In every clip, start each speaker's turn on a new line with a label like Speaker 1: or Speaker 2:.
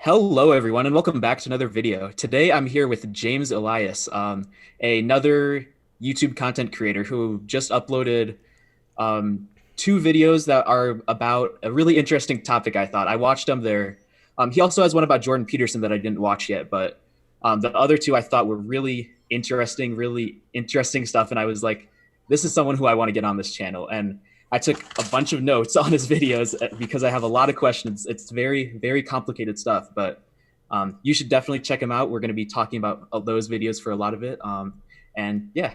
Speaker 1: Hello, everyone, and welcome back to another video. Today, I'm here with James Elias, another YouTube content creator who just uploaded two videos that are about a really interesting topic. I thought I watched them there. He also has one about Jordan Peterson that I didn't watch yet, but the other two I thought were really interesting stuff. And I was like, this is someone who I want to get on this channel. And I took a bunch of notes on his videos because I have a lot of questions. It's very complicated stuff, but you should definitely check him out. We're going to be talking about those videos for a lot of it. And yeah,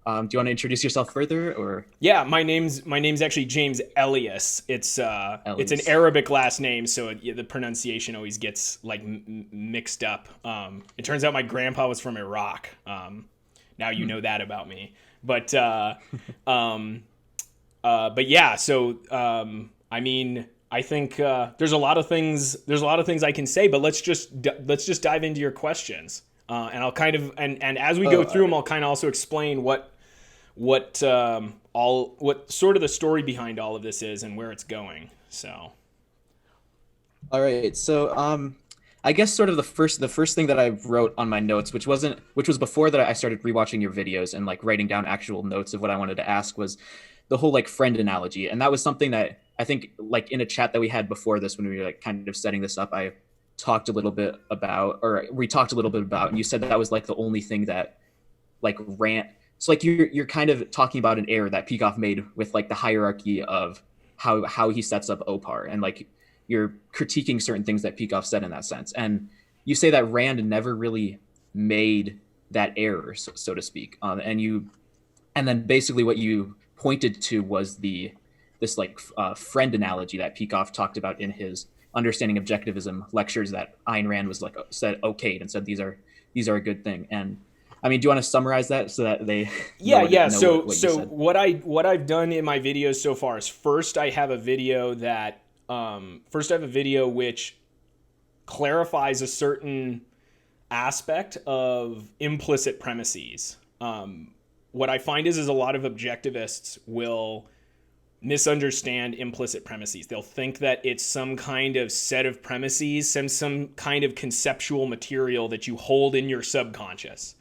Speaker 1: do you want to introduce yourself further, or
Speaker 2: Yeah, my name's actually James Elias. It's an
Speaker 1: Elias?
Speaker 2: Arabic last name, so the pronunciation always gets like mixed up. It turns out my grandpa was from Iraq. Now you know that about me. But but yeah, so I mean, I think there's a lot of things. There's a lot of things I can say, but let's just dive into your questions. And I'll kind of and as we
Speaker 1: Oh,
Speaker 2: go
Speaker 1: all
Speaker 2: through them,
Speaker 1: right.
Speaker 2: I'll kind of also explain what sort of the story behind all of this is and where it's going. So
Speaker 1: All right. So, I guess sort of the first thing that I wrote on my notes, which was before that I started rewatching your videos and like writing down actual notes of what I wanted to ask, was the whole like friend analogy. And that was something that I think like in a chat that we had before this, when we were like kind of setting this up, I talked a little bit about, or we talked a little bit about, and you said that was like the only thing that like ran. So like you're kind of talking about an error that Peikoff made with like the hierarchy of how he sets up Opar, and like you're critiquing certain things that Peikoff said in that sense. And you say that Rand never really made that error, so to speak. And then basically what you pointed to was this like friend analogy that Peikoff talked about in his understanding objectivism lectures that Ayn Rand was like said okayed and said these are a good thing. And I mean, do you want to summarize that so that they know
Speaker 2: yeah, yeah. So
Speaker 1: what you
Speaker 2: so
Speaker 1: said?
Speaker 2: what I've done in my videos so far is first I have a video which clarifies a certain aspect of implicit premises. What I find is a lot of objectivists will misunderstand implicit premises. They'll think that it's some kind of set of premises, some kind of conceptual material that you hold in your subconscious.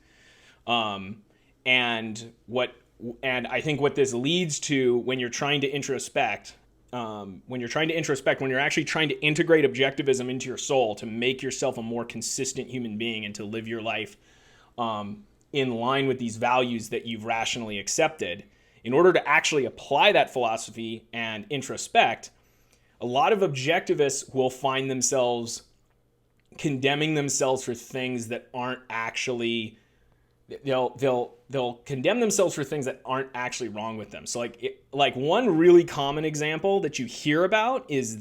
Speaker 2: Um, and what and I think what this leads to when you're trying to introspect, when you're actually trying to integrate objectivism into your soul to make yourself a more consistent human being and to live your life in line with these values that you've rationally accepted, in order to actually apply that philosophy and introspect, a lot of objectivists will find themselves condemning themselves for things that aren't actually they'll condemn themselves for things that aren't actually wrong with them. So like one really common example that you hear about is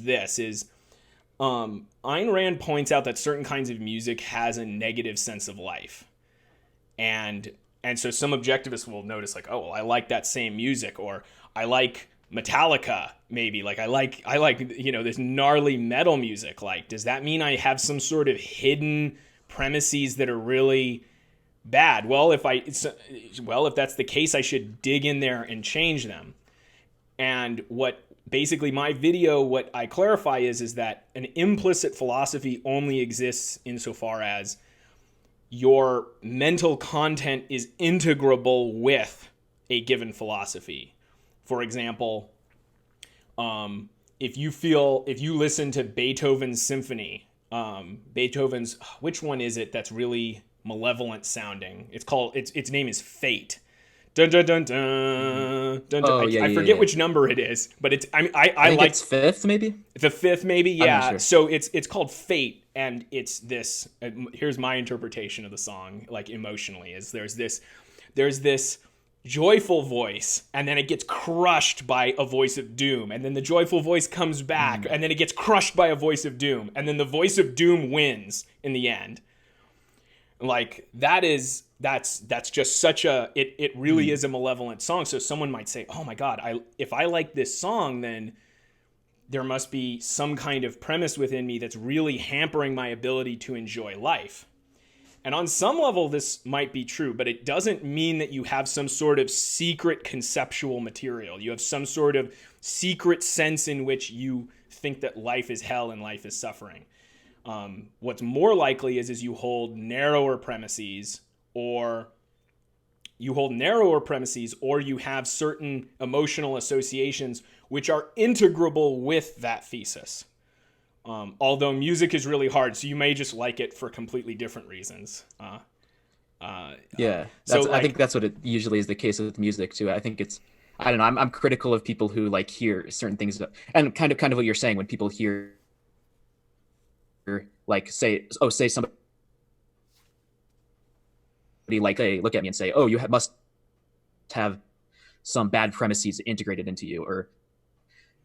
Speaker 2: Ayn Rand points out that certain kinds of music has a negative sense of life. And so some objectivists will notice like, oh, well, I like that same music, or I like Metallica, maybe. Like I like this gnarly metal music. Like, does that mean I have some sort of hidden premises that are really bad? Well, if that's the case, I should dig in there and change them. And what I clarify is that an implicit philosophy only exists insofar as your mental content is integrable with a given philosophy. For example, if you listen to Beethoven's symphony, Beethoven's, which one is it that's really malevolent sounding? Its name is Fate. Dun dun dun dun dun. Dun.
Speaker 1: Oh yeah,
Speaker 2: I
Speaker 1: yeah,
Speaker 2: forget
Speaker 1: yeah.
Speaker 2: which number it is, but
Speaker 1: I
Speaker 2: I
Speaker 1: think
Speaker 2: like
Speaker 1: it's fifth, maybe.
Speaker 2: the fifth, maybe.
Speaker 1: I'm not
Speaker 2: Yeah.
Speaker 1: sure.
Speaker 2: So it's called Fate, and it's this. Here's my interpretation of the song, like emotionally, is there's this joyful voice, and then it gets crushed by a voice of doom, and then the joyful voice comes back, and then it gets crushed by a voice of doom, and then the voice of doom wins in the end. Like that's just such a it really
Speaker 1: Mm.
Speaker 2: is a malevolent song. So someone might say, oh my god, if I like this song, then there must be some kind of premise within me that's really hampering my ability to enjoy life. And on some level, this might be true, but it doesn't mean that you have some sort of secret conceptual material. You have some sort of secret sense in which you think that life is hell and life is suffering. What's more likely is you hold narrower premises, or you have certain emotional associations which are integrable with that thesis. Although music is really hard, so you may just like it for completely different reasons.
Speaker 1: Yeah,
Speaker 2: So
Speaker 1: I
Speaker 2: like,
Speaker 1: think that's what it usually is the case with music too. I think it's, I don't know. I'm critical of people who like hear certain things, and kind of what you're saying when people hear like say somebody like they look at me and say, oh, must have some bad premises integrated into you, or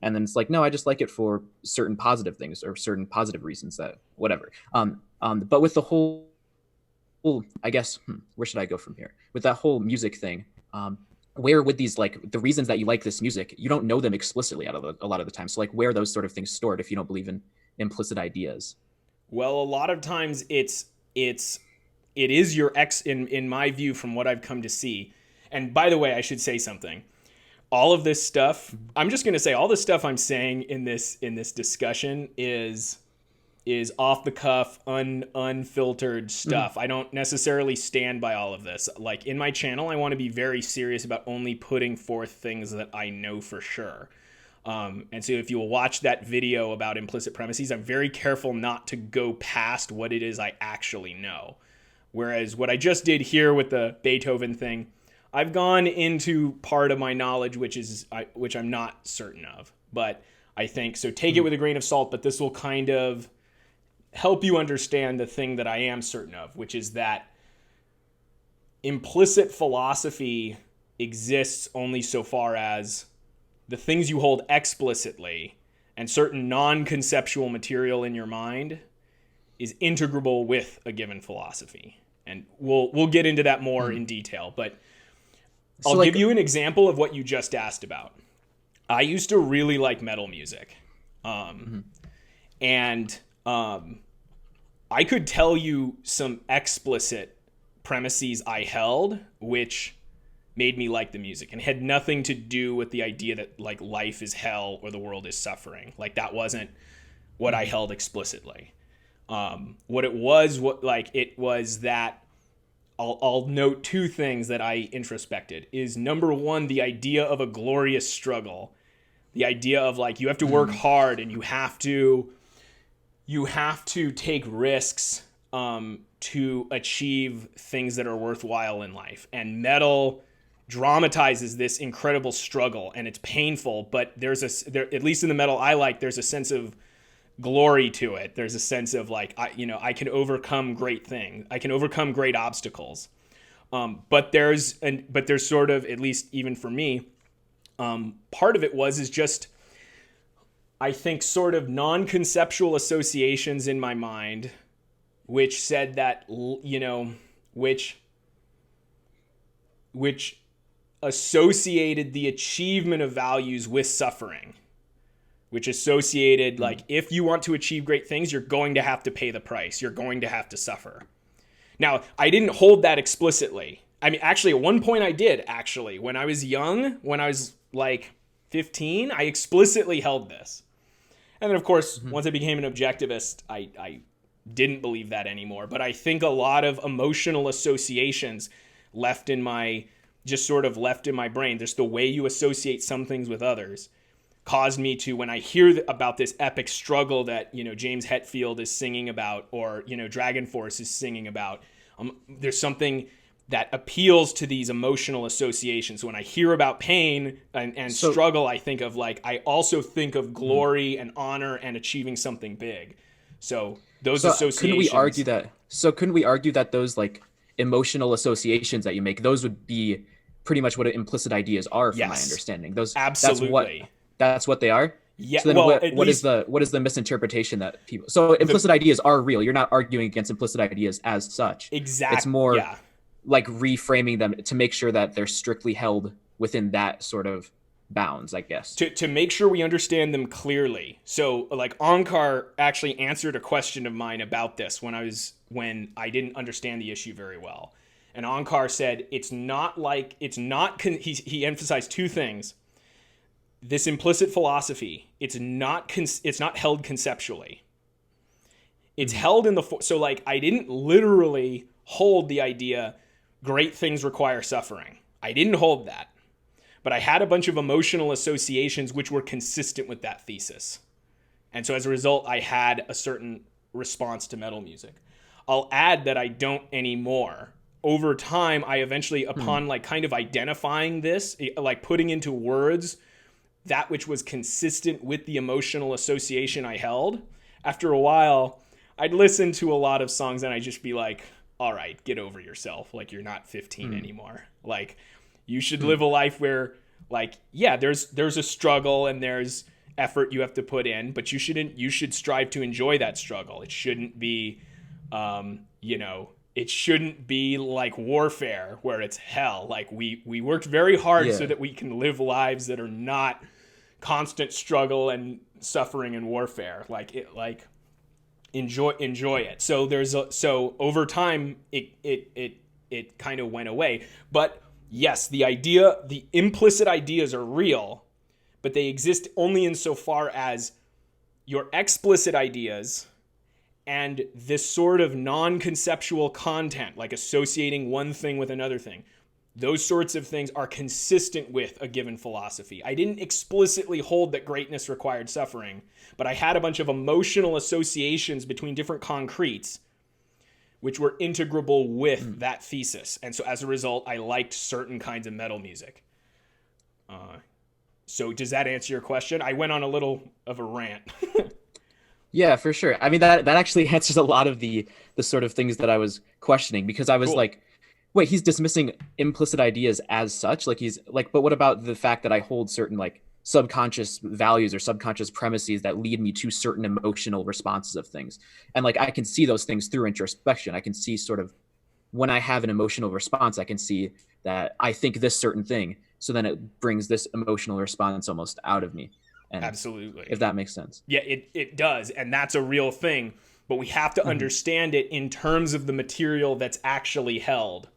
Speaker 1: and then it's like, no, I just like it for certain positive things or certain positive reasons that whatever. But with the whole, I guess, where should I go from here with that whole music thing? Where with these like the reasons that you like this music, you don't know them explicitly a lot of the time. So like, where are those sort of things stored if you don't believe in implicit ideas?
Speaker 2: well, a lot of times it is your ex in my view, from what I've come to see. And by the way, I should say something. All of this stuff, I'm just going to say all the stuff I'm saying in this discussion is off the cuff, unfiltered
Speaker 1: Mm-hmm.
Speaker 2: stuff. I don't necessarily stand by all of this. Like in my channel, I want to be very serious about only putting forth things that I know for sure. And so if you will watch that video about implicit premises, I'm very careful not to go past what it is I actually know. Whereas what I just did here with the Beethoven thing, I've gone into part of my knowledge which I'm not certain of. But I think so. Take it with a grain of salt. But this will kind of help you understand the thing that I am certain of, which is that implicit philosophy exists only so far as the things you hold explicitly and certain non-conceptual material in your mind is integrable with a given philosophy. And we'll get into that more in detail, but
Speaker 1: So
Speaker 2: I'll give
Speaker 1: like,
Speaker 2: you an example of what you just asked about. I used to really like metal music.
Speaker 1: mhm.
Speaker 2: And I could tell you some explicit premises I held, which made me like the music and had nothing to do with the idea that like life is hell or the world is suffering. Like that wasn't what I held explicitly. What it was, it was that I'll note two things that I introspected is number one, the idea of a glorious struggle, the idea of like you have to work hard and you have to take risks to achieve things that are worthwhile in life. And metal dramatizes this incredible struggle, and it's painful, but at least in the metal I like, there's a sense of glory to it. There's a sense of like, I can overcome great things. I can overcome great obstacles. But there's sort of, at least even for me, part of it is just, I think, sort of non-conceptual associations in my mind, which said that, which associated the achievement of values with suffering, which associated like, if you want to achieve great things, you're going to have to pay the price. You're going to have to suffer. Now, I didn't hold that explicitly. I mean, actually, at one point I did, actually. When I was young, when I was like 15, I explicitly held this. And then, of course, once I became an objectivist, I didn't believe that anymore. But I think a lot of emotional associations left in my brain, just the way you associate some things with others, caused me to, when I hear about this epic struggle that, James Hetfield is singing about, or, Dragon Force is singing about, there's something that appeals to these emotional associations. When I hear about pain and struggle, I think of I also think of glory and honor and achieving something big. So those associations.
Speaker 1: Couldn't we argue that those like emotional associations that you make, those would be pretty much what implicit ideas are, from my
Speaker 2: Yes,
Speaker 1: understanding.
Speaker 2: absolutely.
Speaker 1: That's what they are.
Speaker 2: Yeah.
Speaker 1: So then
Speaker 2: Well,
Speaker 1: what is the misinterpretation that people, so implicit ideas are real. You're not arguing against implicit ideas as such. It's more
Speaker 2: Yeah.
Speaker 1: like reframing them to make sure that they're strictly held within that sort of bounds, I guess.
Speaker 2: To make sure we understand them clearly. So like Onkar actually answered a question of mine about this when I didn't understand the issue very well. And Onkar said he emphasized two things. This implicit philosophy, it's not held conceptually. it's held in the so like I didn't literally hold the idea great things require suffering. I didn't hold that. But I had a bunch of emotional associations which were consistent with that thesis. And so as a result, I had a certain response to metal music. I'll add that I don't anymore. Over time, I eventually, upon like kind of identifying this, like putting into words that which was consistent with the emotional association I held, after a while, I'd listen to a lot of songs and I'd just be like, all right, get over yourself. Like, you're not 15 anymore. Like, you should live a life where, like, yeah, there's a struggle and there's effort you have to put in, but you should strive to enjoy that struggle. It shouldn't be, it shouldn't be like warfare where it's hell. Like, we worked very hard so that we can live lives that are not constant struggle and suffering and warfare. Enjoy it. So over time it kind of went away. But yes, the implicit ideas are real, but they exist only insofar as your explicit ideas and this sort of non-conceptual content, like associating one thing with another thing, those sorts of things are consistent with a given philosophy. I didn't explicitly hold that greatness required suffering, but I had a bunch of emotional associations between different concretes which were integrable with that thesis. And so as a result, I liked certain kinds of metal music. So does that answer your question? I went on a little of a rant.
Speaker 1: Yeah, for sure. I mean, that actually answers a lot of the sort of things that I was questioning, because I was like, wait, he's dismissing implicit ideas as such. Like, he's like, but what about the fact that I hold certain like subconscious values or subconscious premises that lead me to certain emotional responses of things? And like, I can see those things through introspection. I can see sort of when I have an emotional response, I can see that I think this certain thing. So then it brings this emotional response almost out of me. And
Speaker 2: absolutely.
Speaker 1: If that makes sense.
Speaker 2: Yeah, it does. And that's a real thing. But we have to understand it in terms of the material that's actually held.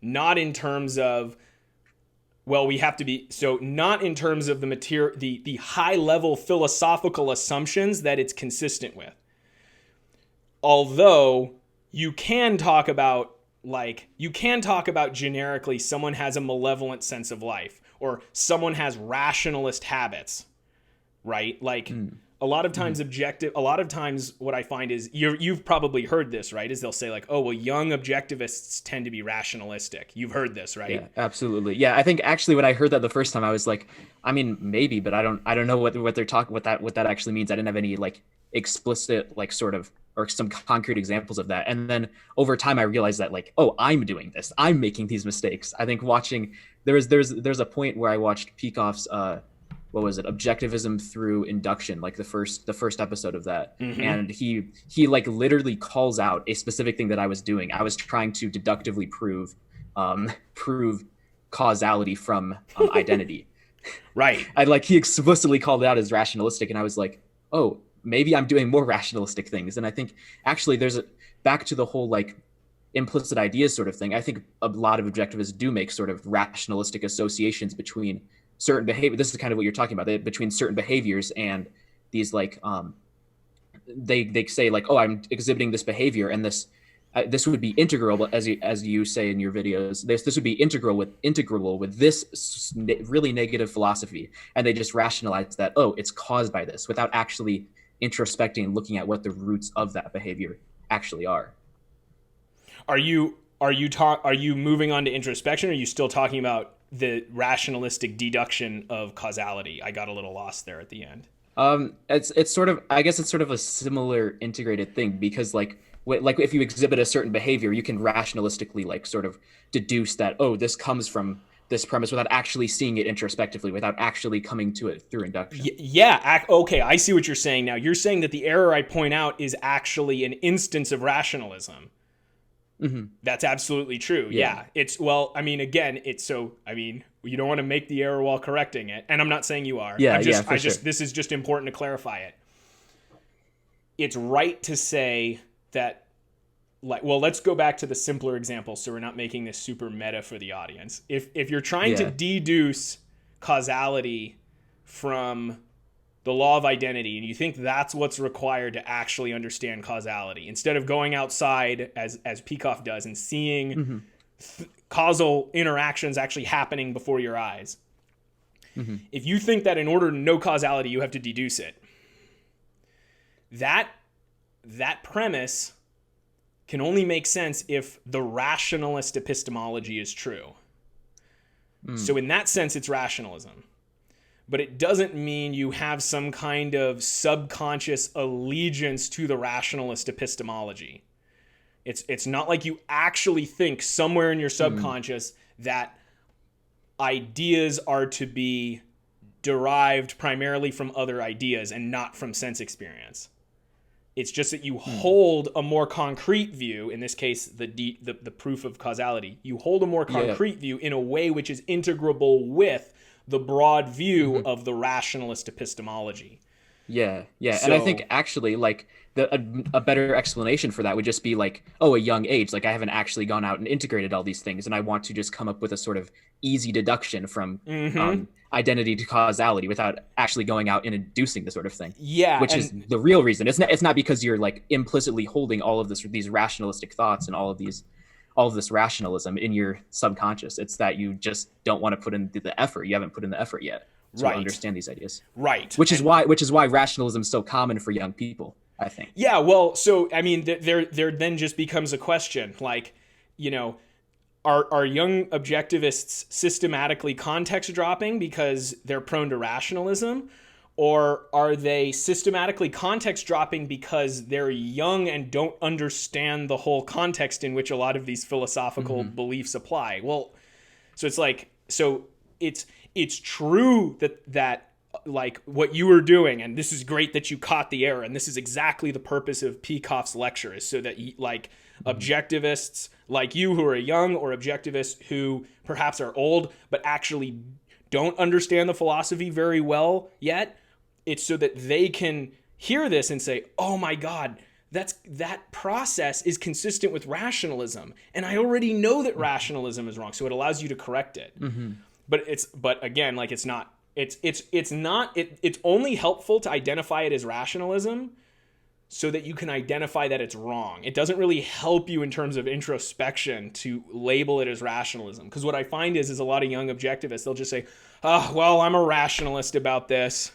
Speaker 2: Not in terms of, not in terms of the material, the high level philosophical assumptions that it's consistent with. Although you can talk about generically someone has a malevolent sense of life or someone has rationalist habits, right? Like a lot of times what I find is you've probably heard this, right? Is they'll say like, oh, well, young objectivists tend to be rationalistic. You've heard this, right?
Speaker 1: Yeah, absolutely. Yeah, I think actually when I heard that the first time, I was like, I mean, maybe, but I don't know what they're talking, what that actually means. I didn't have any like explicit like sort of or some concrete examples of that. And then over time, I realized that like, oh, I'm doing this. I'm making these mistakes. I think watching there's a point where I watched Peikoff's what was it, Objectivism Through Induction, like the first episode of that. And he like literally calls out a specific thing that I was doing. I was trying to deductively prove causality from identity.
Speaker 2: Right.
Speaker 1: He explicitly called it out as rationalistic, and I was like, oh, maybe I'm doing more rationalistic things. And I think actually there's back to the whole like implicit ideas sort of thing. I think a lot of objectivists do make sort of rationalistic associations between certain behavior. This is kind of what you're talking about, between certain behaviors and these like they say like, oh, I'm exhibiting this behavior, and this would be integral, as you say in your videos. This would be integral with this really negative philosophy, and they just rationalize that, oh, it's caused by this, without actually introspecting and looking at what the roots of that behavior actually are. Are you
Speaker 2: moving on to introspection, or are you still talking about the rationalistic deduction of causality? I got a little lost there at the end.
Speaker 1: It's sort of, I guess it's sort of a similar integrated thing, because like if you exhibit a certain behavior, you can rationalistically like sort of deduce that, oh, this comes from this premise, without actually seeing it introspectively, without actually coming to it through induction.
Speaker 2: Yeah. Okay. I see what you're saying now. You're saying that the error I point out is actually an instance of rationalism. That's absolutely true. Yeah. It's, well, I mean, again, you don't want to make the error while correcting it. And I'm not saying you are. This is just important to clarify it. It's right to say that, like, well, let's go back to the simpler example, so we're not making this super meta for the audience. If you're trying to deduce causality from the law of identity, and you think that's what's required to actually understand causality, instead of going outside as Peikoff does and seeing
Speaker 1: Mm-hmm.
Speaker 2: causal interactions actually happening before your eyes.
Speaker 1: Mm-hmm.
Speaker 2: If you think that in order to know causality, you have to deduce it, that premise can only make sense if the rationalist epistemology is true. So in that sense, it's rationalism. But it doesn't mean you have some kind of subconscious allegiance to the rationalist epistemology. It's not like you actually think somewhere in your subconscious that ideas are to be derived primarily from other ideas and not from sense experience. It's just that you hold a more concrete view, in this case, the proof of causality. You hold a more concrete view in a way which is integrable with the broad view of the rationalist epistemology.
Speaker 1: Yeah, yeah.
Speaker 2: So,
Speaker 1: And I think actually, like, a better explanation for that would just be like, oh, a young age. Like, I haven't actually gone out and integrated all these things, and I want to just come up with a sort of easy deduction from identity to causality without actually going out and inducing the sort of thing.
Speaker 2: yeah,
Speaker 1: Which is the real reason. It's not because you're like implicitly holding all of these rationalistic thoughts and all of this rationalism in your subconscious. It's that you just don't want to put in the effort. You haven't put in the effort yet to understand these ideas.
Speaker 2: Right.
Speaker 1: Which is why rationalism is so common for young people, I think.
Speaker 2: Yeah, well, so I mean, there then just becomes a question, like, you know, are young objectivists systematically context dropping because they're prone to rationalism, or are they systematically context dropping because they're young and don't understand the whole context in which a lot of these philosophical beliefs apply? Well, so it's like, so it's true that like what you were doing, and this is great that you caught the error, and this is exactly the purpose of Peikoff's lecture, is so that like objectivists like you who are young, or objectivists who perhaps are old but actually don't understand the philosophy very well yet, it's so that they can hear this and say, oh my God, that process is consistent with rationalism, and I already know that rationalism is wrong, so it allows you to correct it. But again, like, it's only helpful to identify it as rationalism so that you can identify that it's wrong. It doesn't really help you in terms of introspection to label it as rationalism, because what I find is a lot of young objectivists, they'll just say, oh, well, I'm a rationalist about this.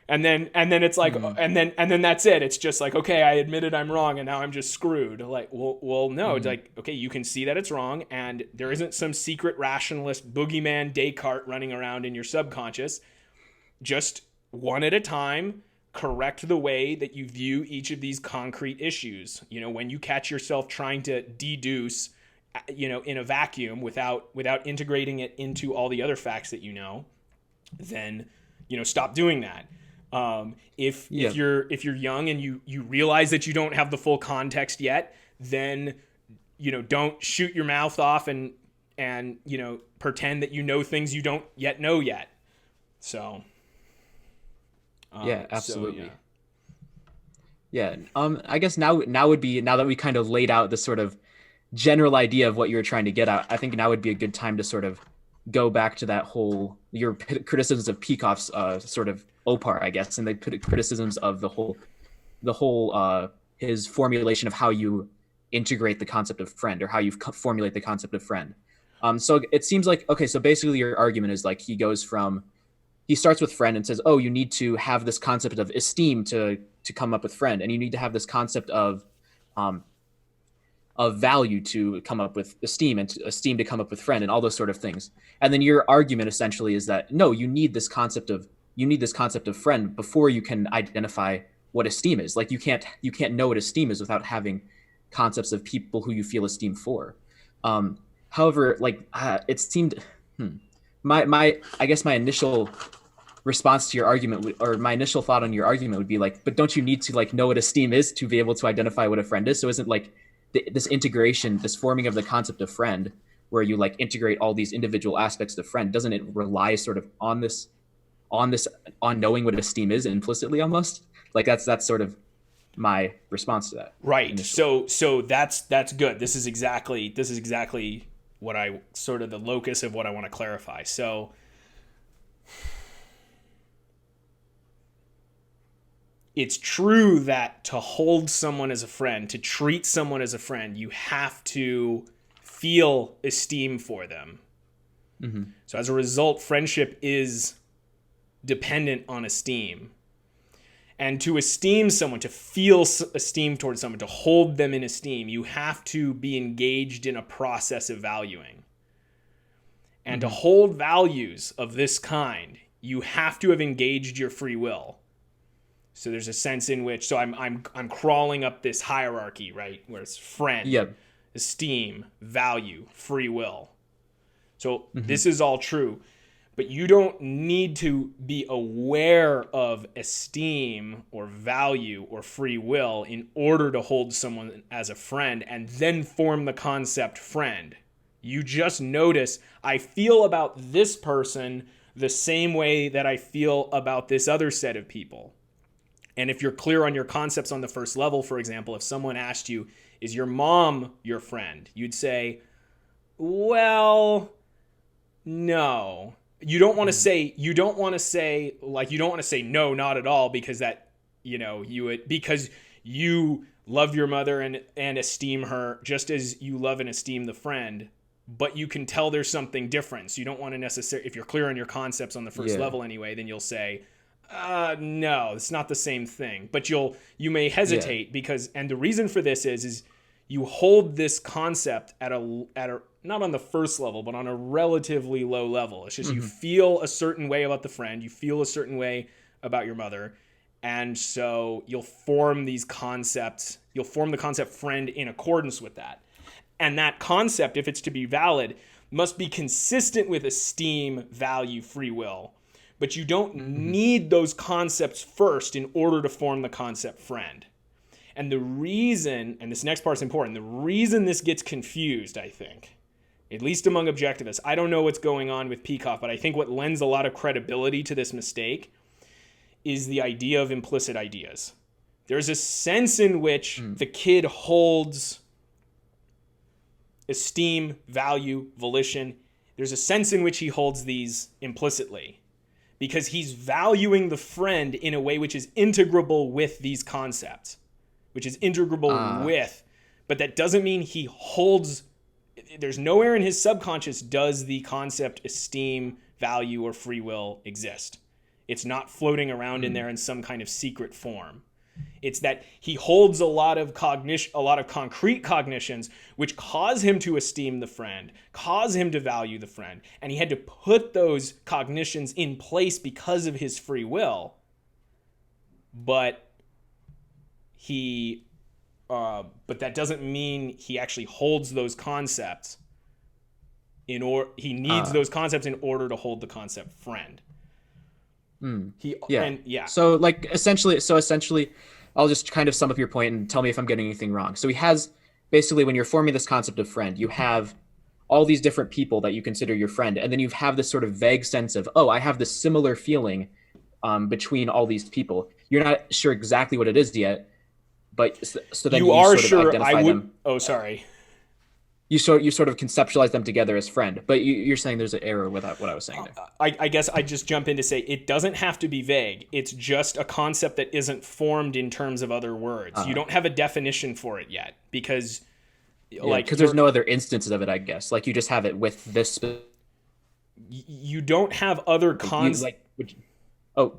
Speaker 2: And then it's like, and then that's it. It's just like, okay, I admitted I'm wrong, and now I'm just screwed. Like, well, no. It's like, okay, you can see that it's wrong, and there isn't some secret rationalist boogeyman Descartes running around in your subconscious. Just one at a time, correct the way that you view each of these concrete issues. You know, when you catch yourself trying to deduce, you know, in a vacuum without integrating it into all the other facts that you know, then, you know, stop doing that. If you're young and you realize that you don't have the full context yet, then, you know, don't shoot your mouth off and you know, pretend that you know things you don't yet know yet. So
Speaker 1: yeah, absolutely.
Speaker 2: So, yeah.
Speaker 1: I guess now that we kind of laid out the sort of general idea of what you were trying to get at, I think now would be a good time to sort of go back to that whole your criticisms of Peikoff's sort of OPAR, I guess, and they put criticisms of the whole his formulation of how you integrate the concept of friend, or how you formulate the concept of friend. So it seems like, okay, so basically your argument is like he starts with friend and says, oh, you need to have this concept of esteem to come up with friend, and you need to have this concept of value to come up with esteem, and esteem to come up with friend, and all those sort of things. And then your argument essentially is that no, you need this concept of friend before you can identify what esteem is. Like, you can't know what esteem is without having concepts of people who you feel esteem for. However, like it seemed my I guess my initial response to your argument or my initial thought on your argument would be like, but don't you need to like know what esteem is to be able to identify what a friend is? So isn't like this integration, this forming of the concept of friend, where you like integrate all these individual aspects of friend, doesn't it rely sort of on knowing what esteem is implicitly almost? Like that's sort of my response to that.
Speaker 2: Right.
Speaker 1: Initially.
Speaker 2: So that's good. This is exactly what I sort of the locus of what I want to clarify. So it's true that to hold someone as a friend, to treat someone as a friend, you have to feel esteem for them.
Speaker 1: Mm-hmm.
Speaker 2: So as a result, friendship is dependent on esteem. And to esteem someone, to feel esteem towards someone, to hold them in esteem, you have to be engaged in a process of valuing. And to
Speaker 1: Mm-hmm.
Speaker 2: hold values of this kind, you have to have engaged your free will. So there's a sense in which, so I'm crawling up this hierarchy, right? Where it's friend,
Speaker 1: Yeah.
Speaker 2: esteem, value, free will. So
Speaker 1: Mm-hmm.
Speaker 2: this is all true. But you don't need to be aware of esteem or value or free will in order to hold someone as a friend and then form the concept friend. You just notice, I feel about this person the same way that I feel about this other set of people. And if you're clear on your concepts on the first level, for example, if someone asked you, is your mom your friend? You'd say, well, no. You don't want to say no, not at all, because that, because you love your mother and esteem her just as you love and esteem the friend, but you can tell there's something different. So you don't want to necessarily, if you're clear on your concepts on the first
Speaker 1: Yeah.
Speaker 2: level anyway, then you'll say, no, it's not the same thing. But you may
Speaker 1: Yeah.
Speaker 2: hesitate because, and the reason for this is you hold this concept at a not on the first level, but on a relatively low level. It's just you
Speaker 1: Mm-hmm.
Speaker 2: feel a certain way about the friend, you feel a certain way about your mother, and so you'll form the concept friend in accordance with that. And that concept, if it's to be valid, must be consistent with esteem, value, free will. But you don't
Speaker 1: Mm-hmm.
Speaker 2: need those concepts first in order to form the concept friend. And the reason, and this next part's important, the reason this gets confused, I think, at least among objectivists, I don't know what's going on with Peikoff, but I think what lends a lot of credibility to this mistake is the idea of implicit ideas. There's a sense in which the kid holds esteem, value, volition. There's a sense in which he holds these implicitly because he's valuing the friend in a way which is integrable with these concepts, which is integrable
Speaker 1: Uh,
Speaker 2: with, but that doesn't mean he holds. There's nowhere in his subconscious does the concept esteem, value, or free will exist. It's not floating around in there in some kind of secret form. It's that he holds a lot of concrete cognitions which cause him to esteem the friend, cause him to value the friend, and he had to put those cognitions in place because of his free will. But but that doesn't mean he actually holds those concepts he needs those concepts in order to hold the concept friend.
Speaker 1: Yeah.
Speaker 2: And yeah.
Speaker 1: So essentially, I'll just kind of sum up your point and tell me if I'm getting anything wrong. So he has basically, when you're forming this concept of friend, you have all these different people that you consider your friend, and then you have this sort of vague sense of, oh, I have this similar feeling between all these people. You're not sure exactly what it is yet, but so then
Speaker 2: You
Speaker 1: you
Speaker 2: are
Speaker 1: sort of
Speaker 2: sure I
Speaker 1: identify
Speaker 2: would.
Speaker 1: them.
Speaker 2: Oh, sorry.
Speaker 1: You sort of conceptualize them together as friend, but you're saying there's an error with what I was saying there.
Speaker 2: I guess I just jump in to say it doesn't have to be vague. It's just a concept that isn't formed in terms of other words. You don't have a definition for it yet because,
Speaker 1: Yeah, because there's no other instances of it, I guess. Like you just have it with this.
Speaker 2: You don't have other
Speaker 1: Oh,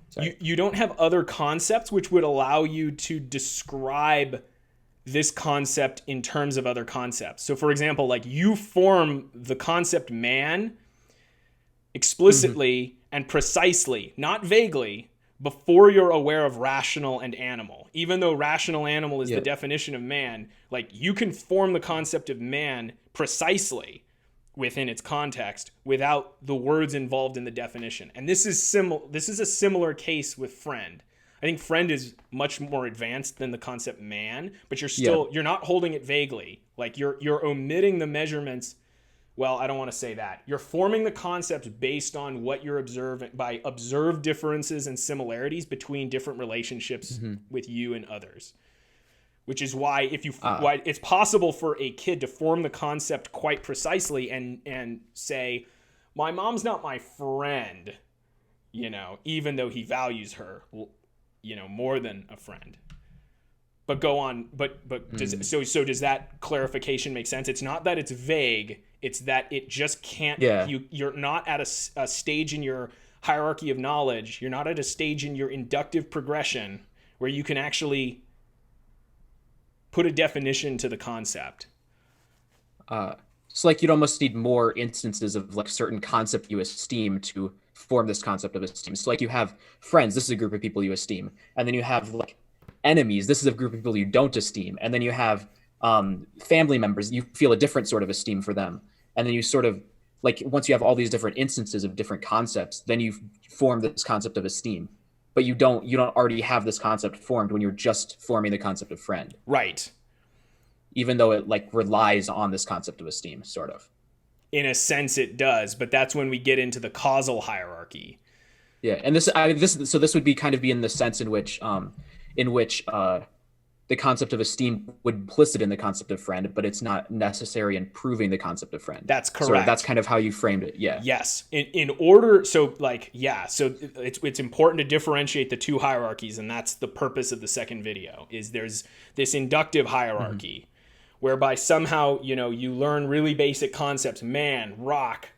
Speaker 1: sorry.
Speaker 2: you don't have other concepts which would allow you to describe this concept in terms of other concepts. So for example, like you form the concept man explicitly and precisely, not vaguely, before you're aware of rational and animal. Even though rational animal is the definition of man, like you can form the concept of man precisely within its context without the words involved in the definition. And this is a similar case with friend. I think friend is much more advanced than the concept man, but you're not holding it vaguely. Like you're omitting the measurements. Well, I don't want to say that. You're forming the concepts based on what you're observing by observed differences and similarities between different relationships with you and others. Which is why why it's possible for a kid to form the concept quite precisely and say, my mom's not my friend, even though he values her. more than a friend. But go on. But does that clarification make sense? It's not that it's vague. It's that it just can't.
Speaker 1: Yeah.
Speaker 2: You're not at a stage in your hierarchy of knowledge. You're not at a stage in your inductive progression where you can actually put a definition to the concept.
Speaker 1: So like you'd almost need more instances of like certain concept you esteem to form this concept of esteem. So like you have friends, this is a group of people you esteem, and then you have like enemies, this is a group of people you don't esteem, and then you have family members, you feel a different sort of esteem for them, and then you sort of like once you have all these different instances of different concepts, then you form this concept of esteem. But you don't already have this concept formed when you're just forming the concept of friend.
Speaker 2: Right.
Speaker 1: Even though it like relies on this concept of esteem, sort of.
Speaker 2: In a sense it does, but that's when we get into the causal hierarchy.
Speaker 1: Yeah, and this would be kind of be in the sense in which the concept of esteem would be implicit in the concept of friend, but it's not necessary in proving the concept of friend.
Speaker 2: That's correct.
Speaker 1: So that's kind of how you framed it. Yeah.
Speaker 2: Yes. In order, so it's important to differentiate the two hierarchies, and that's the purpose of the second video. Is there's this inductive hierarchy, whereby somehow you learn really basic concepts: man, rock,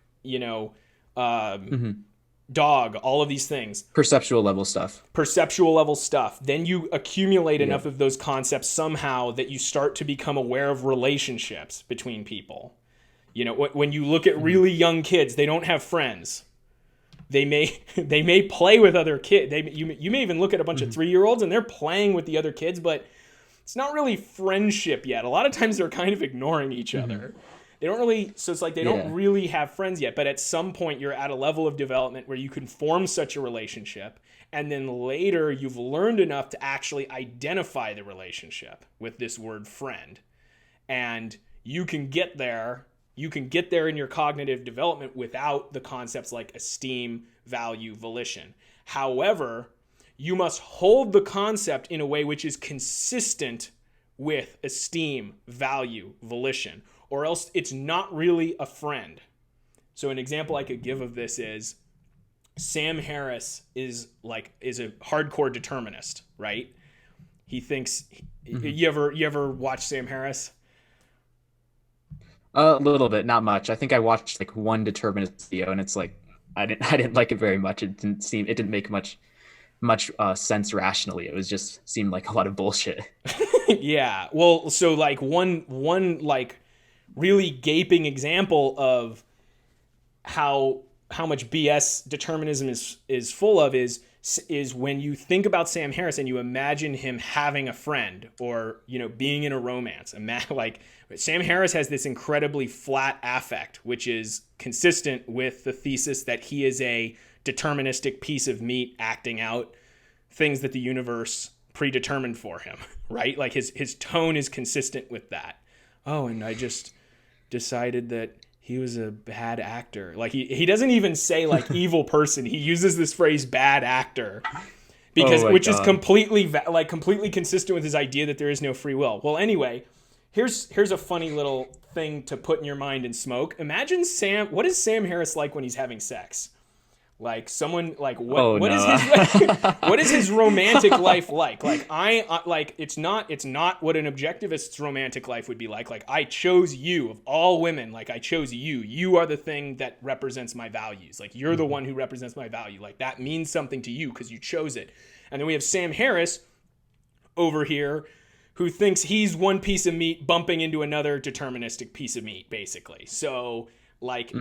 Speaker 2: dog, all of these things.
Speaker 1: Perceptual level stuff.
Speaker 2: Then you accumulate enough of those concepts somehow that you start to become aware of relationships between people. When you look at really young kids, they don't have friends. They may play with other kids. You may even look at a bunch of 3-year-olds and they're playing with the other kids, but it's not really friendship yet. A lot of times they're kind of ignoring each other. They don't really, so it's like they don't really have friends yet, but at some point you're at a level of development where you can form such a relationship, and then later you've learned enough to actually identify the relationship with this word friend. And you can get there in your cognitive development without the concepts like esteem, value, volition. However, you must hold the concept in a way which is consistent with esteem, value, volition, or else it's not really a friend. So an example I could give of this is Sam Harris is a hardcore determinist, right? He thinks you ever watch Sam Harris?
Speaker 1: A little bit, not much. I think I watched like one determinist video, and it's like I didn't like it very much. It didn't make much sense rationally. It was just seemed like a lot of bullshit.
Speaker 2: Yeah. Well, so like one like really gaping example of how much BS determinism is full of is when you think about Sam Harris and you imagine him having a friend or being in a romance. Like Sam Harris has this incredibly flat affect, which is consistent with the thesis that he is a deterministic piece of meat acting out things that the universe predetermined for him, right? Like his tone is consistent with that. Oh, and I just decided that he was a bad actor. Like he doesn't even say like evil person. He uses this phrase bad actor because is completely consistent with his idea that there is no free will. Well, anyway, here's a funny little thing to put in your mind and smoke. Imagine what is Sam Harris like when he's having sex? Like someone like what is his romantic life like? Like it's not what an objectivist's romantic life would be like. Like I chose you of all women. Like I chose you. You are the thing that represents my values. Like you're the one who represents my value. Like that means something to you because you chose it. And then we have Sam Harris over here who thinks he's one piece of meat bumping into another deterministic piece of meat, basically. So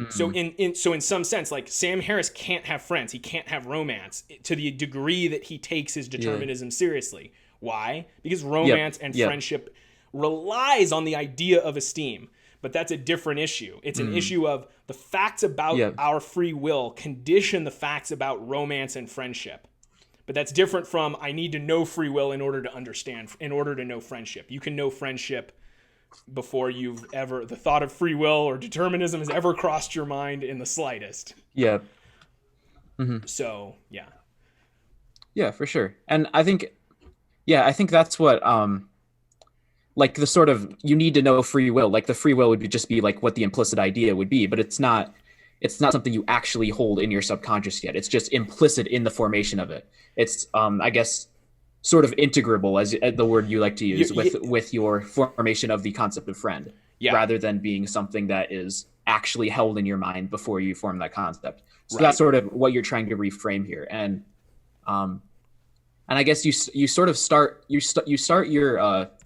Speaker 2: so in some sense, like Sam Harris can't have friends. He can't have romance to the degree that he takes his determinism seriously. Why? Because romance and friendship relies on the idea of esteem. But that's a different issue. It's an issue of the facts about our free will condition the facts about romance and friendship. But that's different from I need to know free will in order to know friendship. You can know friendship before the thought of free will or determinism has ever crossed your mind in the slightest.
Speaker 1: Yeah.
Speaker 2: So, yeah.
Speaker 1: Yeah, for sure. And I think that's what, like the sort of, you need to know free will. Like the free will would just be like what the implicit idea would be, but it's not something you actually hold in your subconscious yet. It's just implicit in the formation of it. It's, I guess sort of integrable, as the word you like to use,
Speaker 2: You,
Speaker 1: with your formation of the concept of friend,
Speaker 2: yeah,
Speaker 1: rather than being something that is actually held in your mind before you form that concept. So that's
Speaker 2: right.
Speaker 1: sort of what you're trying to reframe here. Um, and I guess you sort of start your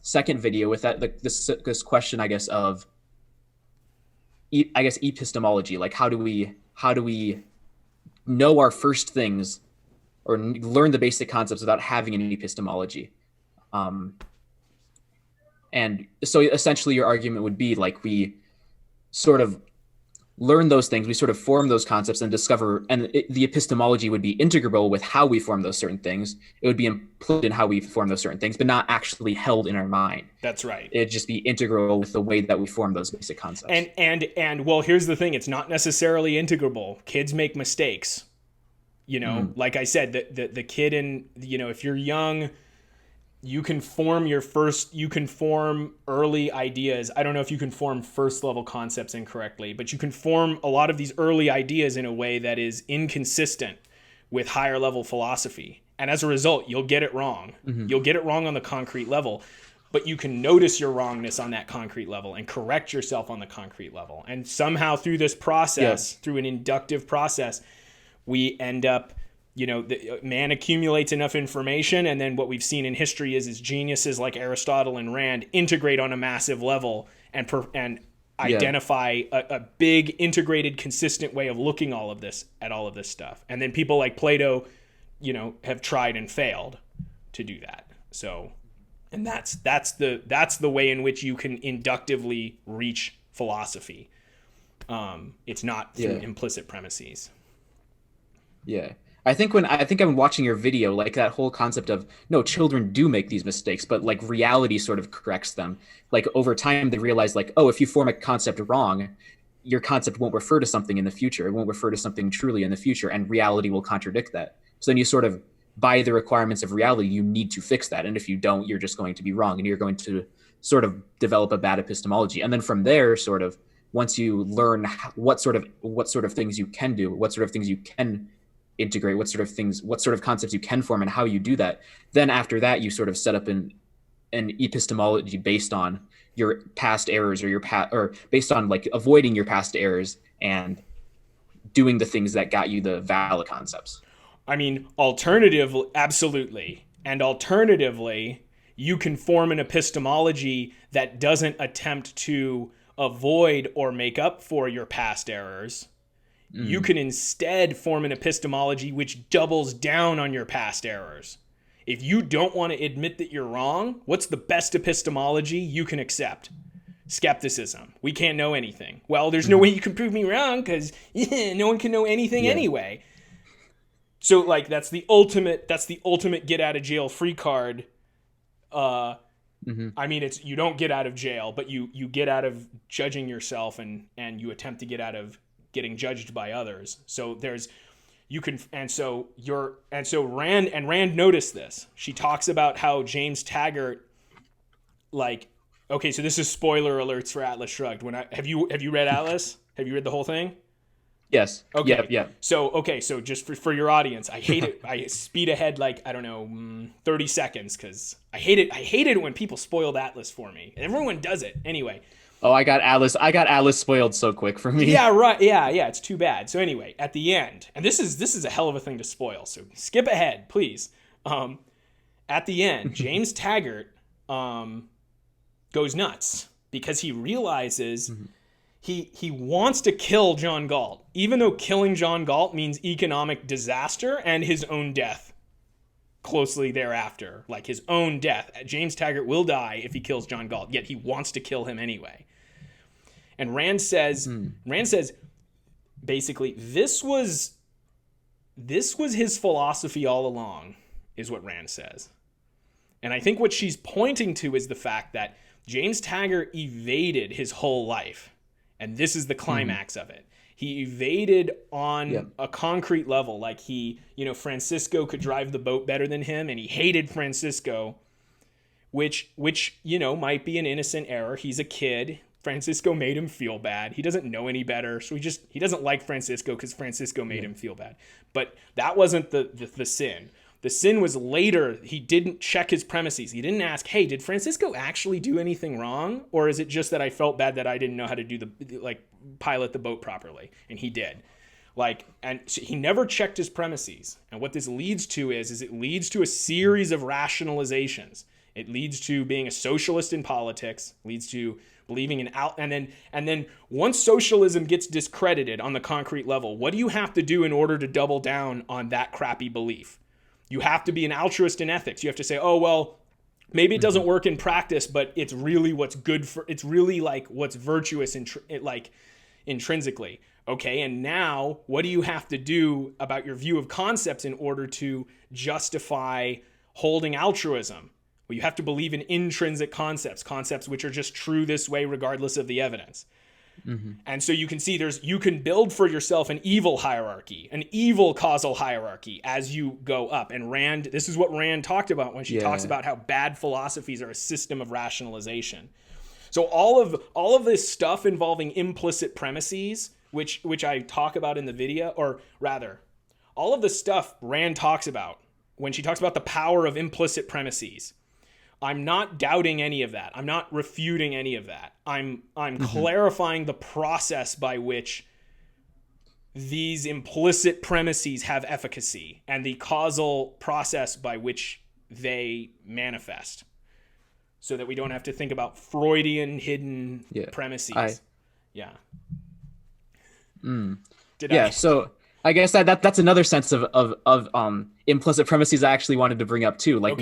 Speaker 1: second video with this question, I guess, of epistemology, like how do we know our first things or learn the basic concepts without having an epistemology. Um, and so essentially, your argument would be like we sort of learn those things, we sort of form those concepts and discover, and the epistemology would be integrable with how we form those certain things. It would be implicit in how we form those certain things, but not actually held in our mind.
Speaker 2: That's right.
Speaker 1: It'd just be integral with the way that we form those basic concepts.
Speaker 2: And well, here's the thing: it's not necessarily integrable. Kids make mistakes. Like I said, the kid if you're young, you can form early ideas. I don't know if you can form first level concepts incorrectly, but you can form a lot of these early ideas in a way that is inconsistent with higher level philosophy. And as a result, you'll get it wrong. You'll get it wrong on the concrete level, but you can notice your wrongness on that concrete level and correct yourself on the concrete level. And somehow through this process, through an inductive process, we end up, man accumulates enough information, and then what we've seen in history is geniuses like Aristotle and Rand integrate on a massive level and identify a big integrated consistent way of looking at all of this stuff. And then people like Plato, have tried and failed to do that. So, and that's the way in which you can inductively reach philosophy. It's not through implicit premises.
Speaker 1: Yeah. I think I'm watching your video, like that whole concept of no, children do make these mistakes, but like reality sort of corrects them. Like over time, they realize like, oh, if you form a concept wrong, your concept won't refer to something in the future. It won't refer to something truly in the future, and reality will contradict that. So then you sort of, by the requirements of reality, you need to fix that. And if you don't, you're just going to be wrong, and you're going to sort of develop a bad epistemology. And then from there, sort of, once you learn what sort of things you can do, what sort of things you can integrate, what sort of concepts you can form and how you do that, then after that you sort of set up an epistemology based on your past errors or based on like avoiding your past errors and doing the things that got you the valid concepts.
Speaker 2: I mean, absolutely. And alternatively, you can form an epistemology that doesn't attempt to avoid or make up for your past errors. You can instead form an epistemology which doubles down on your past errors. If you don't want to admit that you're wrong, what's the best epistemology you can accept? Skepticism. We can't know anything. Well, there's no way you can prove me wrong because no one can know anything anyway. So like that's the ultimate get out of jail free card. I mean, it's you don't get out of jail, but you get out of judging yourself and you attempt to get out of getting judged by others. So Rand noticed this. She talks about how James Taggart, like, okay, so this is spoiler alerts for Atlas Shrugged. Have you read Atlas? Have you read the whole thing?
Speaker 1: Yes.
Speaker 2: Okay.
Speaker 1: Yeah.
Speaker 2: So just for your audience, I hate it. I speed ahead like, I don't know, 30 seconds because I hate it when people spoiled Atlas for me. Everyone does it anyway.
Speaker 1: Oh, I got Atlas spoiled so quick for me.
Speaker 2: Yeah, right. Yeah, it's too bad. So anyway, at the end, and this is a hell of a thing to spoil. So skip ahead, please. At the end, James Taggart goes nuts because he realizes he wants to kill John Galt, even though killing John Galt means economic disaster and his own death closely thereafter, like his own death. James Taggart will die if he kills John Galt, yet he wants to kill him anyway. And Rand says, basically, this was his philosophy all along, is what Rand says. And I think what she's pointing to is the fact that James Taggart evaded his whole life. And this is the climax of it. He evaded on a concrete level. Like Francisco could drive the boat better than him, and he hated Francisco, which might be an innocent error. He's a kid. Francisco made him feel bad. He doesn't know any better, so he doesn't like Francisco because Francisco made him feel bad. But that wasn't the sin. The sin was later. He didn't check his premises. He didn't ask, hey, did Francisco actually do anything wrong? Or is it just that I felt bad that I didn't know how to do pilot the boat properly? And he did. And so he never checked his premises. And what this leads to is it leads to a series of rationalizations. It leads to being a socialist in politics, leads to believing in and then once socialism gets discredited on the concrete level, what do you have to do in order to double down on that crappy belief? You have to be an altruist in ethics. You have to say, oh, well, maybe it doesn't work in practice, but it's really what's good for, it's really like what's virtuous intrinsically. Okay, and now what do you have to do about your view of concepts in order to justify holding altruism? Well, you have to believe in intrinsic concepts which are just true this way regardless of the evidence. Mm-hmm. And so you can see you can build for yourself an evil hierarchy, an evil causal hierarchy as you go up. And this is what Rand talked about when she talks about how bad philosophies are a system of rationalization. So all of this stuff involving implicit premises, which I talk about in the video, or rather, all of the stuff Rand talks about when she talks about the power of implicit premises, I'm not doubting any of that. I'm not refuting any of that. I'm clarifying the process by which these implicit premises have efficacy and the causal process by which they manifest, so that we don't have to think about Freudian hidden premises.
Speaker 1: So I guess that's another sense of implicit premises I actually wanted to bring up too. Like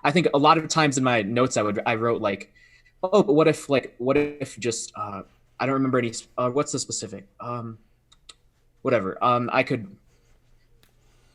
Speaker 1: I think a lot of times in my notes I wrote like, oh, but what if just I don't remember any what's the specific whatever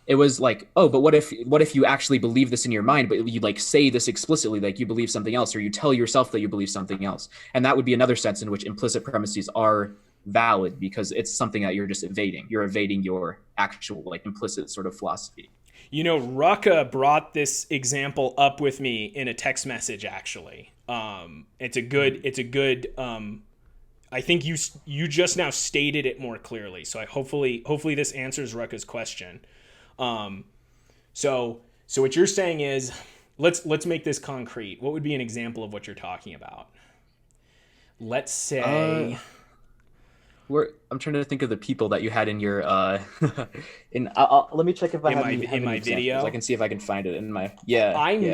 Speaker 1: it was like, oh, but what if you actually believe this in your mind, but you like say this explicitly, like you believe something else, or you tell yourself that you believe something else, and that would be another sense in which implicit premises are valid, because it's something that you're just evading. You're evading your actual like implicit sort of philosophy.
Speaker 2: You know, Rucka brought this example up with me in a text message. Actually, it's a good. I think you just now stated it more clearly. So hopefully this answers Rucka's question. So what you're saying is, let's make this concrete. What would be an example of what you're talking about? Let's say.
Speaker 1: I'm trying to think of the people that you had in your let me check if I have in my video. I can see if I can find it in my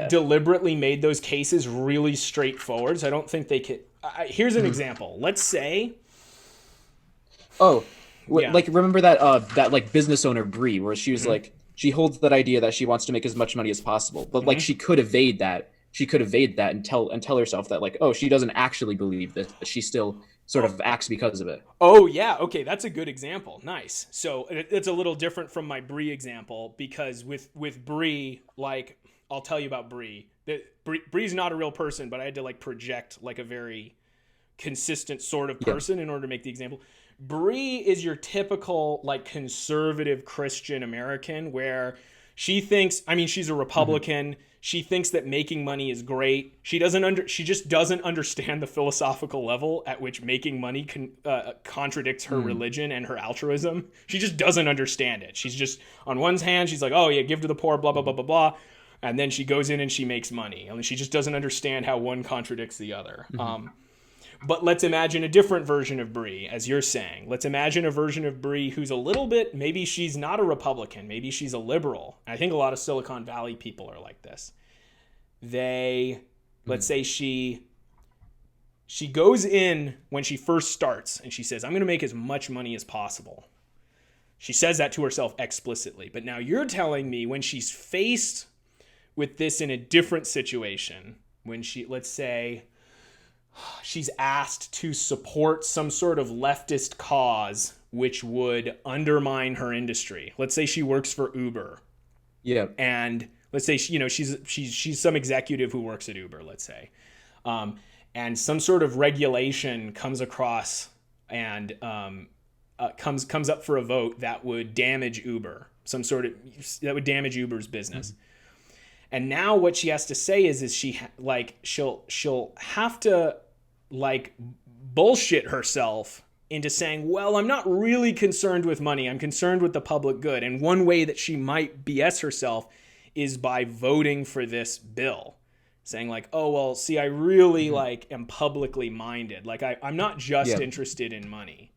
Speaker 2: deliberately made those cases really straightforward, so I don't think they could. Here's an example. Let's say
Speaker 1: like remember that like business owner Bree, where she was like, she holds that idea that she wants to make as much money as possible, but like she could evade that and tell herself that like, oh, she doesn't actually believe this, but she still sort of acts because of it.
Speaker 2: Oh, yeah. Okay, that's a good example. Nice. So it's a little different from my Bree example, because with Bree, like, I'll tell you about Bree. Bree's not a real person, but I had to like project like a very consistent sort of person in order to make the example. Bree is your typical like conservative Christian American, where she thinks, I mean, she's a Republican. She thinks that making money is great. She just doesn't understand the philosophical level at which making money contradicts her religion and her altruism. She just doesn't understand it. She's just, on one hand, she's like, oh yeah, give to the poor, blah, blah, blah, blah, blah. And then she goes in and she makes money. I mean, she just doesn't understand how one contradicts the other. But let's imagine a different version of Bree, as you're saying. Let's imagine a version of Bree who's a little bit, maybe she's not a Republican, maybe she's a liberal. And I think a lot of Silicon Valley people are like this. Let's say she goes in when she first starts and she says, I'm going to make as much money as possible. She says that to herself explicitly. But now you're telling me when she's faced with this in a different situation, when let's say she's asked to support some sort of leftist cause which would undermine her industry. Let's say she works for Uber.
Speaker 1: Yeah.
Speaker 2: And let's say she's some executive who works at Uber, let's say. And some sort of regulation comes across and comes up for a vote that would damage Uber. That would damage Uber's business. And now what she has to say is she'll have to like bullshit herself into saying, well, I'm not really concerned with money. I'm concerned with the public good. And one way that she might BS herself is by voting for this bill, saying like, oh, well, see, I really like am publicly minded. Like I'm not just
Speaker 1: Yeah.
Speaker 2: interested in money.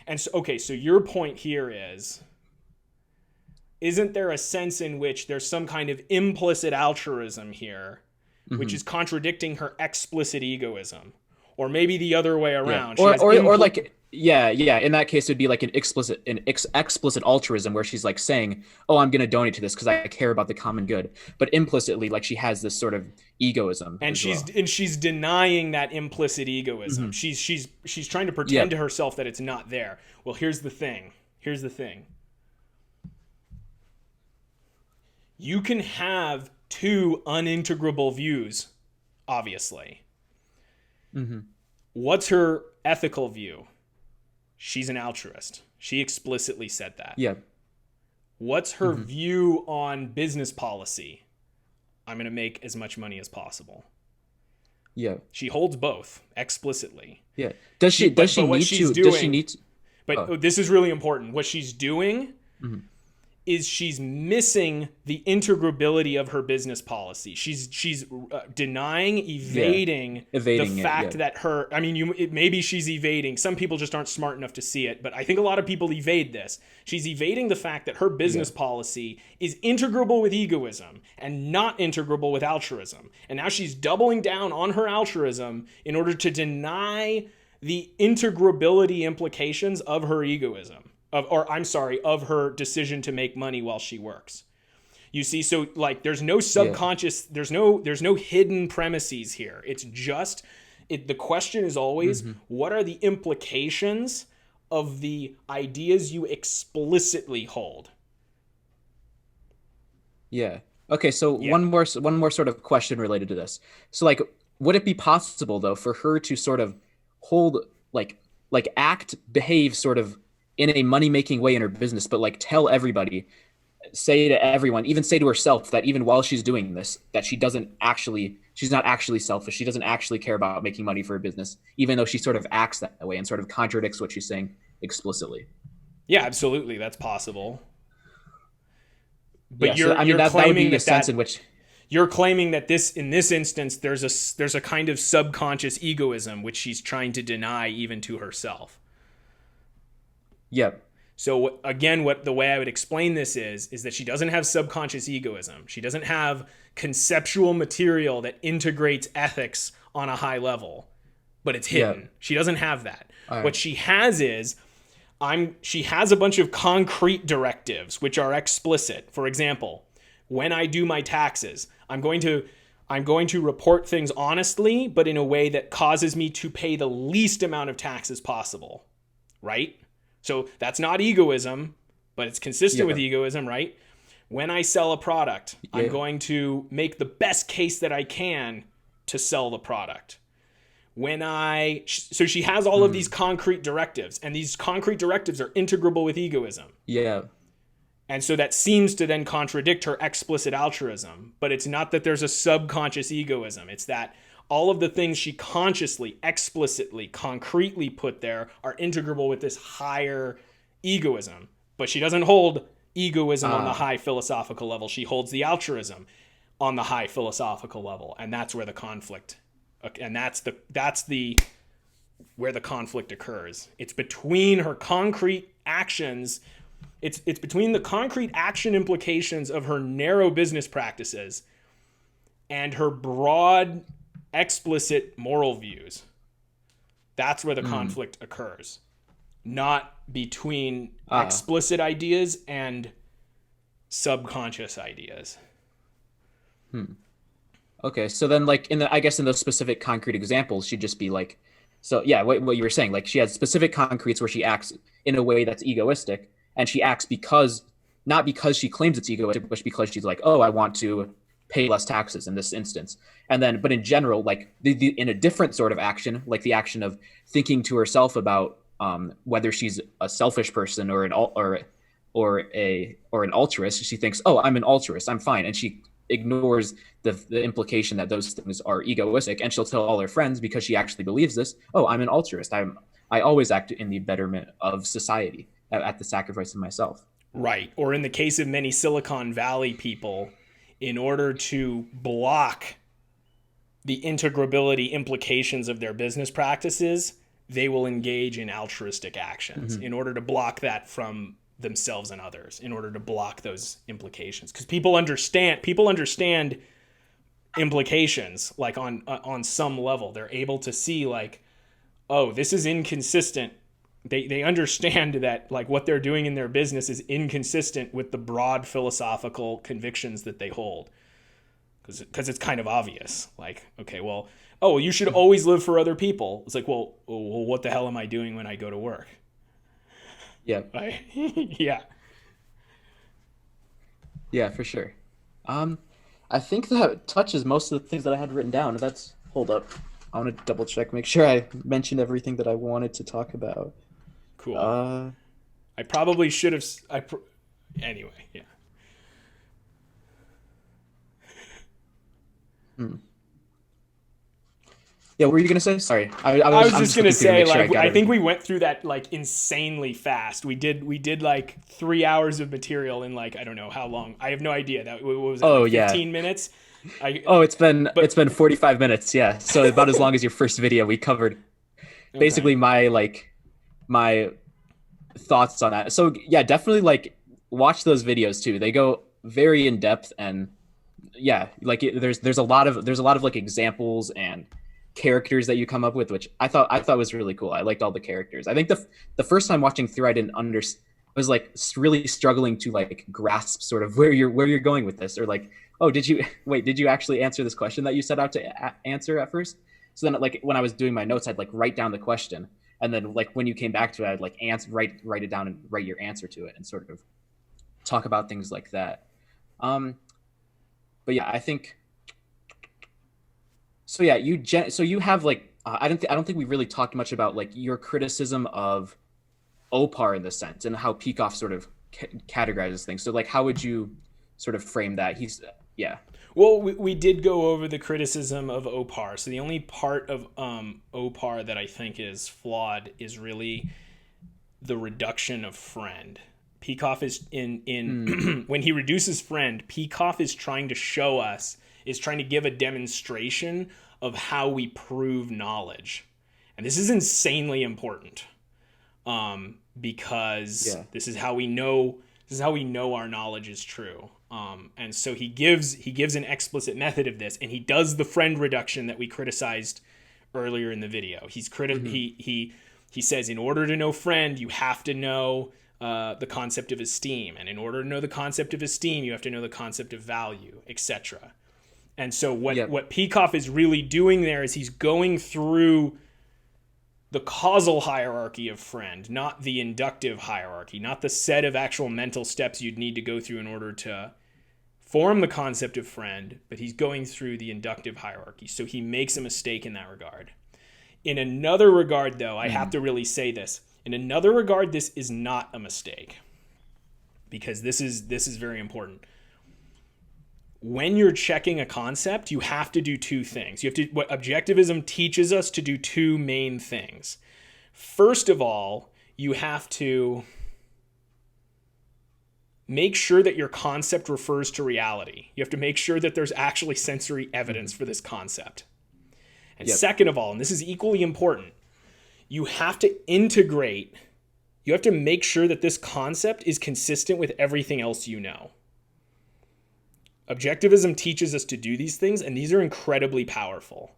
Speaker 2: And so, okay, so your point here is, isn't there a sense in which there's some kind of implicit altruism here, which is contradicting her explicit egoism? Or maybe the other way
Speaker 1: Yeah.
Speaker 2: around.
Speaker 1: Or like, yeah, yeah. In that case, it would be like an explicit altruism where she's like saying, "Oh, I'm going to donate to this because I care about the common good," but implicitly, like she has this sort of egoism
Speaker 2: and
Speaker 1: as well.
Speaker 2: she's denying that implicit egoism. She's trying to pretend to herself that it's not there. Well, here's the thing. You can have two unintegrable views, obviously. What's her ethical view? She's an altruist. She explicitly said that.
Speaker 1: Yeah.
Speaker 2: What's her view on business policy? I'm going to make as much money as possible.
Speaker 1: Yeah.
Speaker 2: She holds both explicitly.
Speaker 1: Yeah. Does she need to?
Speaker 2: But this is really important. What she's doing is she's missing the integrability of her business policy. She's denying, evading the fact that her, I mean, maybe she's evading. Some people just aren't smart enough to see it, but I think a lot of people evade this. She's evading the fact that her business policy is integrable with egoism and not integrable with altruism. And now she's doubling down on her altruism in order to deny the integrability implications of her egoism. Of her decision to make money while she works. You see, so like there's no subconscious, there's no hidden premises here. It's just the question is always, what are the implications of the ideas you explicitly hold?
Speaker 1: Yeah. Okay, so one more sort of question related to this. So like would it be possible though for her to sort of hold behave sort of in a money-making way in her business, but like tell everybody, say to everyone, even say to herself that even while she's doing this, that she's not actually selfish. She doesn't actually care about making money for her business, even though she sort of acts that way and sort of contradicts what she's saying explicitly.
Speaker 2: Yeah, absolutely. That's possible. But
Speaker 1: that would be the sense in which
Speaker 2: you're claiming that in this instance, there's a kind of subconscious egoism, which she's trying to deny even to herself.
Speaker 1: Yep.
Speaker 2: So again, the way I would explain this is that she doesn't have subconscious egoism. She doesn't have conceptual material that integrates ethics on a high level, but it's hidden. Yep. She doesn't have that. Right. What she has is she has a bunch of concrete directives which are explicit. For example, when I do my taxes, I'm going to report things honestly, but in a way that causes me to pay the least amount of taxes possible. Right? So that's not egoism, but it's consistent with egoism, right? When I sell a product, I'm going to make the best case that I can to sell the product. So she has all of these concrete directives, and these concrete directives are integrable with egoism. Yeah. And so that seems to then contradict her explicit altruism, but it's not that there's a subconscious egoism. It's that all of the things she consciously, explicitly, concretely put there are integrable with this higher egoism. But she doesn't hold egoism on the high philosophical level. She holds the altruism on the high philosophical level. And that's where the conflict, where the conflict occurs. It's between her concrete actions. It's between the concrete action implications of her narrow business practices and her broad, explicit moral views. That's where the conflict occurs, not between explicit ideas and subconscious ideas.
Speaker 1: Okay, so then like in those specific concrete examples, she'd just be like, so yeah, what you were saying, like she has specific concretes where she acts in a way that's egoistic, and she acts not because she claims it's egoistic, but because she's like, oh, I want to pay less taxes in this instance. And then, but in general, like in a different sort of action, like the action of thinking to herself about whether she's a selfish person or an altruist, she thinks, oh, I'm an altruist, I'm fine. And she ignores the implication that those things are egoistic. And she'll tell all her friends, because she actually believes this, oh, I'm an altruist. I always act in the betterment of society at the sacrifice of myself.
Speaker 2: Right. Or in the case of many Silicon Valley people, in order to block the integrability implications of their business practices, they will engage in altruistic actions
Speaker 1: Hmm.
Speaker 2: in order to block that from themselves and others, in order to block those implications. Because people understand implications, like on some level. They're able to see, like, oh, this is inconsistent. They understand that, like, what they're doing in their business is inconsistent with the broad philosophical convictions that they hold, because it's kind of obvious. Like, okay, well, oh, you should always live for other people. It's like, well, what the hell am I doing when I go to work?
Speaker 1: Yeah.
Speaker 2: Right? Yeah.
Speaker 1: Yeah, for sure. Um, I think that touches most of the things that I had written down. That's hold up. I want to double check, make sure I mentioned everything that I wanted to talk about.
Speaker 2: Cool.
Speaker 1: Uh,
Speaker 2: I probably should have. Anyway, yeah.
Speaker 1: hmm. Yeah, what were you gonna say? Sorry,
Speaker 2: I was
Speaker 1: I'm
Speaker 2: just
Speaker 1: just
Speaker 2: gonna
Speaker 1: looking through to
Speaker 2: say,
Speaker 1: make sure I
Speaker 2: like,
Speaker 1: got
Speaker 2: I think
Speaker 1: everything.
Speaker 2: we went through that, like, insanely fast. We did like 3 hours of material in, like, I don't know how long. I have no idea. That what was that,
Speaker 1: Oh
Speaker 2: like
Speaker 1: yeah.
Speaker 2: 15 minutes? I
Speaker 1: Oh, it's
Speaker 2: but
Speaker 1: been 45 minutes. Yeah, so about as long as your first video. We covered
Speaker 2: okay.
Speaker 1: basically my thoughts on that. So yeah, definitely like watch those videos too. They go very in depth and yeah, like there's a lot of like examples and characters that you come up with, which I thought was really cool. I liked all the characters. I think the first time watching through, I didn't understand. I was like really struggling to like grasp sort of where you're going with this, or like, oh, did you wait? Did you actually answer this question that you set out to answer at first? So then, like when I was doing my notes, I'd like write down the question, and then like when you came back to it, I'd like write it down and write your answer to it, and sort of talk about things like that. Um, but yeah, I think so. Yeah, so you have like I don't think we really talked much about like your criticism of Opar in the sense and how Peikoff sort of categorizes things. So like, how would you sort of frame that? Yeah.
Speaker 2: Well, we did go over the criticism of Opar. So the only part of Opar that I think is flawed is really the reduction of friend. Peikoff is
Speaker 1: Mm,
Speaker 2: in when he reduces friend, Peikoff is trying to show us, is trying to give a demonstration of how we prove knowledge. And this is insanely important. Because
Speaker 1: yeah.
Speaker 2: this is how we know our knowledge is true. And so he gives an explicit method of this, and he does the friend reduction that we criticized earlier in the video.
Speaker 1: Hmm.
Speaker 2: He says, in order to know friend, you have to know the concept of esteem, and in order to know the concept of esteem, you have to know the concept of value, etc. And so what
Speaker 1: Yep.
Speaker 2: what Peikoff is really doing there is he's going through the causal hierarchy of friend, not the inductive hierarchy, not the set of actual mental steps you'd need to go through in order to form the concept of friend, but he's going through the inductive hierarchy. So he makes a mistake in that regard. In another regard, though, I have
Speaker 1: Mm,
Speaker 2: to really say this. In another regard, this is not a mistake, because this is very important. When you're checking a concept, you have to do two things. What objectivism teaches us to do two main things. First of all, you have to make sure that your concept refers to reality. You have to make sure that there's actually sensory evidence
Speaker 1: mhm.
Speaker 2: for this concept. And
Speaker 1: Yep.
Speaker 2: second of all, and this is equally important, you have to integrate, you have to make sure that this concept is consistent with everything else you know. Objectivism teaches us to do these things, and these are incredibly powerful.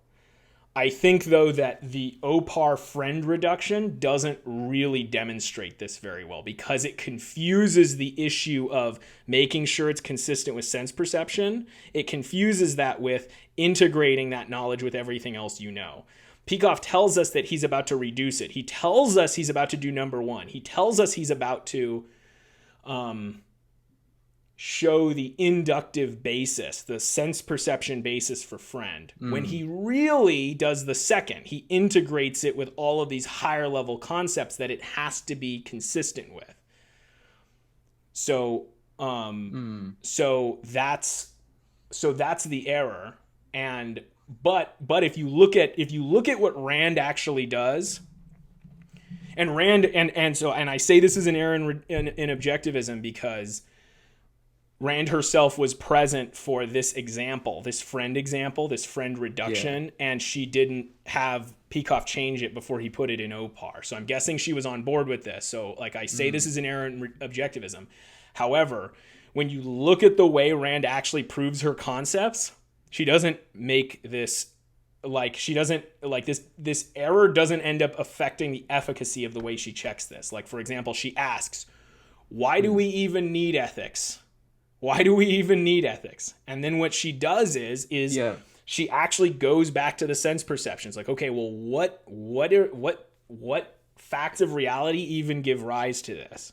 Speaker 2: I think, though, that the Opar friend reduction doesn't really demonstrate this very well, because it confuses the issue of making sure it's consistent with sense perception. It confuses that with integrating that knowledge with everything else you know. Peikoff tells us that he's about to reduce it. He tells us he's about to do number one. He tells us he's about to show the inductive basis, the sense perception basis for friend, when
Speaker 1: Mm,
Speaker 2: he really does the second. He integrates it with all of these higher level concepts that it has to be consistent with. So,
Speaker 1: mm,
Speaker 2: so that's the error. And but if you look at what Rand actually does, and Rand and I say this is an error in objectivism, because Rand herself was present for this example, this friend
Speaker 1: Yeah.
Speaker 2: reduction, and she didn't have Peikoff change it before he put it in OPAR. So I'm guessing she was on board with this. So like I say, this
Speaker 1: Mm.
Speaker 2: is an error in objectivism. However, when you look at the way Rand actually proves her concepts, she doesn't make this like she doesn't like this error doesn't end up affecting the efficacy of the way she checks this. Like for example, she asks, why do
Speaker 1: Mm.
Speaker 2: we even need ethics? Why do we even need ethics? And then what she does is
Speaker 1: Yeah.
Speaker 2: she actually goes back to the sense perceptions. Like, okay, well, what facts of reality even give rise to this?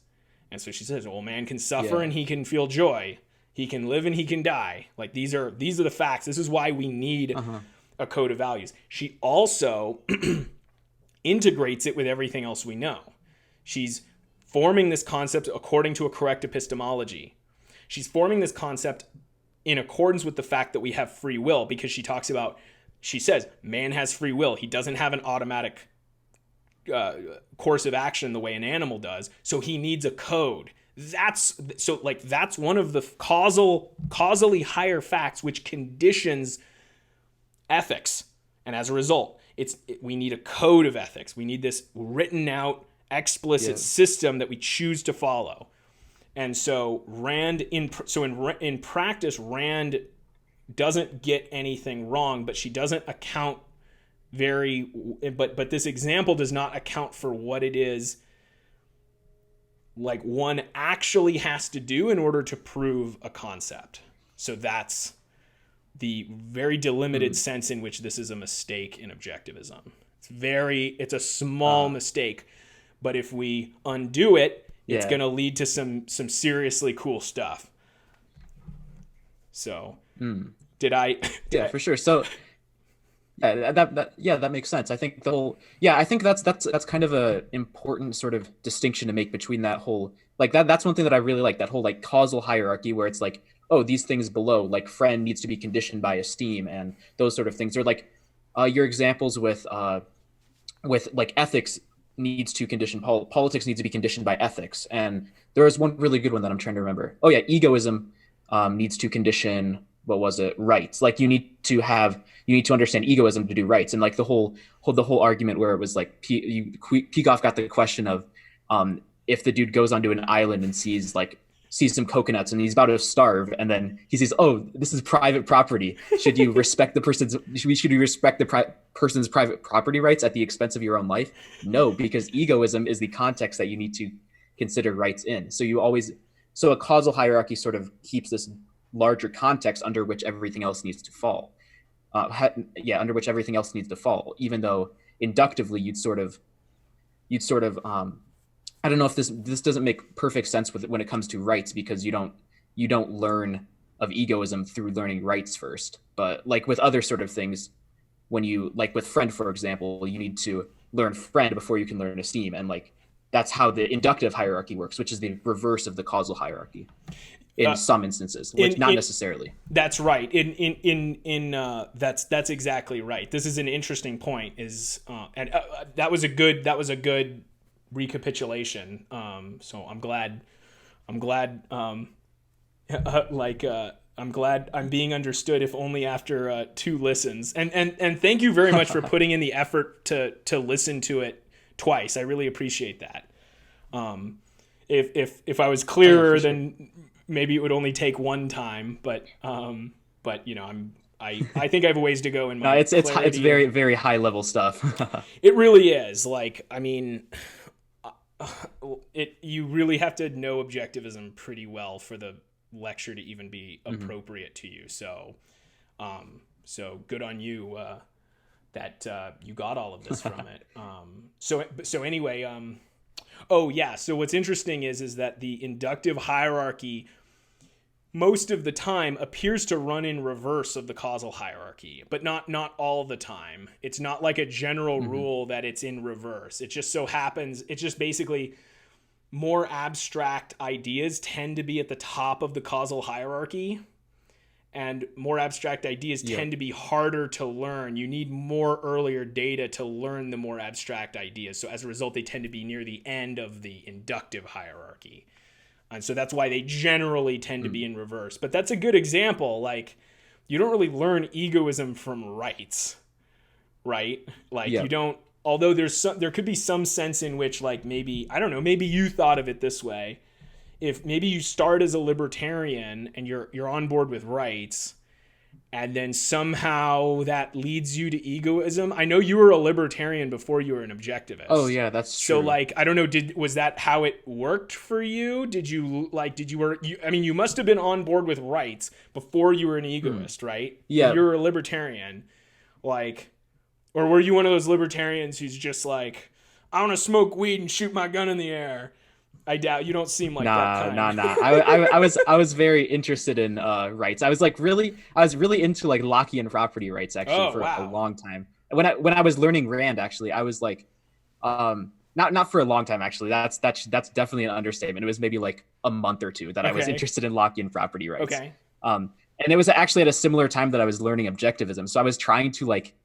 Speaker 2: And so she says, well, man can suffer
Speaker 1: Yeah.
Speaker 2: and he can feel joy. He can live and he can die. Like these are the facts. This is why we need
Speaker 1: Uh-huh.
Speaker 2: a code of values. She also integrates it with everything else we know. She's forming this concept according to a correct epistemology. She's forming this concept in accordance with the fact that we have free will, because she says, man has free will. He doesn't have an automatic course of action the way an animal does. So he needs a code. That's one of the causally higher facts which conditions ethics. And as a result, we need a code of ethics. We need this written out, explicit system that we choose to follow. And so in practice, Rand doesn't get anything wrong, but she doesn't account but this example does not account for what it is like one actually has to do in order to prove a concept. So that's the very delimited sense in which this is a mistake in objectivism. It's a small mistake, but if we undo it, it's
Speaker 1: Yeah.
Speaker 2: going to lead to some seriously cool stuff. So,
Speaker 1: Yeah, for sure. So that makes sense. I think I think that's kind of a important sort of distinction to make between that whole like that's one thing that I really like, that whole like causal hierarchy where it's like, oh, these things below, like friend needs to be conditioned by esteem and those sort of things. Or like your examples with like ethics needs to condition politics needs to be conditioned by ethics. And there is one really good one that I'm trying to remember. Oh yeah, egoism needs to condition, what was it, rights. Like you need to understand egoism to do rights. And like the whole argument where it was like Peikoff got the question of if the dude goes onto an island and sees some coconuts and he's about to starve, and then he says, oh, this is private property, should you respect the person's private property rights at the expense of your own life? No, because egoism is the context that you need to consider rights in. So a causal hierarchy sort of keeps this larger context under which everything else needs to fall. Under which everything else needs to fall, even though inductively you'd sort of I don't know if this doesn't make perfect sense when it comes to rights, because you don't learn of egoism through learning rights first. But like with other sort of things, when you like with friend, for example, you need to learn friend before you can learn esteem, and like that's how the inductive hierarchy works, which is the reverse of the causal hierarchy in some instances, which not necessarily.
Speaker 2: That's right. That's exactly right. This is an interesting point. That was a good recapitulation. So I'm glad I'm glad I'm being understood, if only after 2 listens. And thank you very much for putting in the effort to listen to it twice. I really appreciate that. If I was clearer, then maybe it would only take one time. But you know, I think I have a ways to go in my.
Speaker 1: No, it's very, very high level stuff.
Speaker 2: It really is. Like, I mean, you really have to know objectivism pretty well for the lecture to even be appropriate to you. So good on you that you got all of this from it. So anyway, oh yeah. So what's interesting is that the inductive hierarchy most of the time appears to run in reverse of the causal hierarchy, but not all the time. It's not like a general rule that it's in reverse. It just so happens, it's just basically more abstract ideas tend to be at the top of the causal hierarchy, and more abstract ideas tend to be harder to learn. You need more earlier data to learn the more abstract ideas. So as a result, they tend to be near the end of the inductive hierarchy. And so that's why they generally tend to be in reverse. But that's a good example. Like, you don't really learn egoism from rights, right? Like, you
Speaker 1: Yeah.
Speaker 2: don't, although there could be some sense in which, like, maybe, I don't know, maybe you thought of it this way. If maybe you start as a libertarian and you're on board with rights, and then somehow that leads you to egoism. I know you were a libertarian before you were an
Speaker 1: Oh
Speaker 2: objectivist.
Speaker 1: yeah, that's
Speaker 2: So,
Speaker 1: true.
Speaker 2: like, I don't know, was that how it worked for you? I mean, you must have been on board with rights before you were an
Speaker 1: Hmm.
Speaker 2: egoist, right? Or
Speaker 1: Yeah.
Speaker 2: you're a libertarian. Like, or were you one of those libertarians who's just like, I want to smoke weed and shoot my gun in the air? I doubt you don't seem like that
Speaker 1: Nah, nah,
Speaker 2: kind.
Speaker 1: nah. I was very interested in rights. I was really into like Lockean property rights actually
Speaker 2: Oh,
Speaker 1: for a
Speaker 2: wow.
Speaker 1: long time. When I was learning Rand actually, I was like not for a long time actually. That's definitely an understatement. It was maybe like a month or two that I was
Speaker 2: Okay.
Speaker 1: interested in Lockean property rights.
Speaker 2: Okay.
Speaker 1: And it was actually at a similar time that I was learning objectivism. So I was trying to like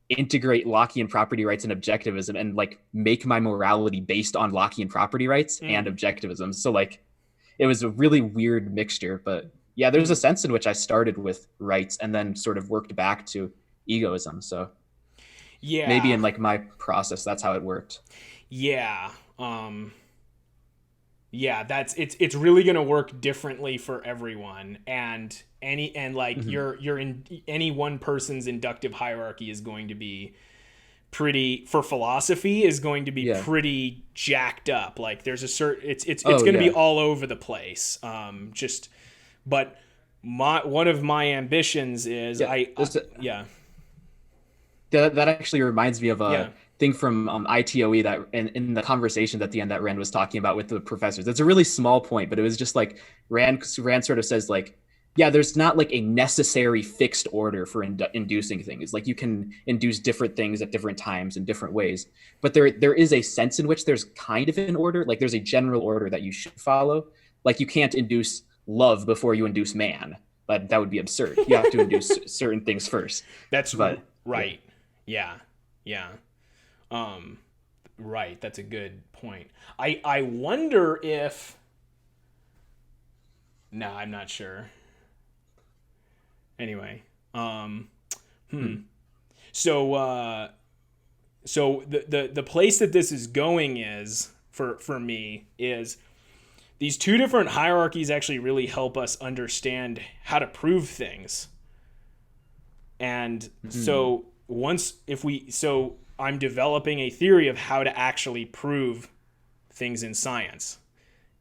Speaker 1: integrate Lockean property rights and objectivism and like make my morality based on Lockean property rights and
Speaker 2: Mm.
Speaker 1: objectivism. So like it was a really weird mixture, but yeah, there's a
Speaker 2: Mm.
Speaker 1: sense in which I started with rights and then sort of worked back to egoism. So maybe
Speaker 2: Yeah.
Speaker 1: in like my process, that's how it worked.
Speaker 2: Yeah. Um, yeah, it's really going to work differently for everyone, and like
Speaker 1: Mm-hmm.
Speaker 2: you're in any one person's inductive hierarchy is going to be pretty, for philosophy, is going to be
Speaker 1: Yeah.
Speaker 2: pretty jacked up. Like, there's a certain, it's
Speaker 1: Oh
Speaker 2: going to be
Speaker 1: yeah.
Speaker 2: all over the place. Just but my one of my ambitions is
Speaker 1: Yeah.
Speaker 2: yeah.
Speaker 1: That actually reminds me of
Speaker 2: Yeah.
Speaker 1: a thing from ITOE that in the conversation at the end that Rand was talking about with the professors. It's a really small point, but it was just like Rand sort of says like, yeah, there's not like a necessary fixed order for inducing things. Like you can induce different things at different times in different ways, but there is a sense in which there's kind of an order. Like there's a general order that you should follow. Like you can't induce love before you induce man, but that would be absurd. You have to induce certain things first.
Speaker 2: That's
Speaker 1: But yeah.
Speaker 2: right. Yeah. Yeah. Um, right. That's a good point. I wonder if. No, I'm not sure. Anyway. Um,
Speaker 1: Hmm.
Speaker 2: so the place that this is going is for me is these two different hierarchies actually really help us understand how to prove things. And
Speaker 1: Hmm.
Speaker 2: so once if we so I'm developing a theory of how to actually prove things in science.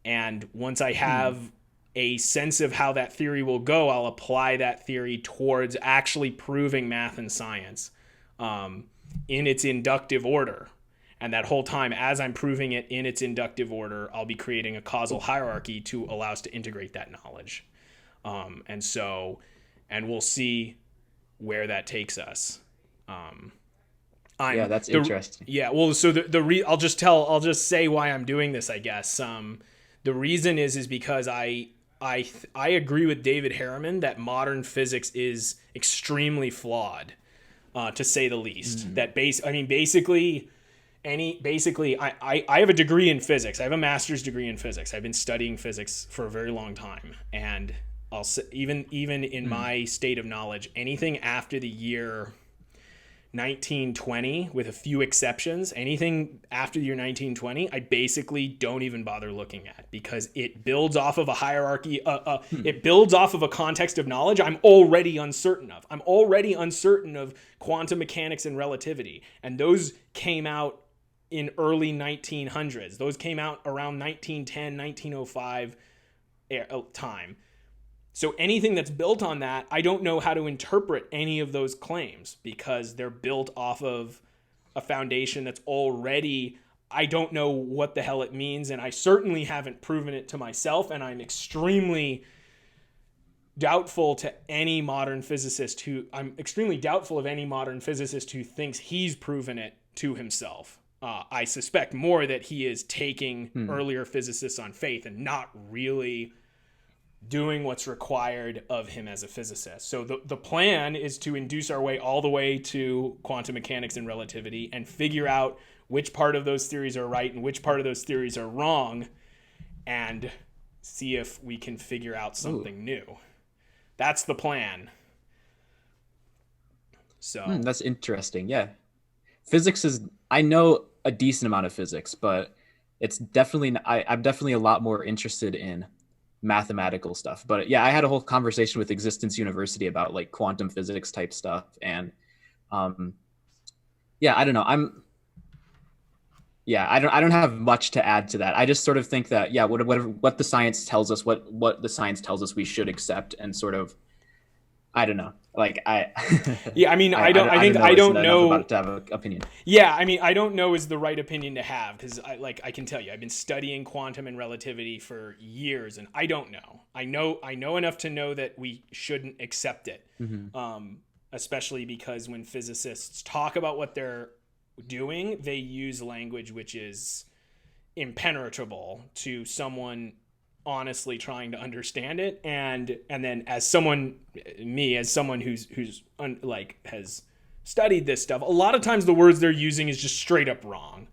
Speaker 2: And once I
Speaker 1: Hmm.
Speaker 2: have a sense of how that theory will go, I'll apply that theory towards actually proving math and science um, in its inductive order. And that whole time, as I'm proving it in its inductive order, I'll be creating a causal hierarchy to allow us to integrate that knowledge. And so, and we'll see where that takes us. Um,
Speaker 1: Yeah,
Speaker 2: I'm
Speaker 1: that's
Speaker 2: the
Speaker 1: interesting.
Speaker 2: yeah. Well, so I'll just say why I'm doing this. I guess the reason is because I agree with David Harriman that modern physics is extremely flawed, to say the least.
Speaker 1: Hmm.
Speaker 2: That I mean, I have a degree in physics. I have a master's degree in physics. I've been studying physics for a very long time, and I'll say, even in
Speaker 1: Hmm.
Speaker 2: my state of knowledge, anything after the year 1920, with a few exceptions, anything after the year 1920, I basically don't even bother looking at, because it builds off of a hierarchy.
Speaker 1: Hmm.
Speaker 2: It builds off of a context of knowledge I'm already uncertain of. I'm already uncertain of quantum mechanics and relativity. And those came out in early 1900s. Those came out around 1910, 1905 time. So anything that's built on that, I don't know how to interpret any of those claims, because they're built off of a foundation that's already, I don't know what the hell it means, and I certainly haven't proven it to myself, and I'm extremely doubtful of any modern physicist who thinks he's proven it to himself. I suspect more that he is taking
Speaker 1: Hmm.
Speaker 2: earlier physicists on faith and not really doing what's required of him as a physicist. So the plan is to induce our way all the way to quantum mechanics and relativity and figure out which part of those theories are right and which part of those theories are wrong, and see if we can figure out
Speaker 1: Ooh.
Speaker 2: something new. That's the plan. So,
Speaker 1: That's interesting. Yeah. Physics is, I know a decent amount of physics, but it's definitely, I'm definitely a lot more interested in mathematical stuff. But yeah, I had a whole conversation with Existence University about like quantum physics type stuff. And um, yeah, I don't know. I don't have much to add to that. I just sort of think that, yeah, what the science tells us, what the science tells us we should accept and sort of, I don't know. Like
Speaker 2: yeah, I mean, I
Speaker 1: I
Speaker 2: think
Speaker 1: don't
Speaker 2: I
Speaker 1: know
Speaker 2: don't
Speaker 1: enough about
Speaker 2: know.
Speaker 1: it to have an opinion.
Speaker 2: Yeah, I mean, I don't know is the right opinion to have because I can tell you I've been studying quantum and relativity for years and I don't know. I know enough to know that we shouldn't accept it.
Speaker 1: Mm-hmm.
Speaker 2: Especially because when physicists talk about what they're doing, they use language which is impenetrable to someone honestly trying to understand it. And then as someone, me as someone like has studied this stuff, a lot of times the words they're using is just straight up wrong.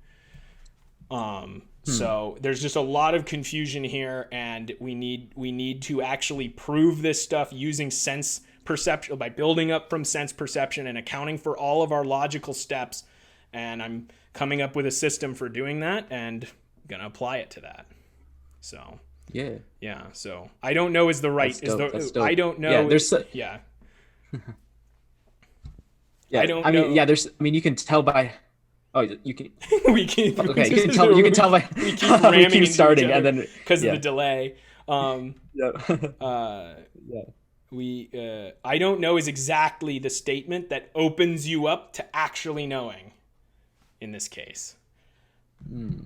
Speaker 1: Hmm.
Speaker 2: So there's just a lot of confusion here, and we need to actually prove this stuff using sense perception by building up from sense perception and accounting for all of our logical steps. And I'm coming up with a system for doing that, and I'm gonna apply it to that. So
Speaker 1: Yeah.
Speaker 2: yeah, so I don't know is the right
Speaker 1: That's
Speaker 2: is
Speaker 1: dope.
Speaker 2: the
Speaker 1: That's
Speaker 2: I
Speaker 1: dope.
Speaker 2: don't
Speaker 1: Yeah,
Speaker 2: know. Yeah, I
Speaker 1: yeah.
Speaker 2: don't
Speaker 1: I mean,
Speaker 2: know.
Speaker 1: yeah. I mean, you can tell by. Oh, you can.
Speaker 2: we keep
Speaker 1: Okay, you can tell. You can tell by.
Speaker 2: we keep
Speaker 1: We
Speaker 2: ramming
Speaker 1: keep
Speaker 2: into each
Speaker 1: starting, and
Speaker 2: other
Speaker 1: then
Speaker 2: because of the
Speaker 1: yeah,
Speaker 2: delay.
Speaker 1: yeah,
Speaker 2: Uh,
Speaker 1: yeah.
Speaker 2: I don't know is exactly the statement that opens you up to actually knowing in this case.
Speaker 1: Hmm.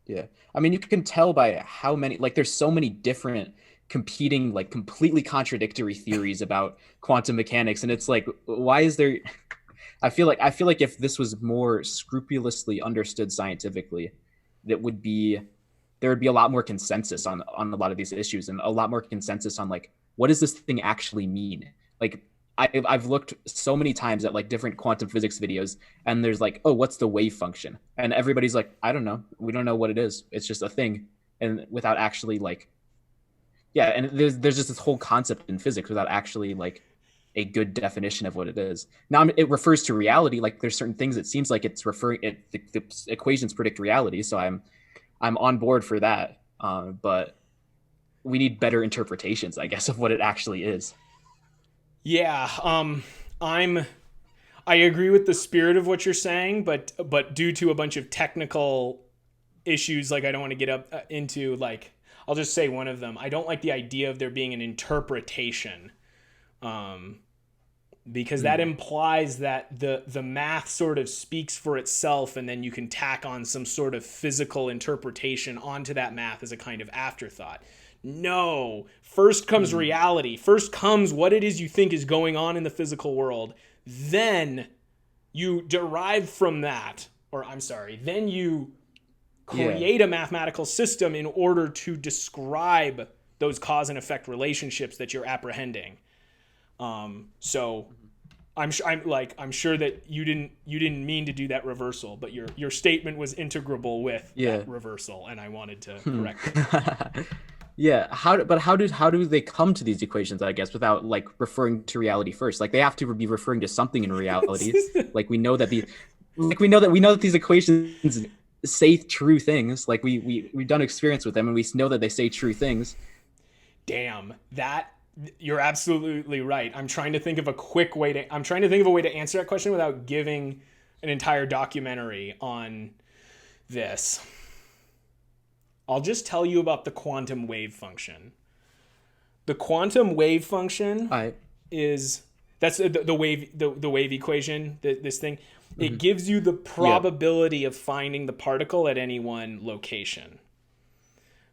Speaker 1: Yeah. I mean, you can tell by how many, like, there's so many different competing, like, completely contradictory theories about quantum mechanics. And it's like, why is there, I feel like if this was more scrupulously understood scientifically, that would be, there would be a lot more consensus on a lot of these issues and a lot more consensus on like, what does this thing actually mean? Like, I've looked so many times at like different quantum physics videos, and there's like, oh, what's the wave function? And everybody's like, I don't know. We don't know what it is. It's just a thing, and without actually like, yeah. And there's just this whole concept in physics without actually like a good definition of what it is. Now it refers to reality. Like there's certain things it seems like it's referring. The equations predict reality, so I'm on board for that. But we need better interpretations, I guess, of what it actually is.
Speaker 2: Yeah, I'm I agree with the spirit of what you're saying, but due to a bunch of technical issues, like I don't want to get up into like I'll just say one of them. I don't like the idea of there being an interpretation, um, because that
Speaker 1: Mm.
Speaker 2: implies that the math sort of speaks for itself, and then you can tack on some sort of physical interpretation onto that math as a kind of afterthought. No, first comes
Speaker 1: Mm.
Speaker 2: reality. First comes what it is you think is going on in the physical world. Then you derive from that, or I'm sorry, then you
Speaker 1: Yeah.
Speaker 2: create a mathematical system in order to describe those cause and effect relationships that you're apprehending. So I'm sure that you didn't mean to do that reversal, but your statement was integrable with
Speaker 1: Yeah.
Speaker 2: that reversal, and I wanted to
Speaker 1: Hmm.
Speaker 2: correct it.
Speaker 1: Yeah. How do they come to these equations? I guess without like referring to reality first. Like they have to be referring to something in reality. Like we know that these equations say true things. Like we've done experience with them, and we know that they say true things.
Speaker 2: Damn, that you're absolutely right. I'm trying to think of a quick way to I'm trying to think of a way to answer that question without giving an entire documentary on this. I'll just tell you about the quantum wave function. The quantum wave function
Speaker 1: I.
Speaker 2: is that's the wave equation, this thing. It
Speaker 1: Mhm.
Speaker 2: gives you the
Speaker 1: Yeah.
Speaker 2: probability of finding the particle at any one location.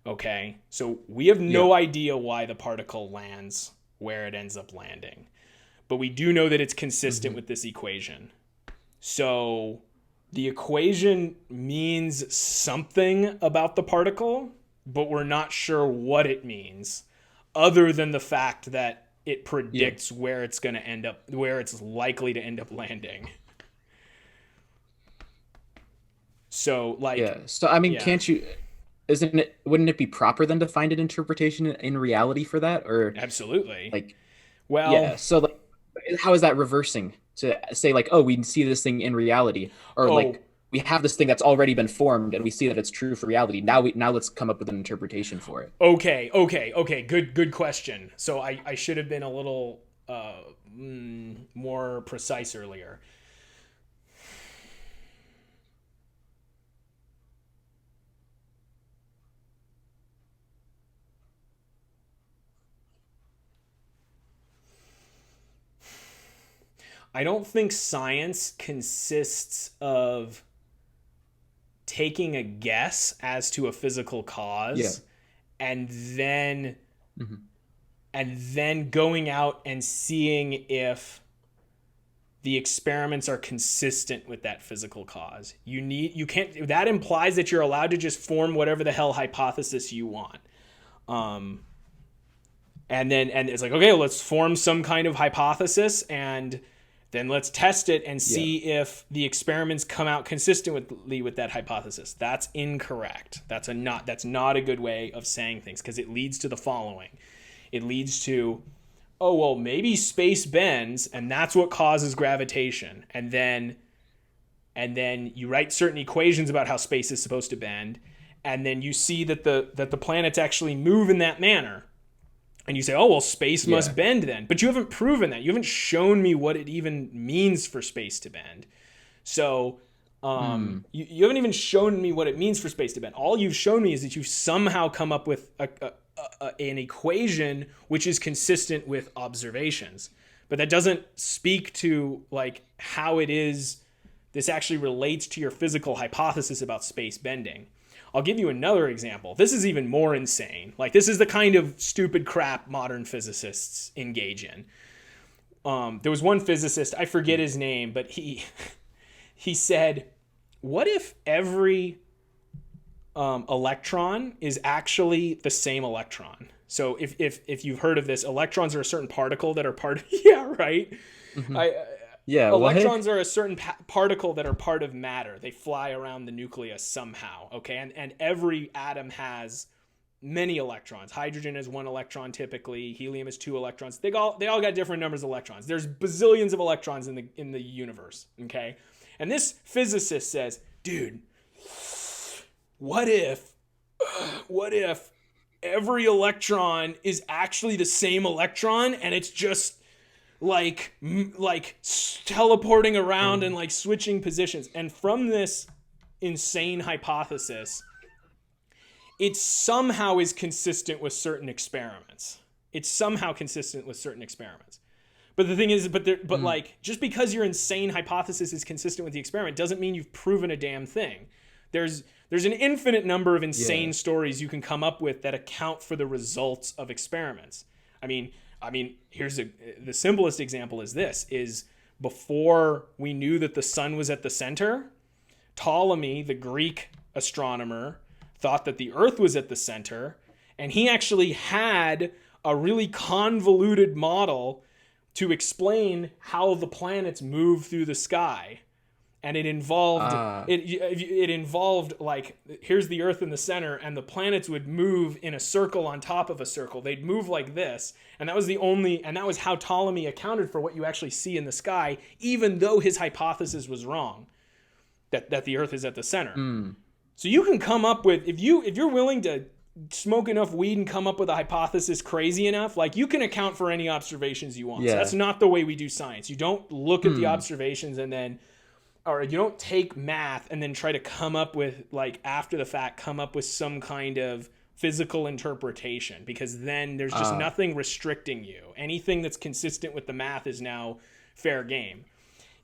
Speaker 2: Okay? So we have
Speaker 1: Yeah.
Speaker 2: no idea why the particle lands where it ends up landing. But we do know that it's consistent
Speaker 1: Hmm.
Speaker 2: with this equation. So the equation means something about the particle, but we're not sure what it means, other than the fact that it
Speaker 1: Yeah.
Speaker 2: predicts where it's going to end up, where it's likely to end up landing. So, like,
Speaker 1: Yeah. So I mean,
Speaker 2: yeah.
Speaker 1: can't you? wouldn't it be proper then to find an interpretation in reality for that? Or
Speaker 2: Absolutely.
Speaker 1: like,
Speaker 2: Well,
Speaker 1: yeah, so like how is that reversing to say like, oh, we see this thing in reality, or
Speaker 2: oh,
Speaker 1: like we have this thing that's already been formed and we see that it's true for reality. Now let's come up with an interpretation for it.
Speaker 2: okay. Good question. So I should have been a little more precise earlier. I don't think science consists of taking a guess as to a physical
Speaker 1: Yeah.
Speaker 2: cause and then
Speaker 1: Hmm.
Speaker 2: going out and seeing if the experiments are consistent with that physical cause. You can't, that implies that you're allowed to just form whatever the hell hypothesis you want. Um and it's like, okay, let's form some kind of hypothesis, and then let's test it and
Speaker 1: Yeah.
Speaker 2: see if the experiments come out consistently with that hypothesis. That's incorrect. That's not a good way of saying things, because it leads to the following. It leads to, oh well, maybe space bends and that's what causes gravitation. And then you write certain equations about how space is supposed to bend, and then you see that the planets actually move in that manner. And you say, oh, well, space must
Speaker 1: Yeah.
Speaker 2: bend then. But you haven't proven that. You haven't shown me what it even means for space to bend. So
Speaker 1: Hmm.
Speaker 2: you haven't even shown me what it means for space to bend. All you've shown me is that you've somehow come up with an equation which is consistent with observations. But that doesn't speak to like how it is this actually relates to your physical hypothesis about space bending. I'll give you another example. This is even more insane. Like, this is the kind of stupid crap modern physicists engage in. There was one physicist, I forget his name, but he said, "What if every electron is actually the same electron?" So if you've heard of this, electrons are a certain particle that are part of, yeah, right.
Speaker 1: Hmm.
Speaker 2: I
Speaker 1: Yeah. What?
Speaker 2: Electrons are a certain particle that are part of matter. They fly around the nucleus somehow, okay? And every atom has many electrons. Hydrogen has one electron typically. Helium has two electrons. They all got different numbers of electrons. There's bazillions of electrons in the universe, okay? And this physicist says, "Dude, what if what if every electron is actually the same electron, and it's just like teleporting around and like switching positions?" And from this insane hypothesis, it somehow is consistent with certain experiments. It's somehow consistent with certain experiments. But the thing is,
Speaker 1: Mm.
Speaker 2: like, just because your insane hypothesis is consistent with the experiment doesn't mean you've proven a damn thing. There's an infinite number of
Speaker 1: Yeah.
Speaker 2: insane stories you can come up with that account for the results of experiments. Here's the simplest example is this: is before we knew that the sun was at the center, Ptolemy, the Greek astronomer, thought that the Earth was at the center, and he actually had a really convoluted model to explain how the planets move through the sky. And
Speaker 1: Ah.
Speaker 2: it involved, like, here's the Earth in the center, and the planets would move in a circle on top of a circle. They'd move like this, and that was how Ptolemy accounted for what you actually see in the sky, even though his hypothesis was wrong, that the Earth is at the center.
Speaker 1: Mm.
Speaker 2: So you can come up with, if you're willing to smoke enough weed and come up with a hypothesis crazy enough, like, you can account for any observations you want. So
Speaker 1: Yeah.
Speaker 2: that's not the way we do science. You don't look at the
Speaker 1: Hmm.
Speaker 2: observations and then, or you don't take math and then try to come up with, like, after the fact, come up with some kind of physical interpretation, because then there's just
Speaker 1: Ah.
Speaker 2: nothing restricting you. Anything that's consistent with the math is now fair game.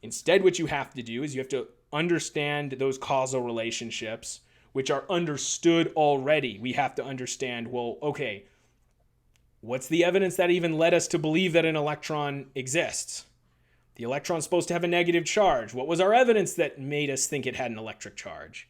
Speaker 2: Instead, what you have to do is you have to understand those causal relationships, which are understood already. We have to understand, well, okay, what's the evidence that even led us to believe that an electron exists? The electron's supposed to have a negative charge. What was our evidence that made us think it had an electric charge?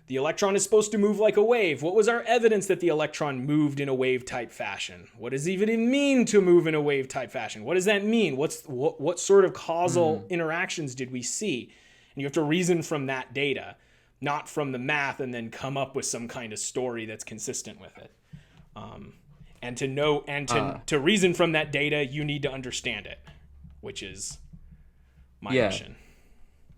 Speaker 2: The electron is supposed to move like a wave. What was our evidence that the electron moved in a wave-type fashion? What does it even mean to move in a wave-type fashion? What does that mean? What sort of causal interactions did we see? And you have to reason from that data. not from the math and then come up with some kind of story that's consistent with it. And to know and to reason from that data, you need to understand it, which is my mission.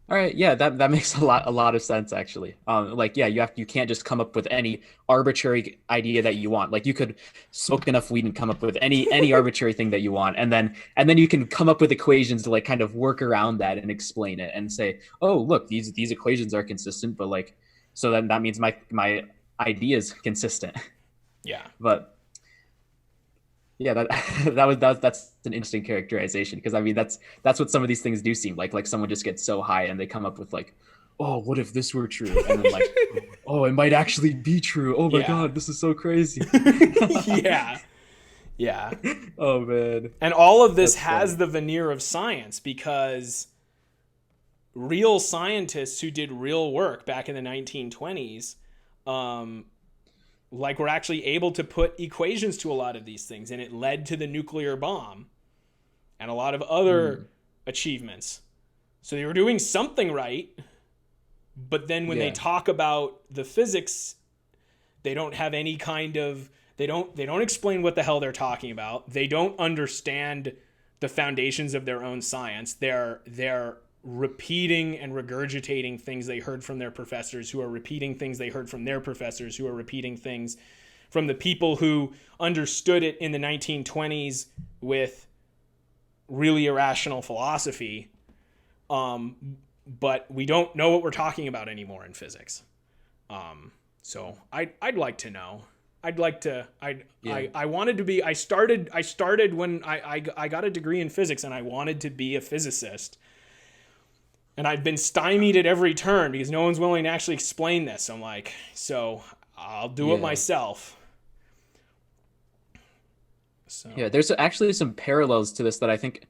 Speaker 1: All right, yeah, that makes a lot of sense actually. Like, yeah, you can't just come up with any arbitrary idea that you want. Like, you could smoke enough weed and come up with any arbitrary thing that you want, and then you can come up with equations to like kind of work around that and explain it and say, oh, look, these equations are consistent, but like, so then that means my idea is consistent.
Speaker 2: Yeah.
Speaker 1: But yeah, that's an interesting characterization, because I mean that's what some of these things do seem like someone just gets so high and they come up with like, oh, what if this were true, and then like, oh, it might actually be true. Oh my God, this is so crazy.
Speaker 2: Yeah.
Speaker 1: Oh man.
Speaker 2: And all of this has the veneer of science, because real scientists who did real work back in the 1920s, like, we're actually able to put equations to a lot of these things, and it led to the nuclear bomb and a lot of other achievements. So they were doing something right, but then when they talk about the physics, they don't have any kind of, they don't explain what the hell they're talking about. They don't understand the foundations of their own science. They're repeating and regurgitating things they heard from their professors, who are repeating things they heard from their professors, who are repeating things from the people who understood it in the 1920s with really irrational philosophy. But we don't know what we're talking about anymore in physics. So I'd like to know. I wanted to be, I started when I got a degree in physics, and I wanted to be a physicist. And I've been stymied at every turn because no one's willing to actually explain this. I'm like, so I'll do it myself. So
Speaker 1: yeah, there's actually some parallels to this that I think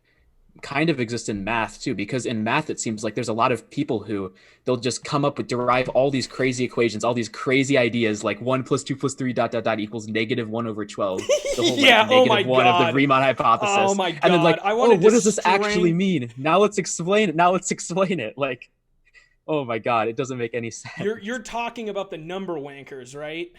Speaker 1: kind of exist in math too, because in math it seems like there's a lot of people who they'll just come up with, derive all these crazy equations, all these crazy ideas, like 1 + 2 + 3 ... equals -1/12. The whole like, -1 of the Riemann hypothesis.
Speaker 2: Oh my God.
Speaker 1: And then like, what does this actually
Speaker 2: string...
Speaker 1: mean? Now let's explain it. Like, oh my God, it doesn't make any sense.
Speaker 2: You're talking about the number wankers, right?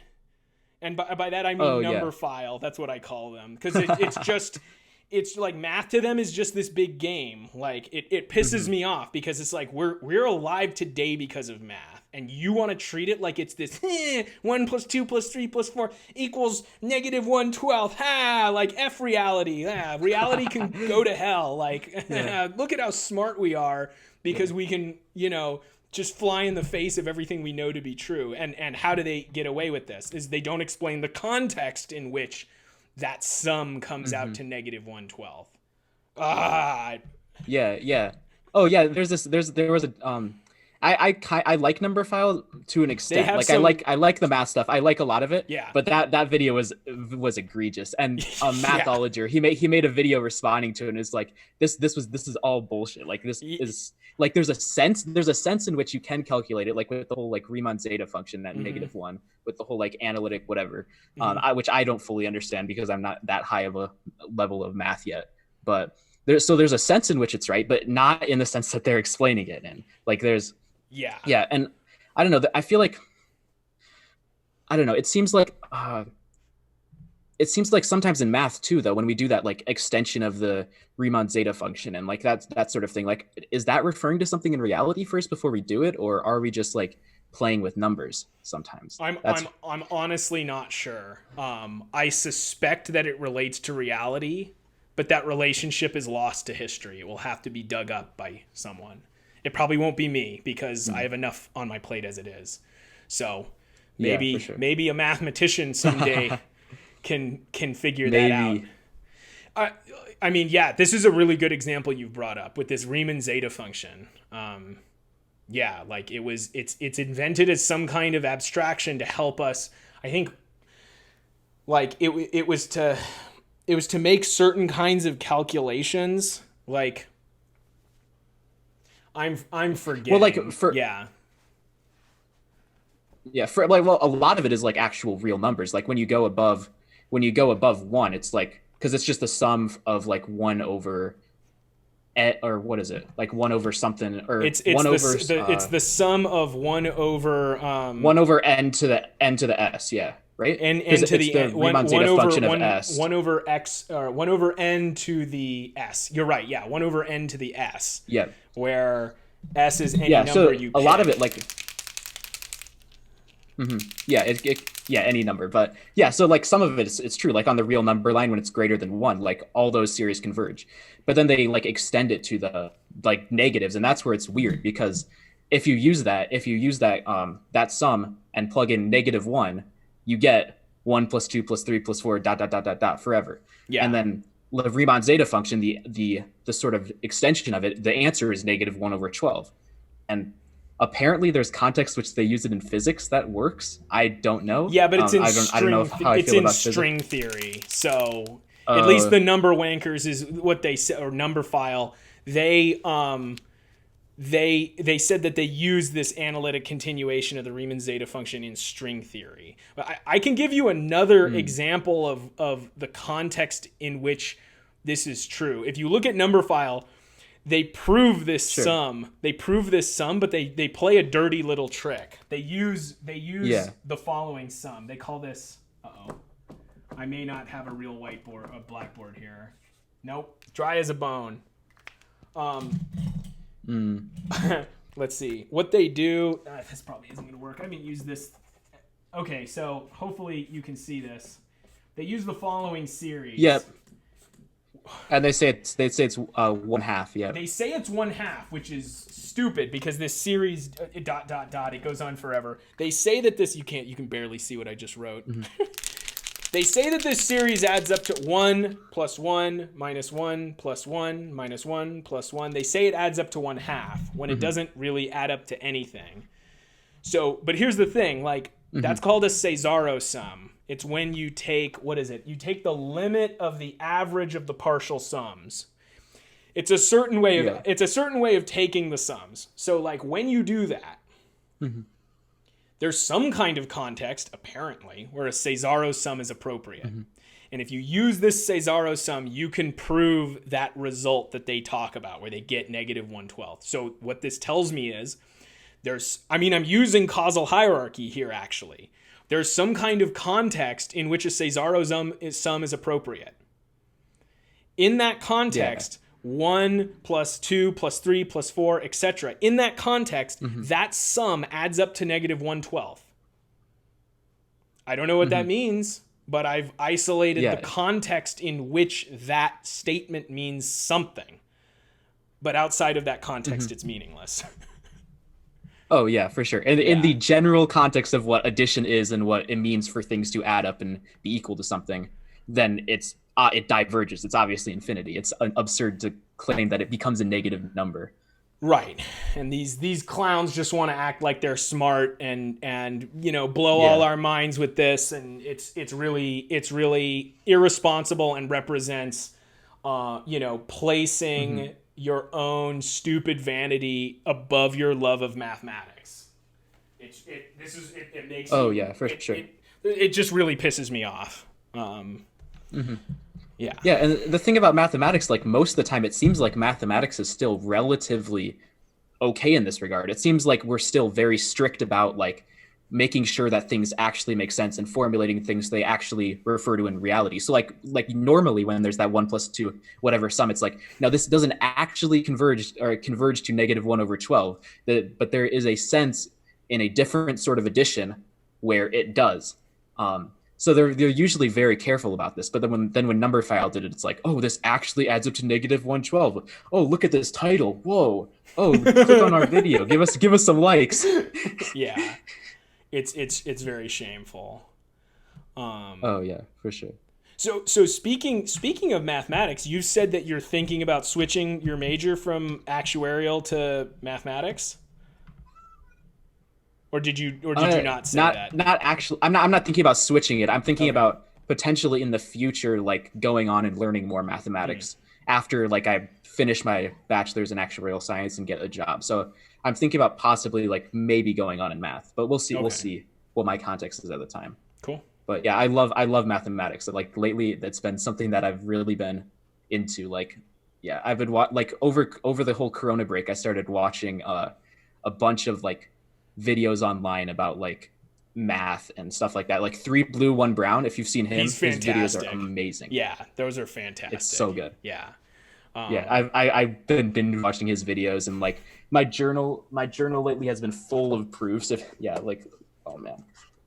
Speaker 2: And by that I mean number file. That's what I call them, because it's just it's like math to them is just this big game. Like, it pisses me off, because it's like we're alive today because of math, and you want to treat it like it's this 1 + 2 + 3 + 4 equals -1/12. Ha! Like, F reality. Reality can go to hell. Like, look at how smart we are, because we can, just fly in the face of everything we know to be true. And how do they get away with this? Is they don't explain the context in which that sum comes out to -1/12.
Speaker 1: Yeah. Oh yeah, there was a I like number file to an extent. Like, I like the math stuff. I like a lot of it.
Speaker 2: Yeah.
Speaker 1: But that video was egregious. And Mathologer, he made a video responding to it, and it's like, this is all bullshit. Like, this is like, there's a sense in which you can calculate it, like with the whole like Riemann zeta function, that -1, with the whole like analytic whatever, which I don't fully understand because I'm not that high of a level of math yet. But there's a sense in which it's right, but not in the sense that they're explaining it in. Like, there's and I don't know, I feel like, I don't know, it seems like sometimes in math too, though, when we do that like extension of the Riemann zeta function and like that sort of thing, like, is that referring to something in reality first before we do it, or are we just like playing with numbers sometimes?
Speaker 2: I'm honestly not sure. I suspect that it relates to reality, but that relationship is lost to history. It will have to be dug up by someone. It probably won't be me, because I have enough on my plate as it is. So maybe a mathematician someday can figure that out. I mean, this is a really good example you've brought up with this Riemann zeta function. Like, it's invented as some kind of abstraction to help us. I think, like, it was to make certain kinds of calculations. Like, I'm forgetting.
Speaker 1: Well, like, for like, well, a lot of it is like actual real numbers. Like, when you go above 1, it's like, because it's just the sum of like 1 over or what is it? Like 1 over something, or
Speaker 2: It's
Speaker 1: 1 over
Speaker 2: it's the sum of 1 over
Speaker 1: 1 over n to the s, yeah, right? Because
Speaker 2: n to
Speaker 1: it's
Speaker 2: the
Speaker 1: the
Speaker 2: n,
Speaker 1: Riemann
Speaker 2: one
Speaker 1: zeta
Speaker 2: over
Speaker 1: function of
Speaker 2: one
Speaker 1: s.
Speaker 2: 1 over x, or 1 over n to the s. You're right. Yeah, 1 over n to the s,
Speaker 1: Yeah.
Speaker 2: where s is any
Speaker 1: Yeah,
Speaker 2: number
Speaker 1: so
Speaker 2: you
Speaker 1: a lot of it
Speaker 2: pick.
Speaker 1: like yeah, yeah, any number. But yeah, so like some of it it's true. Like on the real number line when it's greater than 1, like all those series converge. But then they like extend it to the like negatives, and that's where it's weird because if you use that sum and plug in -1, you get 1 plus 2 plus 3 plus 4 dot dot dot dot dot forever. And
Speaker 2: Yeah.
Speaker 1: then the Riemann zeta function, the sort of extension of it, the answer is -1 over 12. And apparently there's context which they use it in physics that works. I don't know.
Speaker 2: Yeah, but it's in
Speaker 1: I don't know how I
Speaker 2: it's
Speaker 1: feel
Speaker 2: in
Speaker 1: about physics.
Speaker 2: string theory. So at least
Speaker 1: Uh,
Speaker 2: the number wankers is what they say, or number file. They they said that they use this analytic continuation of the Riemann zeta function in string theory. But I can give you another example of the context in which this is true. If you look at number file, they prove this
Speaker 1: sure.
Speaker 2: sum. They prove this sum, but they play a dirty little trick. They use
Speaker 1: Yeah.
Speaker 2: the following sum. They call this. Uh-oh. I may not have a real whiteboard, a blackboard here. Nope, dry as a bone. Let's see what they do. This probably isn't going to work. I haven't used this. Okay, so hopefully you can see this. They use the following series.
Speaker 1: Yep. And they say it's 1/2. Yeah.
Speaker 2: They say it's 1/2, which is stupid because this series dot dot dot, it goes on forever. They say that this, you can barely see what I just wrote. They say that this series adds up to 1 plus 1 minus 1 plus 1 minus 1 plus 1. They say it adds up to 1/2 when it doesn't really add up to anything. So, but here's the thing, like that's called a Cesaro sum. It's when you take, what is it? You take the limit of the average of the partial sums. It's a certain way of taking the sums. So like when you do that, there's some kind of context, apparently, where a Cesaro sum is appropriate. And if you use this Cesaro sum, you can prove that result that they talk about, where they get -1/12. So what this tells me is I'm using causal hierarchy here, actually. There's some kind of context in which a Cesaro sum is appropriate. In that context, 1 plus 2 plus 3 plus 4, etc. In that context, that sum adds up to -1/12. I don't know what that means, but I've isolated the context in which that statement means something. But outside of that context, it's meaningless.
Speaker 1: Oh yeah, for sure. And in the general context of what addition is and what it means for things to add up and be equal to something, then it diverges. It's obviously infinity. It's absurd to claim that it becomes a negative number.
Speaker 2: Right. And these clowns just want to act like they're smart and blow all our minds with this, and it's really irresponsible and represents placing your own stupid vanity above your love of mathematics. It makes
Speaker 1: sure.
Speaker 2: It just really pisses me off.
Speaker 1: Yeah, and the thing about mathematics, like most of the time, it seems like mathematics is still relatively okay in this regard. It seems like we're still very strict about like making sure that things actually make sense and formulating things they actually refer to in reality. So like normally when there's that 1 plus 2 whatever sum, it's like, no, this doesn't actually converge to -1/12, but there is a sense in a different sort of addition where it does. So they're usually very careful about this. But then when Numberphile did it, it's like, oh, this actually adds up to -1/12. Oh, look at this title. Whoa. Oh, click on our video. Give us some likes.
Speaker 2: Yeah. It's very shameful.
Speaker 1: Oh yeah, for sure.
Speaker 2: So speaking of mathematics, you said that you're thinking about switching your major from actuarial to mathematics? Or did you not say that?
Speaker 1: Not actually. I'm not thinking about switching it. I'm thinking about potentially in the future, like going on and learning more mathematics after like I finish my bachelor's in actuarial science and get a job. So I'm thinking about possibly like maybe going on in math, but we'll see. Okay. We'll see what my context is at the time.
Speaker 2: Cool.
Speaker 1: But yeah, I love mathematics. Like lately, that's been something that I've really been into. Like, yeah, I've been like over the whole Corona break. I started watching a bunch of like videos online about like math and stuff like that. Like Three Blue, One Brown. If you've seen
Speaker 2: He's
Speaker 1: him, his videos are
Speaker 2: fantastic.
Speaker 1: amazing.
Speaker 2: Yeah, those are
Speaker 1: It's so
Speaker 2: fantastic.
Speaker 1: good.
Speaker 2: Yeah.
Speaker 1: Yeah,
Speaker 2: Um,
Speaker 1: I've been watching his videos, and like my journal lately has been full of proofs. If yeah, like oh man,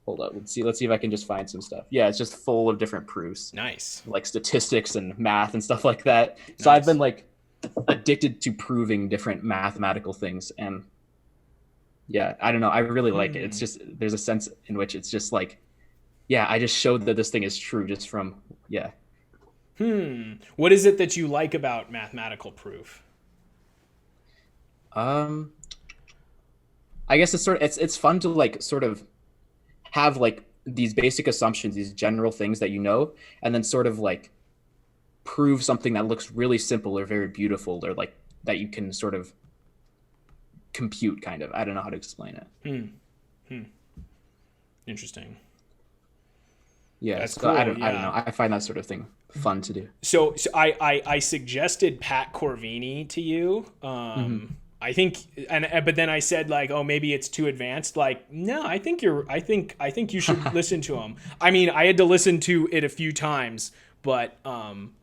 Speaker 1: hold up, let's see if I can just find some stuff. Yeah, it's just full of different proofs,
Speaker 2: nice.
Speaker 1: like statistics and math and stuff like that. So I've been
Speaker 2: Nice.
Speaker 1: like addicted to proving different mathematical things, and yeah, I don't know, I really like it. It's
Speaker 2: Hmm.
Speaker 1: just there's a sense in which it's just like yeah, I just showed that this thing is true just from yeah.
Speaker 2: What is it that you like about mathematical proof?
Speaker 1: Um, I guess it's fun to like sort of have like these basic assumptions, these general things that you know, and then sort of like prove something that looks really simple or very beautiful or like that you can sort of compute kind of. I don't know how to explain it.
Speaker 2: Interesting.
Speaker 1: Yeah,
Speaker 2: That's
Speaker 1: so
Speaker 2: cool.
Speaker 1: I don't
Speaker 2: Yeah.
Speaker 1: know. I find that sort of thing fun to do.
Speaker 2: So I suggested Pat Corvini to you.
Speaker 1: Mm-hmm.
Speaker 2: I think, but then I said like, oh, maybe it's too advanced. Like, no, I think you should listen to him. I mean, I had to listen to it a few times, but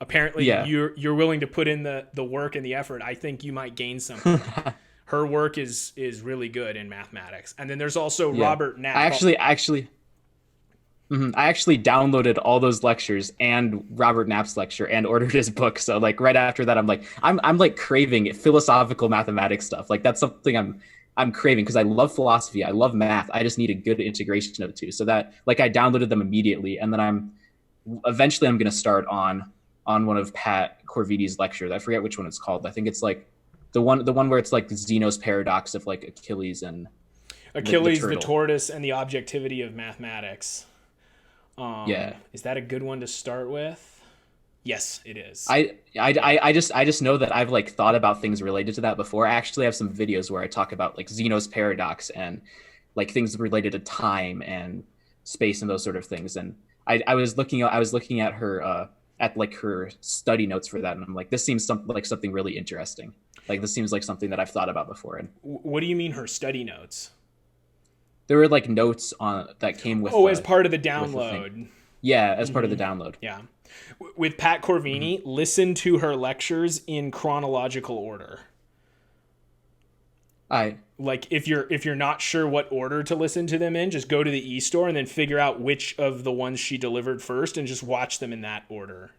Speaker 2: apparently
Speaker 1: Yeah.
Speaker 2: you're willing to put in the work and the effort. I think you might gain something. Her work is really good in mathematics. And then there's also
Speaker 1: Yeah.
Speaker 2: Robert
Speaker 1: I
Speaker 2: Knapp.
Speaker 1: actually I actually downloaded all those lectures and Robert Knapp's lecture and ordered his book. So like right after that, I'm like craving philosophical mathematics stuff. Like that's something I'm craving because I love philosophy. I love math. I just need a good integration of the two. So that like I downloaded them immediately, and then I'm going to start on one of Pat Corvini's lectures. I forget which one it's called. I think it's like the one where it's like Zeno's paradox of like Achilles and the
Speaker 2: Achilles, the
Speaker 1: turtle.
Speaker 2: tortoise, and the objectivity of mathematics.
Speaker 1: Yeah.
Speaker 2: Is that a good one to start with? Yes, it is.
Speaker 1: I just know that I've like thought about things related to that before. I actually have some videos where I talk about like Zeno's paradox and like things related to time and space and those sort of things. And I was looking at like her study notes for that, and I'm like, this seems like something really interesting. Like this seems like something that I've thought about before. And
Speaker 2: What do you mean her study notes?
Speaker 1: there were like notes on that came
Speaker 2: Oh, as part of the
Speaker 1: with the thing.
Speaker 2: download.
Speaker 1: Yeah, as part of the download.
Speaker 2: Yeah. With Pat
Speaker 1: Hmm.
Speaker 2: Corvini, listen to her lectures in chronological order.
Speaker 1: I
Speaker 2: Like if you're not sure what order to listen to them in, just go to the e-store and then figure out which of the ones she delivered first and just watch them in that order.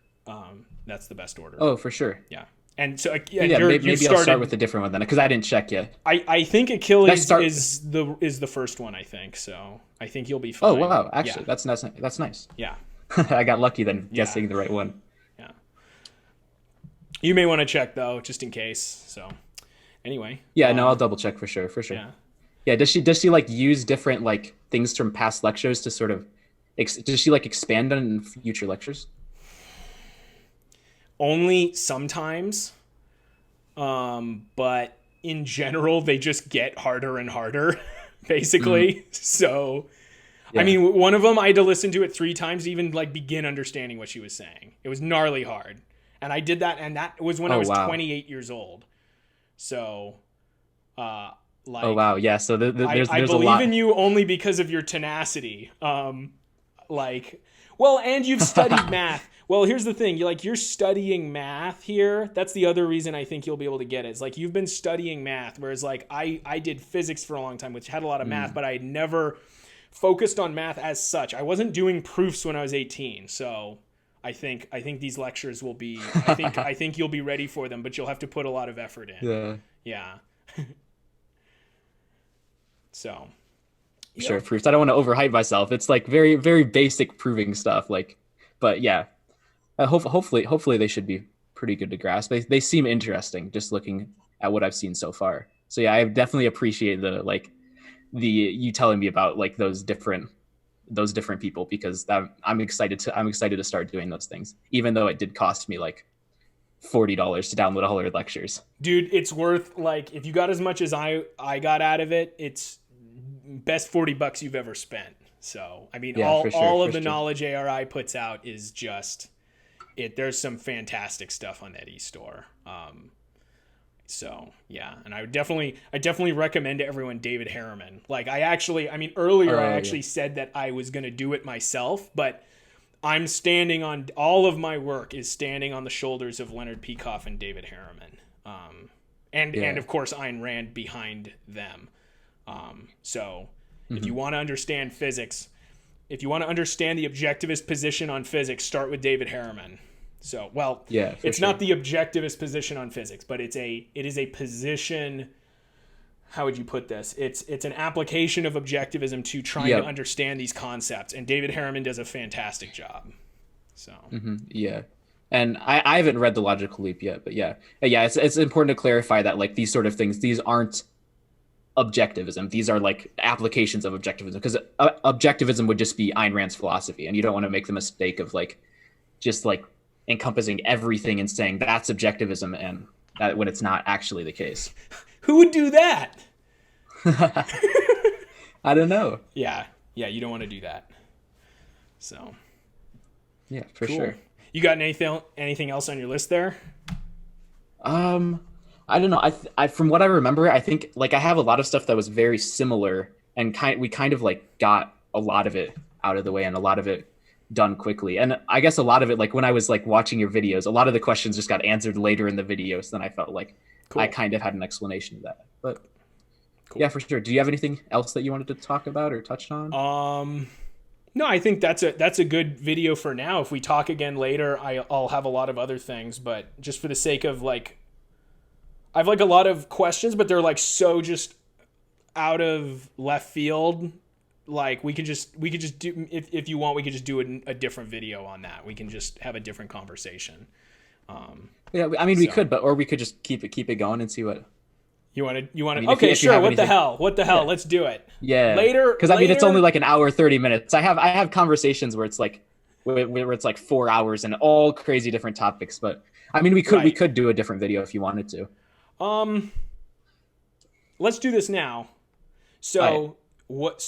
Speaker 2: That's the best order.
Speaker 1: oh for sure.
Speaker 2: Yeah. And so
Speaker 1: Yeah,
Speaker 2: you've
Speaker 1: maybe I'll start with
Speaker 2: started.
Speaker 1: a different one then because I didn't check yet.
Speaker 2: I think
Speaker 1: Did I
Speaker 2: Achilles
Speaker 1: start?
Speaker 2: is the first one. I think so. I think you'll be
Speaker 1: Oh
Speaker 2: fine.
Speaker 1: wow,
Speaker 2: Yeah.
Speaker 1: actually, that's nice. That's nice.
Speaker 2: Yeah.
Speaker 1: I got lucky then
Speaker 2: Yeah.
Speaker 1: guessing the right one.
Speaker 2: Yeah. You may want to check though, just in case. So, anyway.
Speaker 1: Yeah, no, I'll double check for sure, for sure.
Speaker 2: Yeah.
Speaker 1: Yeah, does she like use different like things from past lectures to sort of does she like expand on in future lectures?
Speaker 2: Only sometimes. But in general, they just get harder and harder, basically.
Speaker 1: Mm,
Speaker 2: So, I
Speaker 1: yeah.
Speaker 2: mean, one of them I had to listen to it 3 times to even like begin understanding what she was saying. It was gnarly hard, and I did that, and that was when I
Speaker 1: Oh
Speaker 2: was
Speaker 1: wow.
Speaker 2: 28 years old. So, uh,
Speaker 1: Oh
Speaker 2: like
Speaker 1: wow. Yeah. So
Speaker 2: I
Speaker 1: there's a
Speaker 2: believe
Speaker 1: lot.
Speaker 2: in you only because of your tenacity. Like, well, and you've studied math. Well, here's the thing. You're studying math here. That's the other reason I think you'll be able to get it. It's like you've been studying math, whereas like I did physics for a long time, which had a lot of math,
Speaker 1: Mm,
Speaker 2: but I had never focused on math as such. I wasn't doing proofs when I was 18, so I think these lectures will be. I think you'll be ready for them, but you'll have to put a lot of effort in.
Speaker 1: yeah.
Speaker 2: Yeah. So.
Speaker 1: Sure.
Speaker 2: Yep.
Speaker 1: Proofs. I don't want to overhype myself. It's like very basic proving stuff. Like, but yeah. Hopefully they should be pretty good to grasp. They seem interesting just looking at what I've seen so far. So yeah, I definitely appreciate the you telling me about like those different people because I'm excited to start doing those things even though it did cost me like $40 to download all their lectures.
Speaker 2: Dude, it's worth like if you got as much as I got out of it, it's best $40 you've ever spent. So I mean,
Speaker 1: Yeah,
Speaker 2: all
Speaker 1: for sure,
Speaker 2: all
Speaker 1: for
Speaker 2: of the
Speaker 1: sure.
Speaker 2: knowledge ARI puts out is just there's some fantastic stuff on that eStore. So yeah, and I definitely recommend to everyone David Harriman. Like earlier I actually said that I was going to do it myself, but I'm standing on, all of my work is standing on the shoulders of Leonard Peikoff and David Harriman. And of course Ayn Rand behind them. So if you want to understand physics, if you want to understand the objectivist position on physics, start with David Harriman. So, it's not the objectivist position on physics, but it is a position. How would you put this? It's an application of objectivism to trying to understand these concepts, and David Harriman does a fantastic job. So,
Speaker 1: and I haven't read The Logical Leap yet, but it's important to clarify that like these sort of things, these aren't objectivism. These are like applications of objectivism, because objectivism would just be Ayn Rand's philosophy, and you don't want to make the mistake of like just like encompassing everything and saying that's objectivism, and that when it's not actually the case.
Speaker 2: Who would do that?
Speaker 1: I don't know.
Speaker 2: Yeah, you don't want to do that. So,
Speaker 1: yeah, for sure.
Speaker 2: You got anything else on your list there?
Speaker 1: I don't know. I from what I remember, I think like I have a lot of stuff that was very similar, and we kind of like got a lot of it out of the way and a lot of it done quickly. And I guess a lot of it, like when I was like watching your videos, a lot of the questions just got answered later in the videos. Then I felt like I kind of had an explanation of that. But yeah, for sure. Do you have anything else that you wanted to talk about or touch on?
Speaker 2: No, I think that's a good video for now. If we talk again later, I'll have a lot of other things, but just for the sake of like, I have like a lot of questions, but they're like so just out of left field. Like we could just do, if you want, we could just do a different video on that. We can just have a different conversation.
Speaker 1: We could, or we could just keep it going and see what
Speaker 2: you want to. Okay, sure. What the hell? Yeah. Let's do it.
Speaker 1: Yeah.
Speaker 2: Later.
Speaker 1: Because I mean, it's only like an hour, 30 minutes. I have conversations where it's like, where it's like 4 hours and all crazy different topics. But I mean, we could do a different video if you wanted to.
Speaker 2: Let's do this now. So. What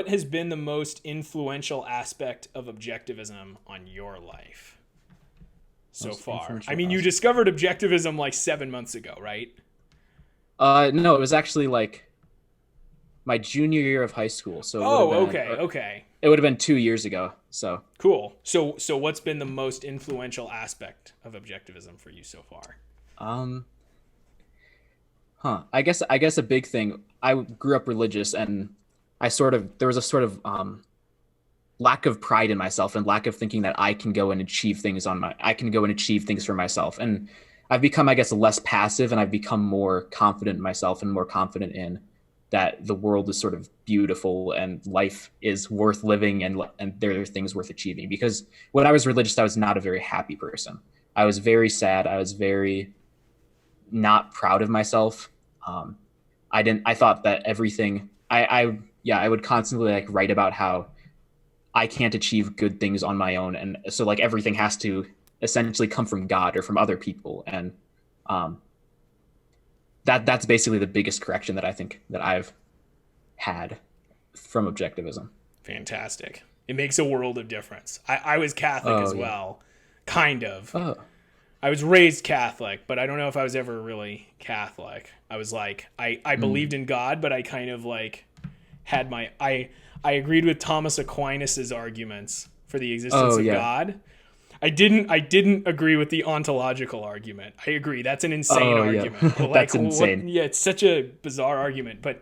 Speaker 2: has been the most influential aspect of objectivism on your life so far? I mean, you discovered objectivism like 7 months ago, right?
Speaker 1: No, it was actually like my junior year of high school. So
Speaker 2: okay.
Speaker 1: It would have been 2 years ago. So
Speaker 2: cool. So what's been the most influential aspect of objectivism for you so far?
Speaker 1: I guess a big thing. I grew up religious, and there was a sort of lack of pride in myself and lack of thinking that I can go and achieve things for myself. And I've become, I guess, less passive, and I've become more confident in myself and more confident in that the world is sort of beautiful and life is worth living, and there are things worth achieving. Because when I was religious, I was not a very happy person. I was very sad. I was very not proud of myself. I thought that everything, I would constantly like write about how I can't achieve good things on my own. And so like everything has to essentially come from God or from other people. And, that's basically the biggest correction that I think that I've had from objectivism.
Speaker 2: Fantastic. It makes a world of difference. I was Catholic as well. Kind of.
Speaker 1: Oh.
Speaker 2: I was raised Catholic, but I don't know if I was ever really Catholic. I was like, I believed in God, but I kind of like had I agreed with Thomas Aquinas's arguments for the existence of God. I didn't agree with the ontological argument. I agree. That's an insane argument.
Speaker 1: Yeah. That's insane.
Speaker 2: It's such a bizarre argument, but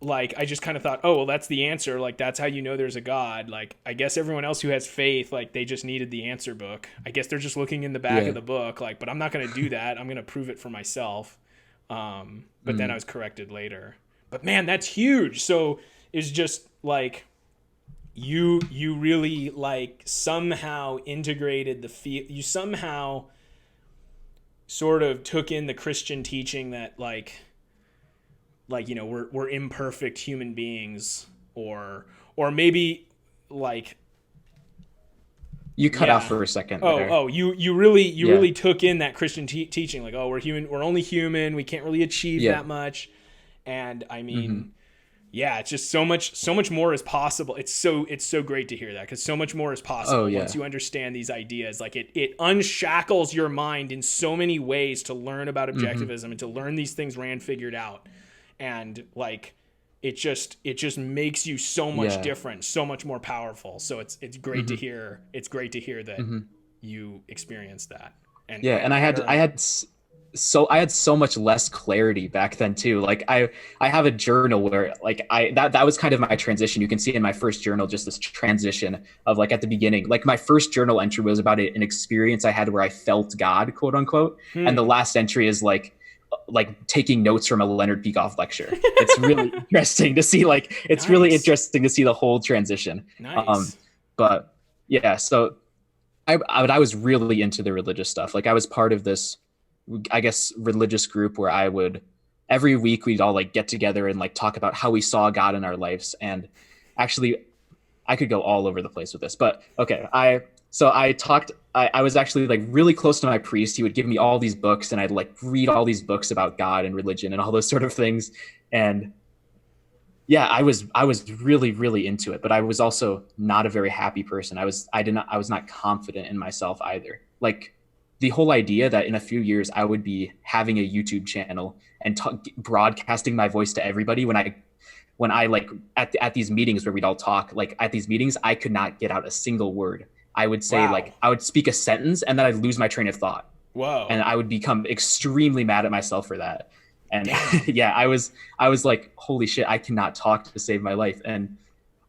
Speaker 2: like I just kind of thought, oh, well, that's the answer. Like, that's how you know there's a God. Like, I guess everyone else who has faith, like, they just needed the answer book. I guess they're just looking in the back of the book. Like, but I'm not going to do that. I'm going to prove it for myself. But then I was corrected later. But man, that's huge. So it's just like you really like somehow integrated you somehow sort of took in the Christian teaching that like, you know, we're imperfect human beings, or maybe like
Speaker 1: you cut out for a second.
Speaker 2: You really took in that Christian teaching, like, oh, we're human, we're only human, we can't really achieve that much. And I mean, Yeah, it's just so much more is possible. It's so great to hear that, because so much more is
Speaker 1: Oh
Speaker 2: possible
Speaker 1: yeah.
Speaker 2: once you understand these ideas. Like it unshackles your mind in so many ways to learn about
Speaker 1: Hmm.
Speaker 2: objectivism and to learn these things Rand figured out. And like it just makes you so much
Speaker 1: Yeah.
Speaker 2: different, so much more powerful. So it's great to
Speaker 1: Hmm.
Speaker 2: hear. It's great to hear that
Speaker 1: Hmm.
Speaker 2: you experienced that.
Speaker 1: Yeah, and
Speaker 2: Better
Speaker 1: I had so much less clarity back then too. Like I have a journal where like that was kind of my transition. You can see in my first journal just this transition of like at the beginning. Like my first journal entry was about an experience I had where I felt God, quote unquote, and the
Speaker 2: Hmm.
Speaker 1: last entry is like taking notes from a Leonard Peikoff lecture. It's really interesting to see it's really
Speaker 2: Nice.
Speaker 1: interesting to see the whole transition. Um
Speaker 2: Nice.
Speaker 1: but yeah, so I was really into the religious stuff. Like I was part of this, I guess, religious group where I would every week we'd all like get together and like talk about how we saw God in our lives. And actually, I could go all over the place with this, but okay. I was actually like really close to my priest. He would give me all these books, and I'd like read all these books about God and religion and all those sort of things. And yeah, I was really really into it, but I was also not a very happy person. I was not confident in myself either. Like the whole idea that in a few years I would be having a YouTube channel and broadcasting my voice to everybody when I like at these meetings where we'd all talk, like at these meetings I could not get out a single word. I would say
Speaker 2: Wow.
Speaker 1: like I would speak a sentence and then I'd lose my train of thought, and
Speaker 2: Whoa.
Speaker 1: I would become extremely mad at myself for that. And
Speaker 2: Damn.
Speaker 1: yeah, I was like, holy shit, I cannot talk to save my life. And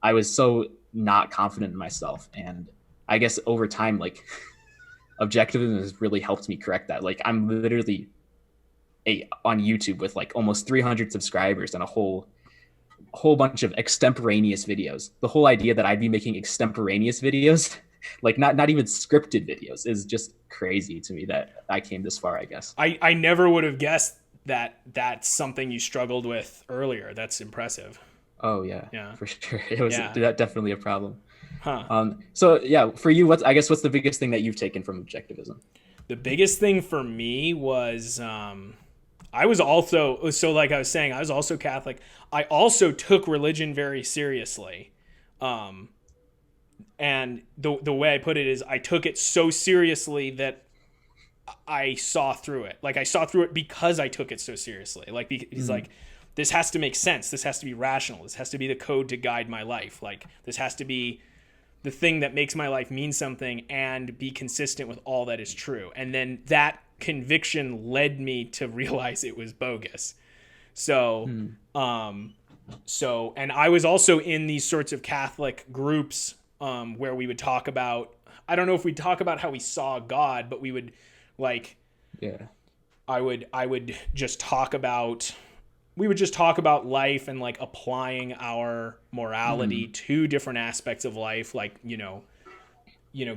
Speaker 1: I was so not confident in myself. And I guess over time, like objectivism has really helped me correct that. Like I'm literally on YouTube with like almost 300 subscribers and a whole bunch of extemporaneous videos. The whole idea that I'd be making extemporaneous videos, like not even scripted videos, is just crazy to me that I came this far, I guess.
Speaker 2: I never would have guessed that that's something you struggled with earlier. That's impressive.
Speaker 1: Oh yeah,
Speaker 2: Yeah.
Speaker 1: for sure. It was
Speaker 2: Yeah.
Speaker 1: definitely a problem.
Speaker 2: Huh.
Speaker 1: So yeah, for you, what's the biggest thing that you've taken from objectivism?
Speaker 2: The biggest thing for me was I was also, so like I was saying, I was also Catholic. I also took religion very seriously. Um, and the way I put it is I took it so seriously that I saw through it. Like I saw through it because I took it so seriously. Like he's
Speaker 1: Mm,
Speaker 2: like, this has to make sense. This has to be rational. This has to be the code to guide my life. Like this has to be the thing that makes my life mean something and be consistent with all that is true. And then that conviction led me to realize it was bogus. So,
Speaker 1: mm,
Speaker 2: um, and I was also in these sorts of Catholic groups where we would talk about, I don't know if we'd talk about how we saw God, but we would like,
Speaker 1: yeah.
Speaker 2: I would just talk about, we would just talk about life and like applying our morality
Speaker 1: Mm,
Speaker 2: to different aspects of life. Like,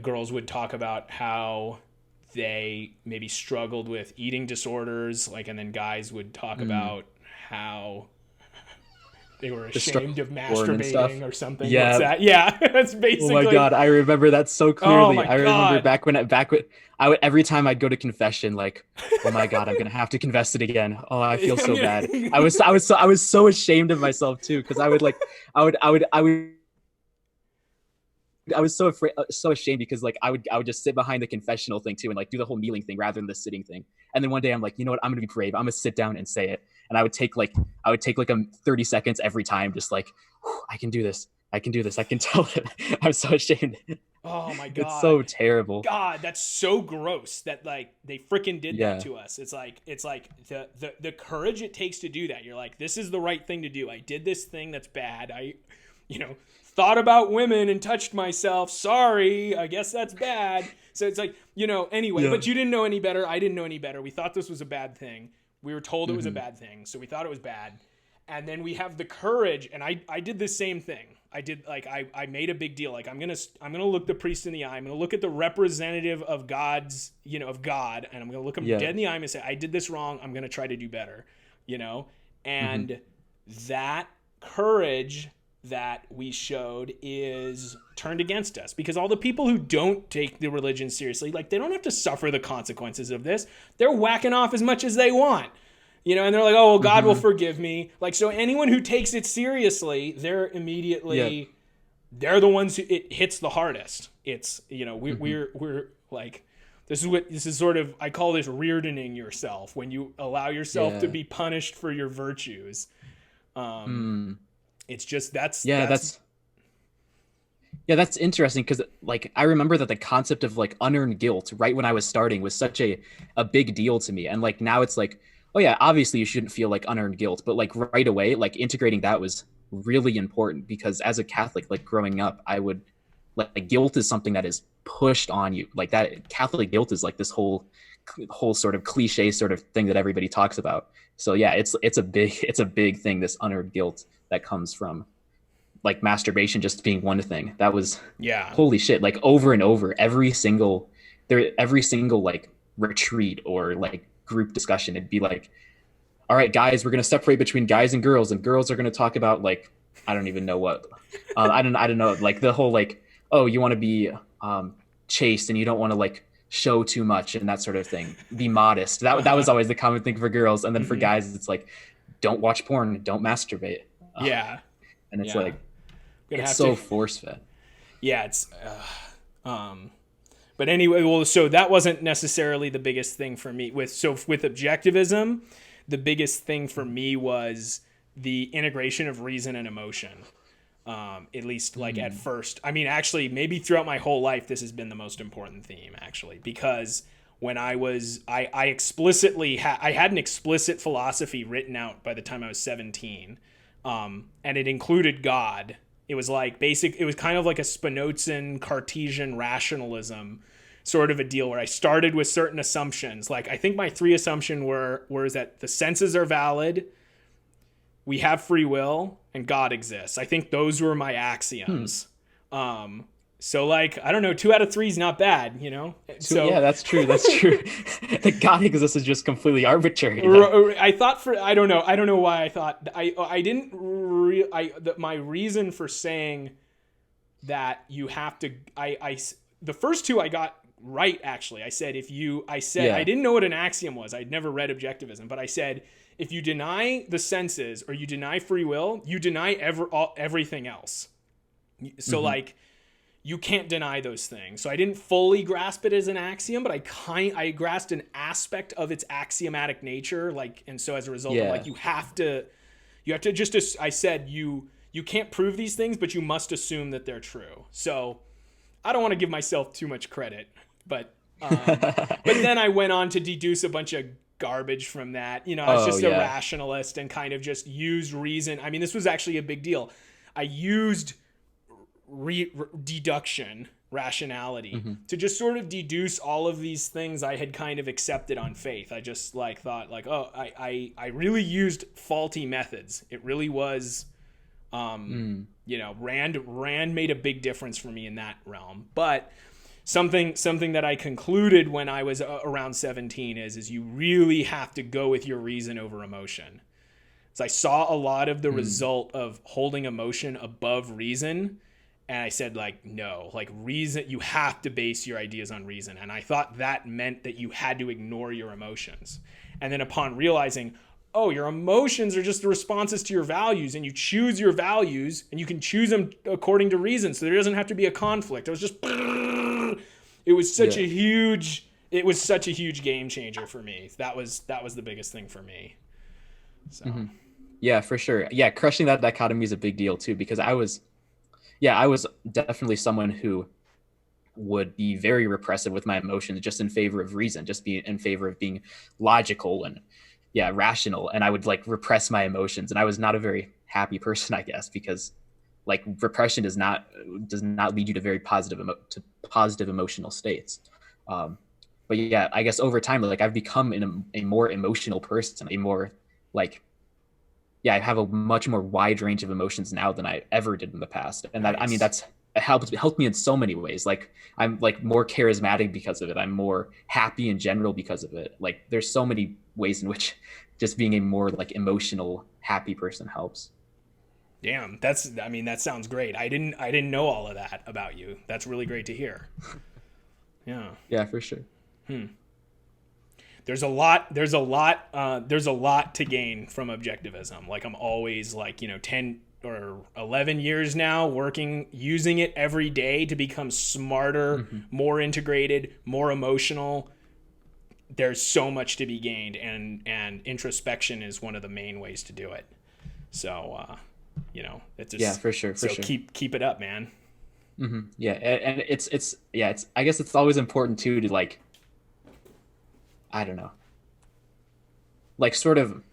Speaker 2: girls would talk about how they maybe struggled with eating disorders, like, and then guys would talk
Speaker 1: mm.
Speaker 2: about how they were
Speaker 1: The struggle
Speaker 2: ashamed of
Speaker 1: with porn and stuff.
Speaker 2: masturbating or something. What's
Speaker 1: Yeah.
Speaker 2: that? Yeah, that's
Speaker 1: Oh my
Speaker 2: basically.
Speaker 1: God, I remember that so
Speaker 2: Oh
Speaker 1: clearly.
Speaker 2: my
Speaker 1: I remember
Speaker 2: god.
Speaker 1: back when I would every time I'd go to confession, like, oh my God, I'm gonna have to confess it again. Oh, I feel
Speaker 2: I'm
Speaker 1: so bad.
Speaker 2: gonna-
Speaker 1: I was so ashamed of myself too, because I was so afraid, so ashamed because like I would just sit behind the confessional thing too and like do the whole kneeling thing rather than the sitting thing. And then one day I'm like, you know what? I'm gonna be brave. I'm gonna sit down and say it. And I would take like 30 seconds every time, just like I can do this. I can do this. I can tell it. I'm so ashamed.
Speaker 2: oh my
Speaker 1: It's so
Speaker 2: god.
Speaker 1: terrible.
Speaker 2: God, that's so gross that like they freaking did that
Speaker 1: Yeah.
Speaker 2: to us. It's like the courage it takes to do that. You're like, this is the right thing to do. I did this thing that's bad. I, you know, thought about women and touched myself. Sorry, I guess that's bad. So it's like, anyway,
Speaker 1: Yeah.
Speaker 2: but you didn't know any better. I didn't know any better. We thought this was a bad thing. We were told it was a
Speaker 1: Hmm.
Speaker 2: bad thing, so we thought it was bad. And then we have the courage, and I did the same thing. I did like I made a big deal. Like I'm gonna look the priest in the eye. I'm gonna look at the representative of God's, of God, and I'm gonna look him
Speaker 1: Yeah.
Speaker 2: dead in the eye and say, I did this wrong. I'm gonna try to do better.
Speaker 1: Hmm.
Speaker 2: And that courage that we showed is turned against us, because all the people who don't take the religion seriously, like, they don't have to suffer the consequences of this. They're whacking off as much as they want. You know, and they're like, oh, well, God will forgive me. Like, so anyone who takes it seriously, they're immediately, they're the ones who it hits the hardest. It's, you know, we're like, this is sort of, I call this reardening yourself, when you allow yourself to be punished for your virtues. It's just, that's
Speaker 1: interesting, because like I remember that the concept of like unearned guilt right when I was starting was such a big deal to me, and like now it's like, oh yeah, obviously you shouldn't feel like unearned guilt, but like right away, like integrating that was really important, because as a Catholic, like growing up, I would like guilt is something that is pushed on you, like that Catholic guilt is like this whole sort of cliche sort of thing that everybody talks about. So yeah, it's a big thing, this unearned guilt that comes from like masturbation just being one thing. That was holy shit, like over and over, every single like retreat or like group discussion, it'd be like, all right guys, we're going to separate between guys and girls are going to talk about like, I don't even know what, I don't know, like the whole like, oh, you want to be chaste and you don't want to like show too much and that sort of thing, be modest. That was always the common thing for girls, and then for guys it's like, don't watch porn, don't masturbate. And it's like, it's so force-fed.
Speaker 2: Yeah, it's but anyway, well, so that wasn't necessarily the biggest thing for me with objectivism. The biggest thing for me was the integration of reason and emotion. At least like at first. I mean, actually, maybe throughout my whole life, this has been the most important theme, actually, because when I explicitly I had an explicit philosophy written out by the time I was 17. And it included God. It was like it was kind of like a Spinozan Cartesian rationalism sort of a deal, where I started with certain assumptions. Like, I think my 3 assumptions were that the senses are valid, we have free will, and God exists. I think those were my axioms. So like, I don't know, 2 out of 3 is not bad, you know? So
Speaker 1: yeah, that's true. The God exists is just completely arbitrary.
Speaker 2: I thought I don't know why I thought, my reason for saying that you have to, the first 2 I got right, actually. I said, I didn't know what an axiom was. I'd never read objectivism, but I said, if you deny the senses or you deny free will, you deny everything else. So like, you can't deny those things. So I didn't fully grasp it as an axiom, but I grasped an aspect of its axiomatic nature. Like, and so as a result, I'm like, you have to just, I said, you can't prove these things, but you must assume that they're true. So I don't want to give myself too much credit, but then I went on to deduce a bunch of garbage from that. You know, I was just a rationalist and kind of just used reason. I mean, this was actually a big deal. I used deduction, rationality, to just sort of deduce all of these things I had kind of accepted on faith. I just like thought like, oh, I really used faulty methods. It really was, you know, Rand made a big difference for me in that realm. But something that I concluded when I was around 17 is you really have to go with your reason over emotion. So I saw a lot of the result of holding emotion above reason. And I said, like, no, like reason, you have to base your ideas on reason. And I thought that meant that you had to ignore your emotions. And then upon realizing, oh, your emotions are just the responses to your values, and you choose your values and you can choose them according to reason. So there doesn't have to be a conflict. It was just, it was such a huge game changer for me. That was the biggest thing for me. So.
Speaker 1: Yeah, for sure. Yeah. Crushing that dichotomy is a big deal too, because I was definitely someone who would be very repressive with my emotions, just in favor of reason, just be in favor of being logical and rational. And I would like repress my emotions. And I was not a very happy person, I guess, because like repression does not lead you to very positive emotional states. But yeah, I guess over time, like I've become a more emotional person, a more like, I have a much more wide range of emotions now than I ever did in the past. And that, I mean, that's helped me in so many ways. Like I'm like more charismatic because of it. I'm more happy in general because of it. Like there's so many ways in which just being a more like emotional, happy person helps.
Speaker 2: Damn, that sounds great. I didn't know all of that about you. That's really great to hear. Yeah.
Speaker 1: Yeah, for sure.
Speaker 2: there's a lot to gain from objectivism. Like I'm always like, 10 or 11 years now working, using it every day to become smarter, more integrated, more emotional. There's so much to be gained, and introspection is one of the main ways to do it. So, it's just,
Speaker 1: Yeah, for sure, for
Speaker 2: so
Speaker 1: sure.
Speaker 2: keep it up, man.
Speaker 1: Yeah, and it's I guess it's always important too to like, I don't know, like sort of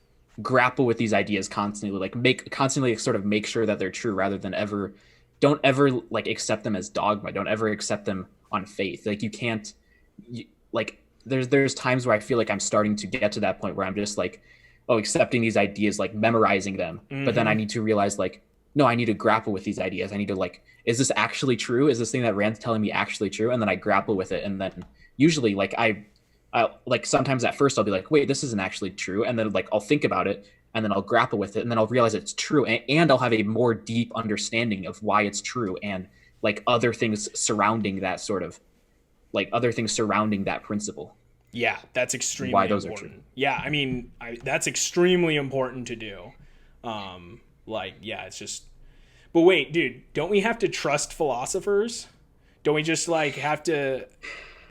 Speaker 1: grapple with these ideas constantly, like make constantly sort of make sure that they're true rather than ever, don't ever like accept them as dogma. Don't ever accept them on faith. Like you can't, like there's times where I feel like I'm starting to get to that point where I'm just like, oh, accepting these ideas, like memorizing them, but then I need to realize like, no, I need to grapple with these ideas. I need to like, is this actually true? Is this thing that Rand's telling me actually true? And then I grapple with it, and then usually like I like sometimes at first I'll be like, wait, this isn't actually true. And then like I'll think about it, and then I'll grapple with it, and then I'll realize it's true. And I'll have a more deep understanding of why it's true, and like other things surrounding that sort of, like other things surrounding that principle.
Speaker 2: Yeah, that's
Speaker 1: Why
Speaker 2: extremely
Speaker 1: those are true.
Speaker 2: important. Yeah, I mean, that's extremely important to do. Yeah, it's just. But wait, dude, don't we have to trust philosophers? Don't we just like have to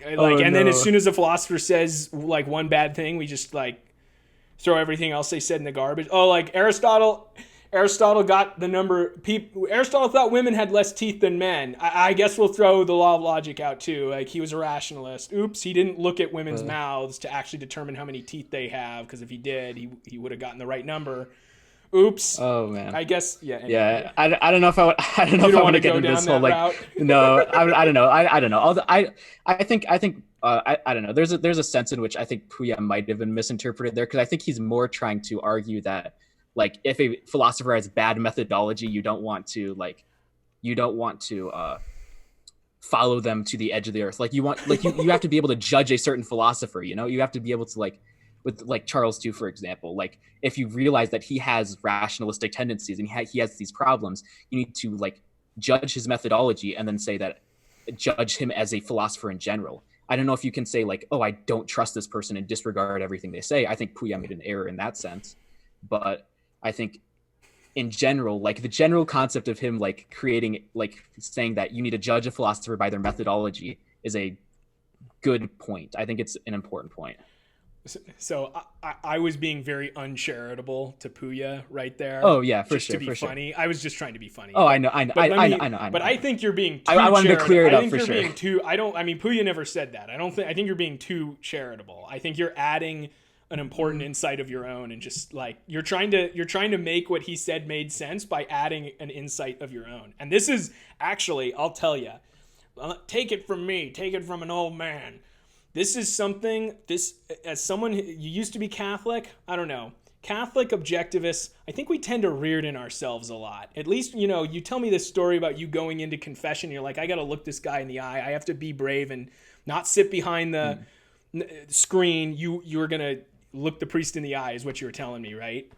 Speaker 2: like?
Speaker 1: Oh
Speaker 2: And then as
Speaker 1: no.
Speaker 2: soon as a philosopher says like one bad thing, we just like throw everything else they said in the garbage. Oh, like Aristotle got the number. Aristotle thought women had less teeth than men. I guess we'll throw the law of logic out too. Like he was a rationalist. Oops, he didn't look at women's mouths to actually determine how many teeth they have. Because if he did, he would have gotten the right number. Oops.
Speaker 1: Oh man.
Speaker 2: I guess yeah. Anyway,
Speaker 1: Yeah, I don't know if I would, I don't know
Speaker 2: You
Speaker 1: if I
Speaker 2: don't
Speaker 1: want
Speaker 2: want
Speaker 1: to
Speaker 2: to
Speaker 1: get
Speaker 2: go
Speaker 1: into
Speaker 2: down
Speaker 1: this whole
Speaker 2: that
Speaker 1: like,
Speaker 2: route.
Speaker 1: no, I don't know. I don't know. I think I don't know. There's a sense in which I think Puya might have been misinterpreted there, because I think he's more trying to argue that like if a philosopher has bad methodology, you don't want to follow them to the edge of the earth. Like you want, like you have to be able to judge a certain philosopher. You have to be able to like, with like Charles too, for example. Like if you realize that he has rationalistic tendencies and he has these problems, you need to like judge his methodology and then say that, judge him as a philosopher in general. I don't know if you can say like, oh, I don't trust this person and disregard everything they say. I think Puya made an error in that sense, but I think in general, like the general concept of him like creating, like saying that you need to judge a philosopher by their methodology is a good point. I think it's an important point.
Speaker 2: So I was being very uncharitable to Puya right there,
Speaker 1: Oh yeah, for
Speaker 2: just to
Speaker 1: sure,
Speaker 2: be
Speaker 1: for sure.
Speaker 2: funny. I was just trying to be funny.
Speaker 1: Oh, I know, I know,
Speaker 2: But let me.
Speaker 1: I
Speaker 2: But
Speaker 1: know.
Speaker 2: I think you're being
Speaker 1: I
Speaker 2: too
Speaker 1: wanted to clear
Speaker 2: charitable.
Speaker 1: it
Speaker 2: I
Speaker 1: up
Speaker 2: think
Speaker 1: for
Speaker 2: you're
Speaker 1: sure.
Speaker 2: being too. I don't. I mean, Puya never said that. I think you're being too charitable. I think you're adding an important insight of your own, and just like you're trying to make what he said made sense by adding an insight of your own. And this is actually, I'll tell you, take it from me, take it from an old man. This is something, this, as someone, you used to be Catholic, I don't know. Catholic objectivists, I think we tend to rear it in ourselves a lot. At least, you tell me this story about you going into confession. You're like, I got to look this guy in the eye. I have to be brave and not sit behind the screen. You're going to look the priest in the eye is what you were telling me, right?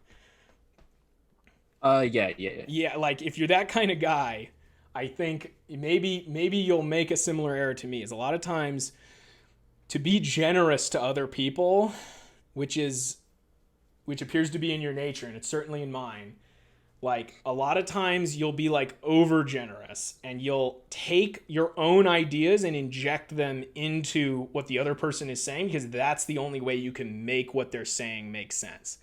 Speaker 1: Yeah.
Speaker 2: Yeah, like if you're that kind of guy, I think maybe you'll make a similar error to me. Is a lot of times to be generous to other people, which appears to be in your nature, and it's certainly in mine. Like a lot of times you'll be like over generous, and you'll take your own ideas and inject them into what the other person is saying, because that's the only way you can make what they're saying make sense.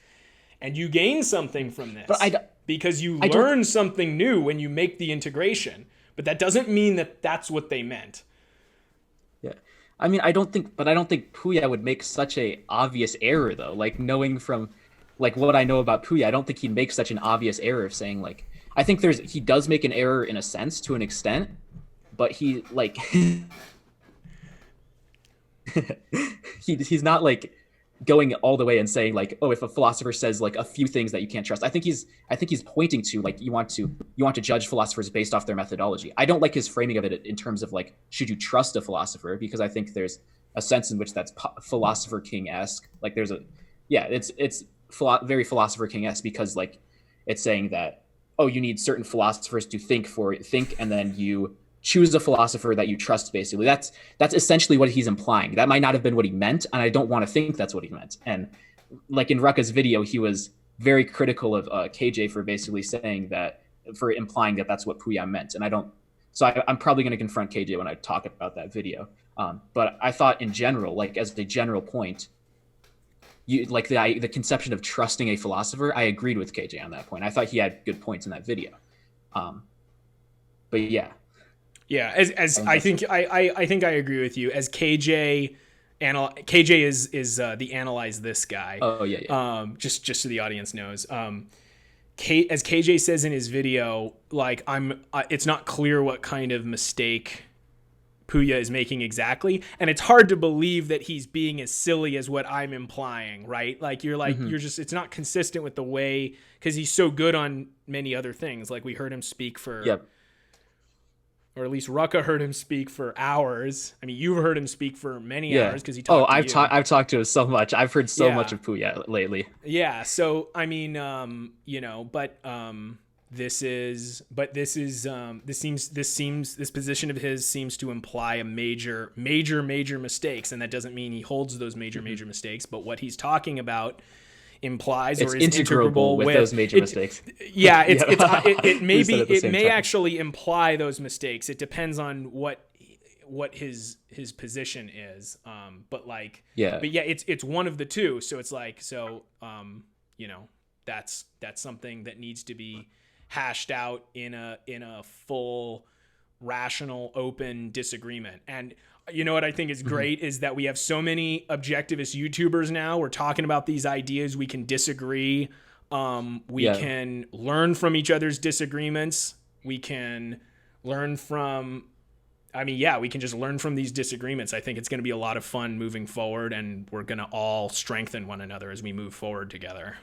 Speaker 2: And you gain something from this,
Speaker 1: But
Speaker 2: because you
Speaker 1: I don't.
Speaker 2: learn something new when you make the integration. But that doesn't mean that that's what they meant.
Speaker 1: Yeah. I mean, I don't think Puya would make such a obvious error though. Like knowing from like what I know about Puya, I don't think he'd make such an obvious error of saying like, I think he does make an error in a sense to an extent, but he like he's not like going all the way and saying like, oh, if a philosopher says like a few things that you can't trust. I think he's pointing to like, you want to judge philosophers based off their methodology. I don't like his framing of it in terms of like, should you trust a philosopher, because I think there's a sense in which that's philosopher king-esque. Like there's a, yeah, it's very philosopher king-esque, because like it's saying that, oh, you need certain philosophers to think and then you choose a philosopher that you trust. Basically, that's essentially what he's implying. That might not have been what he meant, and I don't want to think that's what he meant. And like in Rucka's video, he was very critical of KJ for basically saying that, for implying that that's what Puya meant. And I don't, so I'm probably going to confront KJ when I talk about that video. But I thought in general, like as a general point, you like the conception of trusting a philosopher. I agreed with KJ on that point. I thought he had good points in that video. But yeah.
Speaker 2: Yeah, as I think I think I agree with you. As KJ is the analyze this guy.
Speaker 1: Oh yeah, yeah.
Speaker 2: Just so the audience knows. As KJ says in his video, like it's not clear what kind of mistake Puya is making exactly, and it's hard to believe that he's being as silly as what I'm implying, right? Like you're just, it's not consistent with the way, because he's so good on many other things. Like we heard him speak for.
Speaker 1: Yep.
Speaker 2: Or at least Rucka heard him speak for hours. I mean, you've heard him speak for many hours because he talked to you.
Speaker 1: I've talked to him so much. I've heard so much of Puya lately.
Speaker 2: Yeah. So I mean, this position of his seems to imply a major mistakes, and that doesn't mean he holds those major mistakes. But what he's talking about implies
Speaker 1: it's
Speaker 2: or is integrable
Speaker 1: with those major mistakes.
Speaker 2: Yeah, it may actually imply those mistakes. It depends on what his position is. But it's one of the two. So it's like, that's something that needs to be hashed out in a full, rational, open disagreement. And you know what I think is great is that we have so many objectivist YouTubers now. We're talking about these ideas. We can disagree. We can learn from each other's disagreements. We can learn from, we can just learn from these disagreements. I think it's going to be a lot of fun moving forward, and we're going to all strengthen one another as we move forward together.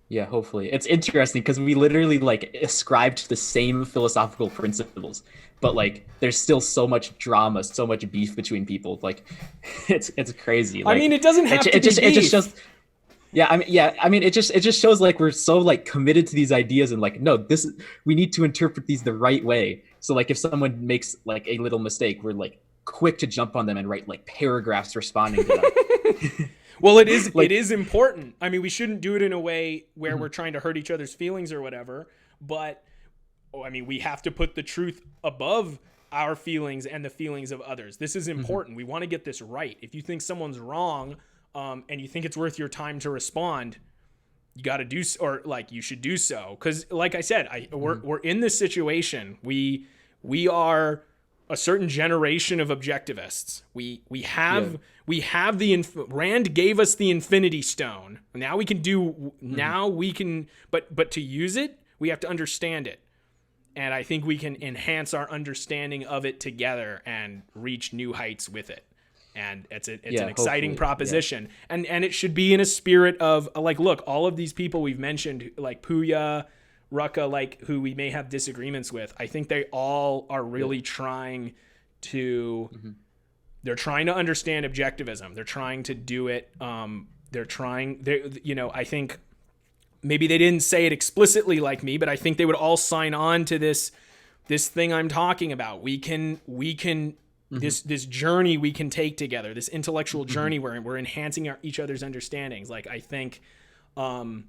Speaker 1: Yeah, hopefully. It's interesting because we literally like ascribe to the same philosophical principles, but like there's still so much drama, so much beef between people. Like it's crazy. Like,
Speaker 2: it doesn't have to be beef.
Speaker 1: It just shows. It just shows like we're so like committed to these ideas, and like no, we need to interpret these the right way. So like if someone makes like a little mistake, we're like quick to jump on them and write like paragraphs responding to them.
Speaker 2: Well, it is important. I mean, we shouldn't do it in a way where we're trying to hurt each other's feelings or whatever, but we have to put the truth above our feelings and the feelings of others. This is important. We want to get this right. If you think someone's wrong, and you think it's worth your time to respond, you got to do, or like you should do so. Cause like I said, we're in this situation. We are a certain generation of objectivists. We have Rand gave us the Infinity Stone. Now we can but to use it, we have to understand it. And I think we can enhance our understanding of it together and reach new heights with it. And it's an exciting proposition. Yeah. And it should be in a spirit of like, look, all of these people we've mentioned, like Puya, Rucka, like who we may have disagreements with, I think they all are really trying to, they're trying to understand objectivism. They're trying to do it. I think maybe they didn't say it explicitly like me, but I think they would all sign on to this thing I'm talking about. We can this journey we can take together, this intellectual journey where we're enhancing each other's understandings. Like I think we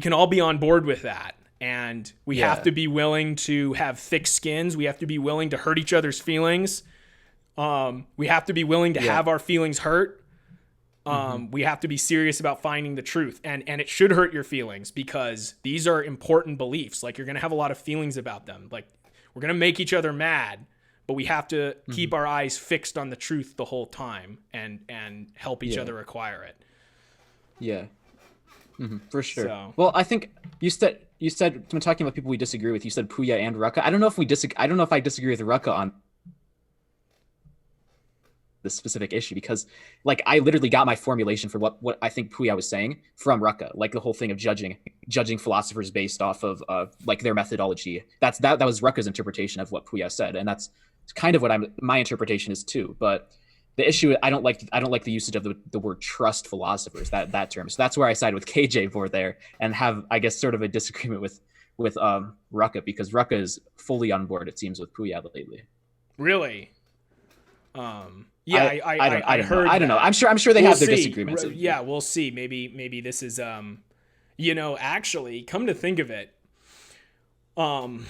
Speaker 2: can all be on board with that, and we have to be willing to have thick skins. We have to be willing to hurt each other's feelings. We have to be willing to have our feelings hurt. We have to be serious about finding the truth, and it should hurt your feelings because these are important beliefs. Like you're going to have a lot of feelings about them. Like we're going to make each other mad, but we have to keep our eyes fixed on the truth the whole time and help each other acquire it.
Speaker 1: Yeah. For sure.
Speaker 2: So.
Speaker 1: Well, I think you said when talking about people we disagree with, you said Puya and Rucka. I don't know if I disagree with Rucka on this specific issue because like I literally got my formulation for what I think Puya was saying from Rucka, like the whole thing of judging philosophers based off of like their methodology. That was Rucka's interpretation of what Puya said, and that's kind of what my interpretation is too. But the issue, I don't like the usage of the word trust philosophers, that term. So that's where I side with KJ for there, and have I guess sort of a disagreement with Rucka, because Rucka is fully on board, it seems, with Puya lately.
Speaker 2: Really? Yeah, I
Speaker 1: I don't know.
Speaker 2: heard
Speaker 1: I don't know.
Speaker 2: that.
Speaker 1: I'm sure they
Speaker 2: We'll
Speaker 1: have their
Speaker 2: see.
Speaker 1: disagreements.
Speaker 2: Yeah, we'll see. Maybe this is actually, come to think of it, um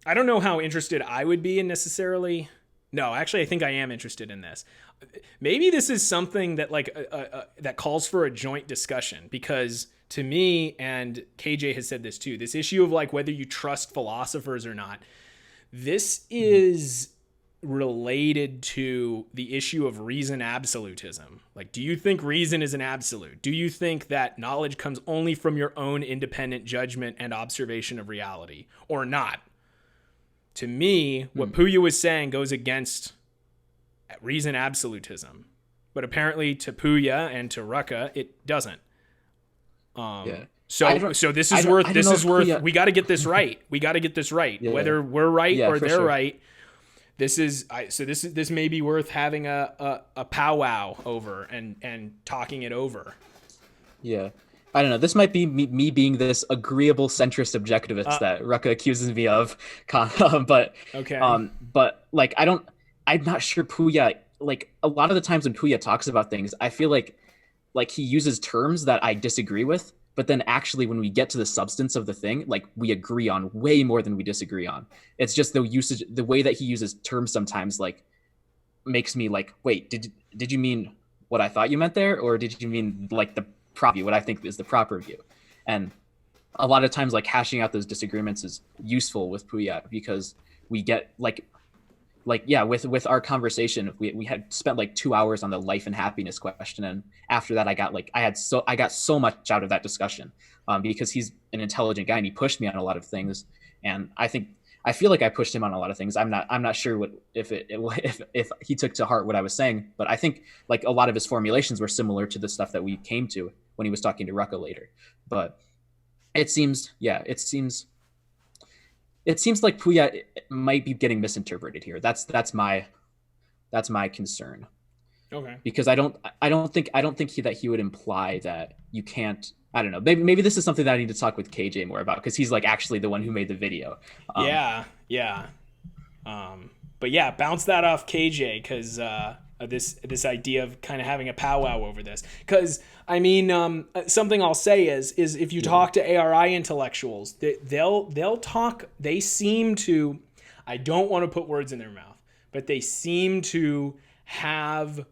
Speaker 2: I don't know how interested I would be in necessarily. No, actually, I think I am interested in this. Maybe this is something that that calls for a joint discussion, because to me, and KJ has said this too, this issue of like whether you trust philosophers or not, this is related to the issue of reason absolutism. Like, do you think reason is an absolute? Do you think that knowledge comes only from your own independent judgment and observation of reality, or not? To me, what Puya was saying goes against reason absolutism, but apparently to Puya and to Rucka, it doesn't.
Speaker 1: Yeah.
Speaker 2: So this is worth. Puya... We got to get this right. We got to get this right. Yeah. Whether we're right or they're right. This may be worth having a powwow over and talking it over.
Speaker 1: Yeah. I don't know. This might be me being this agreeable centrist objectivist that Rucka accuses me of, but
Speaker 2: okay.
Speaker 1: But like I'm not sure Puya, like a lot of the times when Puya talks about things, I feel like he uses terms that I disagree with, but then actually when we get to the substance of the thing, like we agree on way more than we disagree on. It's just the way that he uses terms sometimes like makes me like, wait, did you mean what I thought you meant there, or did you mean like the proper view, what I think is the proper view? And a lot of times like hashing out those disagreements is useful with Puya, because we get with our conversation, we had spent like 2 hours on the life and happiness question, and after that I got so much out of that discussion, because he's an intelligent guy and he pushed me on a lot of things, and I feel like I pushed him on a lot of things. I'm not sure if he took to heart what I was saying, but I think like a lot of his formulations were similar to the stuff that we came to when he was talking to Rucka later. But it seems like Puya might be getting misinterpreted here. That's my concern.
Speaker 2: Okay.
Speaker 1: Because I don't think that he would imply that you can't. I don't know. Maybe this is something that I need to talk with KJ more about, because he's like actually the one who made the video.
Speaker 2: Yeah. But yeah, bounce that off KJ, because this idea of kind of having a powwow over this. Because I mean, something I'll say is if you talk to ARI intellectuals, they'll talk. They seem to. I don't want to put words in their mouth, but they seem to have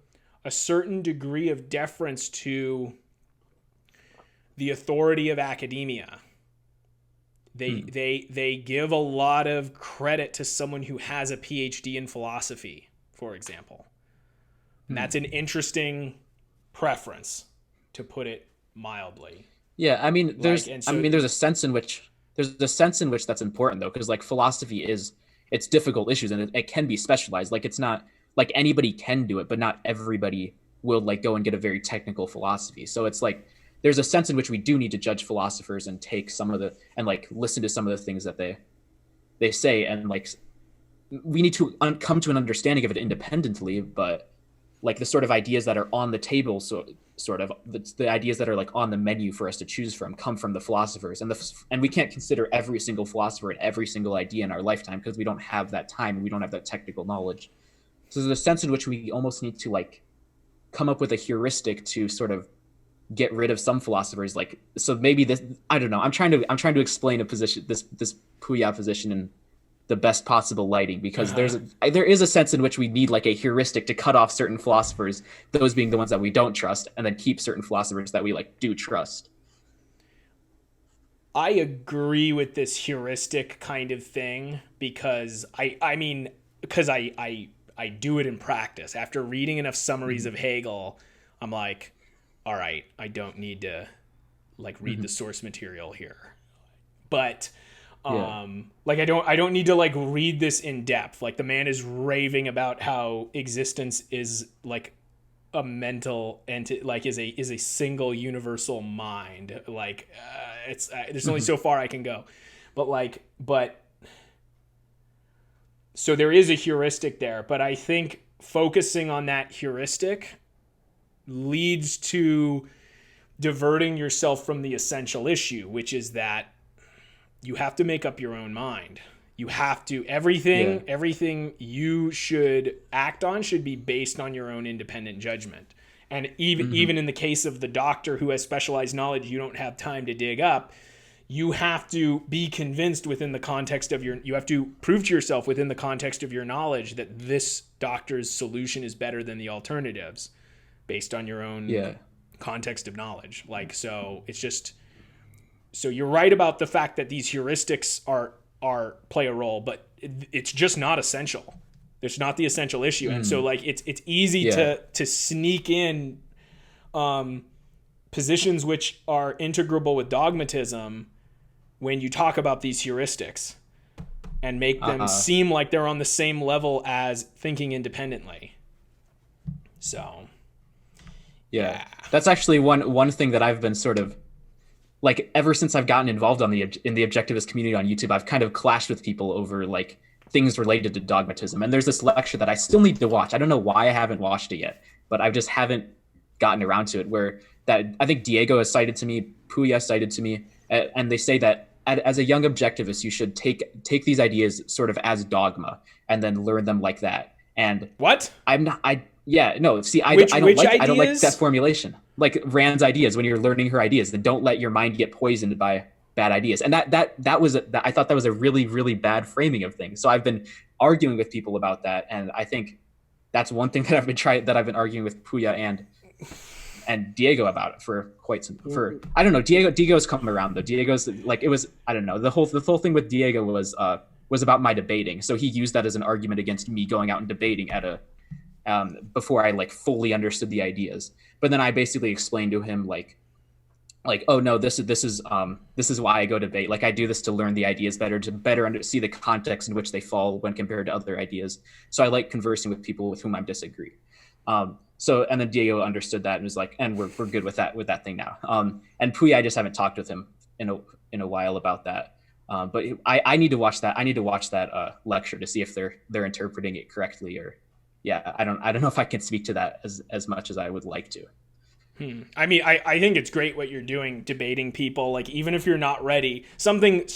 Speaker 2: a certain degree of deference to the authority of academia. They give a lot of credit to someone who has a PhD in philosophy, for example. And that's an interesting preference, to put it mildly.
Speaker 1: Yeah, I mean, there's a sense in which that's important though, because like philosophy it's difficult issues, and it can be specialized. Like it's not like anybody can do it, but not everybody will like go and get a very technical philosophy. So it's like there's a sense in which we do need to judge philosophers and take and like listen to some of the things that they say, and like we need to come to an understanding of it independently. But like the sort of ideas that are on the table, so sort of the ideas that are like on the menu for us to choose from, come from the philosophers, and we can't consider every single philosopher and every single idea in our lifetime, because we don't have that time and we don't have that technical knowledge. So there's a sense in which we almost need to like come up with a heuristic to sort of get rid of some philosophers. Like, so maybe this, I don't know. I'm trying to explain a position, this Puya position in the best possible lighting, because there is a sense in which we need like a heuristic to cut off certain philosophers, those being the ones that we don't trust, and then keep certain philosophers that we like do trust.
Speaker 2: I agree with this heuristic kind of thing, because I do it in practice. After reading enough summaries of Hegel, I'm like, all right, I don't need to like read the source material here. But like I don't need to like read this in depth. Like the man is raving about how existence is like a mental entity, like is a single universal mind. Like there's only so far I can go. But so there is a heuristic there, but I think focusing on that heuristic leads to diverting yourself from the essential issue, which is that you have to make up your own mind. You have to
Speaker 1: Yeah.
Speaker 2: everything you should act on should be based on your own independent judgment. And even in the case of the doctor who has specialized knowledge you don't have time to dig up, you have to be convinced within the context of you have to prove to yourself within the context of your knowledge that this doctor's solution is better than the alternatives based on your own
Speaker 1: Yeah.
Speaker 2: context of knowledge. Like, so it's just, so you're right about the fact that these heuristics are play a role, but it's just not essential. It's not the essential issue. And so like, it's easy
Speaker 1: Yeah.
Speaker 2: to sneak in, positions which are integrable with dogmatism when you talk about these heuristics and make them seem like they're on the same level as thinking independently. So,
Speaker 1: Yeah. That's actually one thing that I've been sort of like ever since I've gotten involved in the objectivist community on YouTube. I've kind of clashed with people over like things related to dogmatism. And there's this lecture that I still need to watch. I don't know why I haven't watched it yet, but I just haven't gotten around to it, where that I think Diego has cited to me, Puya cited to me, and they say that as a young objectivist, you should take these ideas sort of as dogma and then learn them like that. And
Speaker 2: what?
Speaker 1: I'm not. Yeah, no. See, I don't like that formulation. Like Rand's ideas, when you're learning her ideas, then don't let your mind get poisoned by bad ideas. And that was I thought that was a really, really bad framing of things. So I've been arguing with people about that, and I think that's one thing that I've been arguing with Puya and Diego about it for I don't know. Diego's come around though. Diego's like, it was, I don't know. The whole thing with Diego was about my debating. So he used that as an argument against me going out and debating at a before I like fully understood the ideas. But then I basically explained to him like, oh no, this is why I go debate. Like I do this to learn the ideas better, to see the context in which they fall when compared to other ideas. So I like conversing with people with whom I disagree. So, and then Diego understood that and was like, and we're good with that thing now. And Puya, I just haven't talked with him in a while about that. But I need to watch that. I need to watch that lecture to see if they're interpreting it correctly, or yeah, I don't know if I can speak to that as much as I would like to.
Speaker 2: I mean, I think it's great what you're doing, debating people. Like, even if you're not ready, something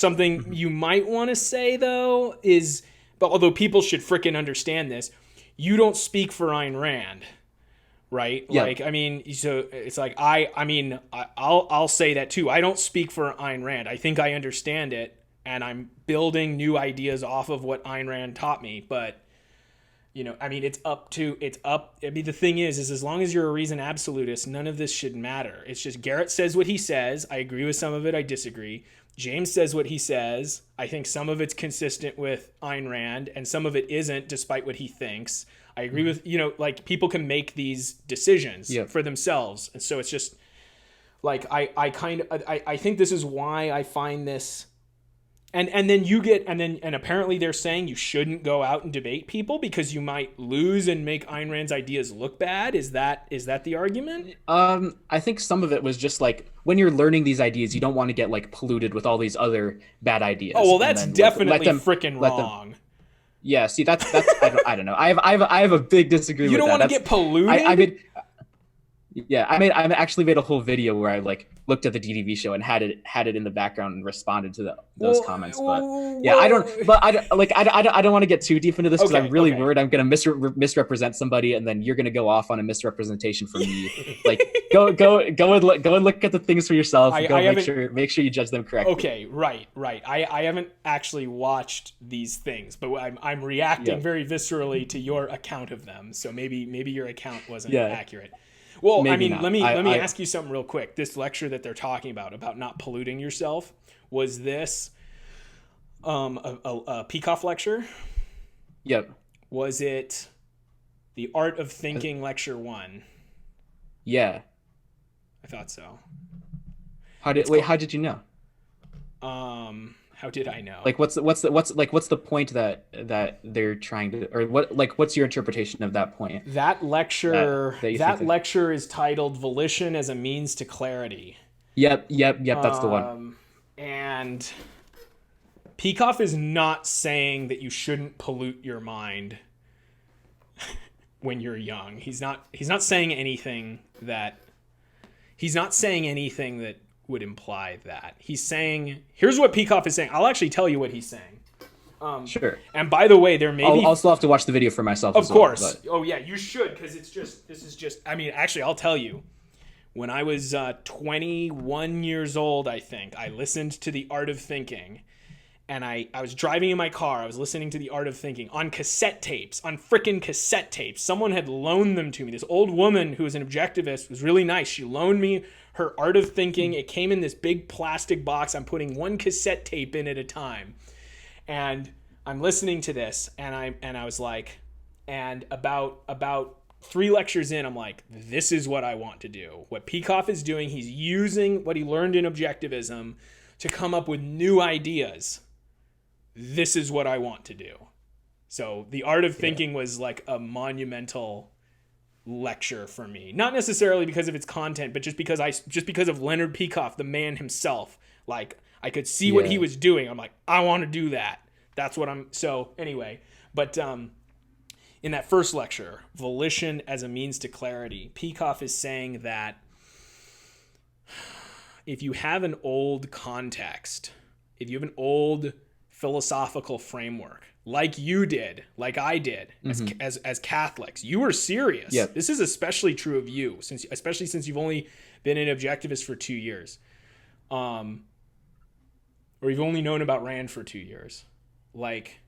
Speaker 2: you might want to say though is, but although people should frickin' understand this, you don't speak for Ayn Rand, right?
Speaker 1: Yeah.
Speaker 2: Like, I mean, so it's like, I'll say that too. I don't speak for Ayn Rand. I think I understand it, and I'm building new ideas off of what Ayn Rand taught me. But, you know, I mean, I mean, the thing is as long as you're a reason absolutist, none of this should matter. It's just Garrett says what he says. I agree with some of it. I disagree. James says what he says. I think some of it's consistent with Ayn Rand and some of it isn't, despite what he thinks. I agree with, you know, like people can make these decisions for themselves. And so it's just like, I think this is why I find this. And then you get, and apparently they're saying you shouldn't go out and debate people because you might lose and make Ayn Rand's ideas look bad. Is that the argument?
Speaker 1: I think some of it was just like, when you're learning these ideas, you don't want to get like polluted with all these other bad ideas.
Speaker 2: Oh, well, that's definitely freaking wrong.
Speaker 1: Yeah, see, that's I don't know. I have a big disagreement.
Speaker 2: You don't want to get polluted.
Speaker 1: I actually made a whole video where I like looked at the DDV show and had it in the background and responded to those comments. But yeah, I don't want to get too deep into this because I'm really worried I'm going to misrepresent somebody, and then you're going to go off on a misrepresentation for me. Like go and look at the things for yourself. Make sure you judge them correctly.
Speaker 2: Okay, right. I haven't actually watched these things, but I'm reacting very viscerally to your account of them. So maybe your account wasn't accurate. Well, maybe I mean, not. let me ask you something real quick. This lecture that they're talking about not polluting yourself, was this a Peikoff lecture?
Speaker 1: Yep.
Speaker 2: Was it the Art of Thinking lecture 1?
Speaker 1: Yeah.
Speaker 2: I thought so.
Speaker 1: How did you know?
Speaker 2: How did I know?
Speaker 1: Like, what's the point that they're trying to, or what's your interpretation of that point?
Speaker 2: That lecture lecture is titled "Volition as a Means to Clarity."
Speaker 1: Yep. That's the one.
Speaker 2: And Peikoff is not saying that you shouldn't pollute your mind when you're young. He's not saying anything that would imply that. He's saying, here's what Peikoff is saying. I'll actually tell you what he's saying.
Speaker 1: Sure.
Speaker 2: And by the way, there may be...
Speaker 1: I'll still have to watch the video for myself.
Speaker 2: Of course.
Speaker 1: Well,
Speaker 2: Oh, yeah, you should, because I mean, actually, I'll tell you. When I was 21 years old, I think, I listened to The Art of Thinking. And I was driving in my car. I was listening to The Art of Thinking on cassette tapes, on frickin' cassette tapes. Someone had loaned them to me. This old woman who was an objectivist was really nice. She loaned me her Art of Thinking. It came in this big plastic box. I'm putting one cassette tape in at a time. And I'm listening to this, and I was like, and about 3 lectures in, I'm like, this is what I want to do. What Peikoff is doing, he's using what he learned in objectivism to come up with new ideas. This is what I want to do. So The Art of Thinking was like a monumental lecture for me. Not necessarily because of its content, but just because of Leonard Peikoff, the man himself. Like, I could see what he was doing. I'm like, I want to do that. That's what I'm... So, anyway. But in that first lecture, Volition as a Means to Clarity, Peikoff is saying that if you have an old context, if you have an old philosophical framework, like you did, like I did, as Catholics, you were serious.
Speaker 1: Yep.
Speaker 2: This is especially true of you, especially since you've only been an objectivist for 2 years. Or you've only known about Rand for 2 years. Like,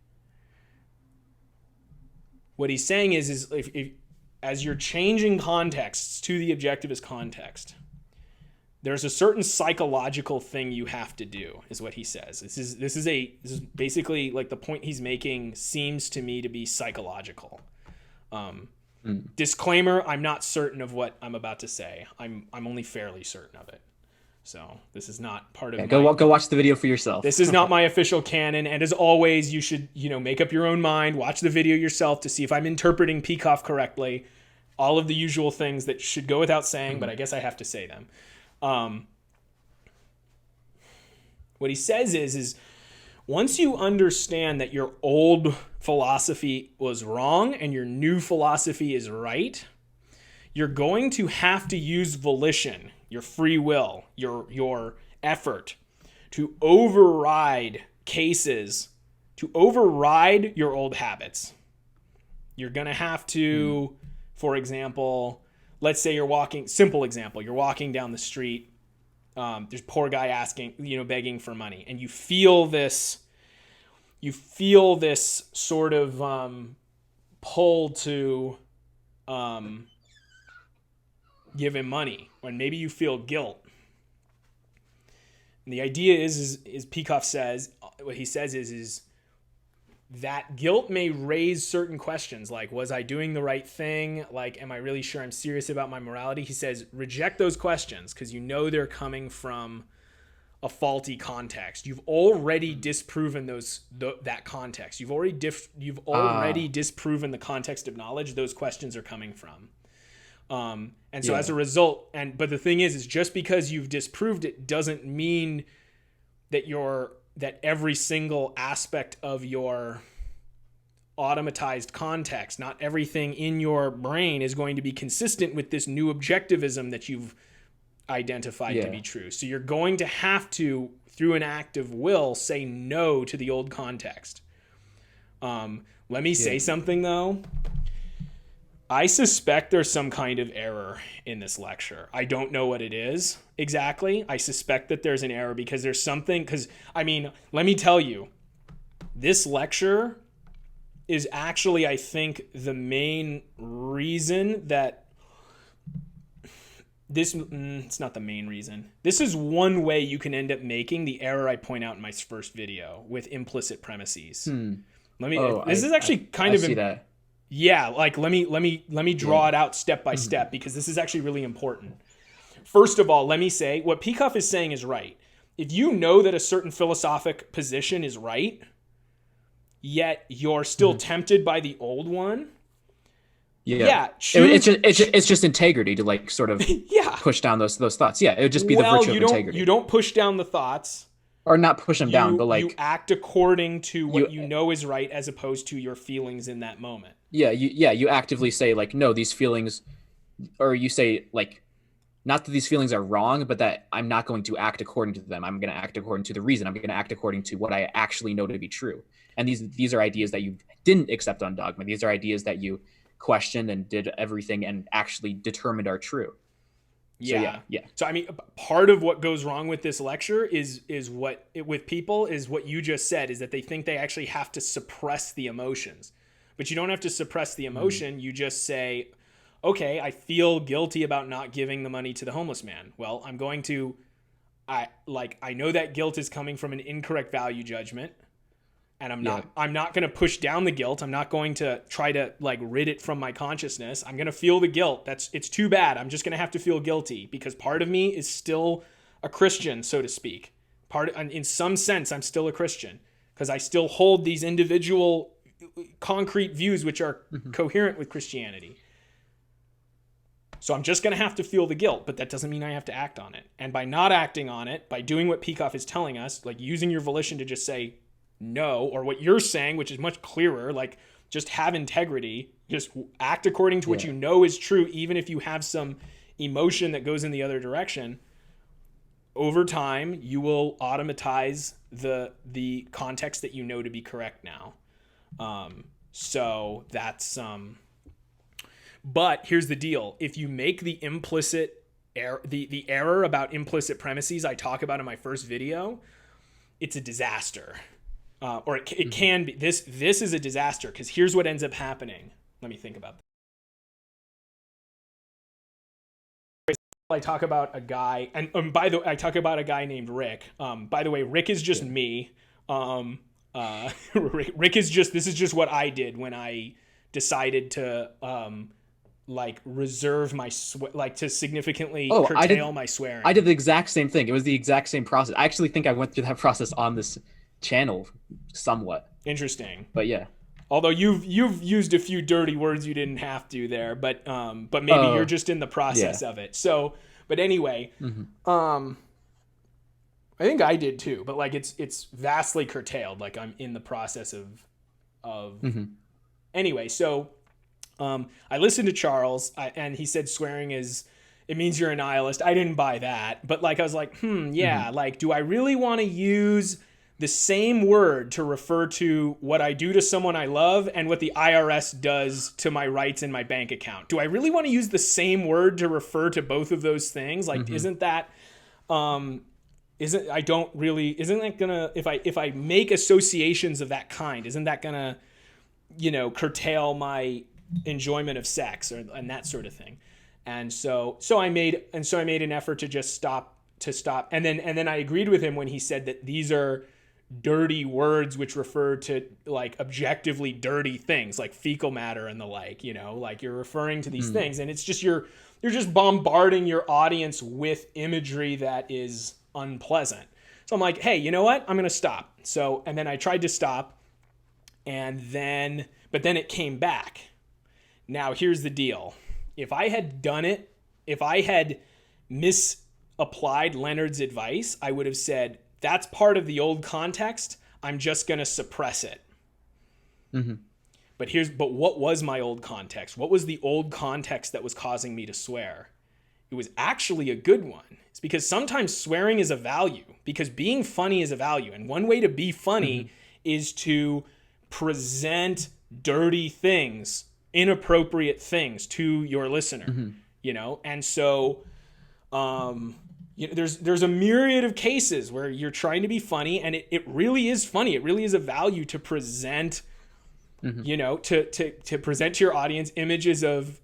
Speaker 2: what he's saying is if as you're changing contexts to the objectivist context, there's a certain psychological thing you have to do, is what he says. This is basically, like, the point he's making seems to me to be psychological. Disclaimer, I'm not certain of what I'm about to say. I'm only fairly certain of it. So this is not part of
Speaker 1: go watch the video for yourself.
Speaker 2: This is not my official canon, and as always, you should, make up your own mind, watch the video yourself to see if I'm interpreting Peikoff correctly. All of the usual things that should go without saying, but I guess I have to say them. What he says is once you understand that your old philosophy was wrong and your new philosophy is right, you're going to have to use volition, your free will, your effort to override your old habits. You're going to have to, for example, let's say you're walking down the street. There's a poor guy asking, begging for money, and you feel this sort of pull to give him money, or maybe you feel guilt. And the idea is Peikoff says, what he says is that guilt may raise certain questions, like, was I doing the right thing? Like, am I really sure I'm serious about my morality? He says, reject those questions, because they're coming from a faulty context. You've already disproven that context. You've already disproven the context of knowledge those questions are coming from. And so as a result, but the thing is just because you've disproved it doesn't mean that every single aspect of your automatized context, not everything in your brain is going to be consistent with this new objectivism that you've identified to be true. So you're going to have to, through an act of will, say no to the old context. Let me say something, though. I suspect there's some kind of error in this lecture. I don't know what it is exactly. I suspect that there's an error because there's something, let me tell you, this lecture is actually, I think, the main reason that it's not the main reason. This is one way you can end up making the error I point out in my first video with implicit premises. This is actually kind of...
Speaker 1: see that.
Speaker 2: Yeah, like let me draw it out step by step, because this is actually really important. First of all, let me say what Peikoff is saying is right. If you know that a certain philosophic position is right, yet you're still tempted by the old one,
Speaker 1: it's just integrity to, like, sort of push down those thoughts. Yeah, it would just be the virtue of integrity.
Speaker 2: You don't push down the thoughts.
Speaker 1: Or not push them down, but, like...
Speaker 2: You act according to what you know is right, as opposed to your feelings in that moment.
Speaker 1: You actively say, like, no, these feelings... Or you say, like, not that these feelings are wrong, but that I'm not going to act according to them. I'm going to act according to the reason. I'm going to act according to what I actually know to be true. And these are ideas that you didn't accept on dogma. These are ideas that you questioned and did everything and actually determined are true. So
Speaker 2: Yeah.
Speaker 1: yeah.
Speaker 2: So I mean, part of what goes wrong with this lecture is what with people is what you just said, is that they think they actually have to suppress the emotions. But you don't have to suppress the emotion. You just say, okay, I feel guilty about not giving the money to the homeless man. Well, I'm going to, I know that guilt is coming from an incorrect value judgment, and I'm not going to push down the guilt. I'm not going to try to like rid it from my consciousness. I'm going to feel the guilt. It's too bad. I'm just going to have to feel guilty because part of me is still a Christian, so to speak. In some sense, I'm still a Christian because I still hold these individual concrete views which are coherent with Christianity. So I'm just going to have to feel the guilt, but that doesn't mean I have to act on it. And by not acting on it, by doing what Peikoff is telling us, like using your volition to just say no, or what you're saying, which is much clearer, like just have integrity, just act according to what you know is true, even if you have some emotion that goes in the other direction. Over time, you will automatize the context that you know to be correct now. So that's but here's the deal. If you make the implicit error, the error about implicit premises I talk about in my first video, it's a disaster. Or it can be. This is a disaster because here's what ends up happening. Let me think about that. I talk about a guy, and by the way, I talk about a guy named Rick. By the way, Rick is just me. Rick is just, this is just what I did when I decided to like reserve my to significantly curtail my swearing.
Speaker 1: I did the exact same thing. It was the exact same process. I actually think I went through that process on this channel somewhat.
Speaker 2: Interesting.
Speaker 1: But yeah.
Speaker 2: Although you've used a few dirty words you didn't have to there, but maybe you're just in the process of it. So, but anyway, I think I did too, but like it's vastly curtailed. Like I'm in the process of anyway. So, I listened to Charles and he said swearing it means you're a nihilist. I didn't buy that, but like I was like, like, do I really want to use the same word to refer to what I do to someone I love and what the IRS does to my rights in my bank account? Do I really want to use the same word to refer to both of those things? Like, isn't that gonna, if I make associations of that kind, isn't that gonna, curtail my enjoyment of sex and that sort of thing? And so I made an effort to just stop. And then I agreed with him when he said that these are dirty words which refer to like objectively dirty things like fecal matter and the like, like you're referring to these things, and it's just you're just bombarding your audience with imagery that is unpleasant. So I'm like, hey, you know what? I'm going to stop. So, and then I tried to stop, but then it came back. Now here's the deal. If I had misapplied Leonard's advice, I would have said, that's part of the old context. I'm just going to suppress it. But what was my old context? What was the old context that was causing me to swear? It was actually a good one. It's because sometimes swearing is a value, because being funny is a value. And one way to be funny is to present dirty things, inappropriate things to your listener, And so, there's a myriad of cases where you're trying to be funny, and it really is funny. It really is a value to present, to present to your audience images of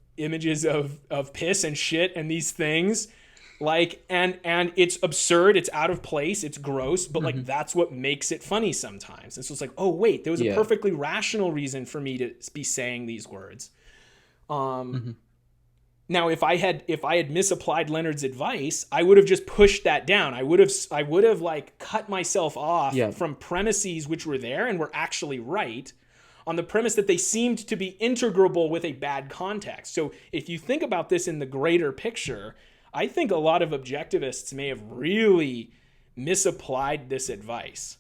Speaker 2: piss and shit and these things, like, and it's absurd, it's out of place, it's gross, but like that's what makes it funny sometimes. And so it's like, oh wait, there was a perfectly rational reason for me to be saying these words. Now, if I had misapplied Leonard's advice, I would have just pushed that down. I would have like cut myself off from premises which were there and were actually right, on the premise that they seemed to be integrable with a bad context. So if you think about this in the greater picture, I think a lot of objectivists may have really misapplied this advice.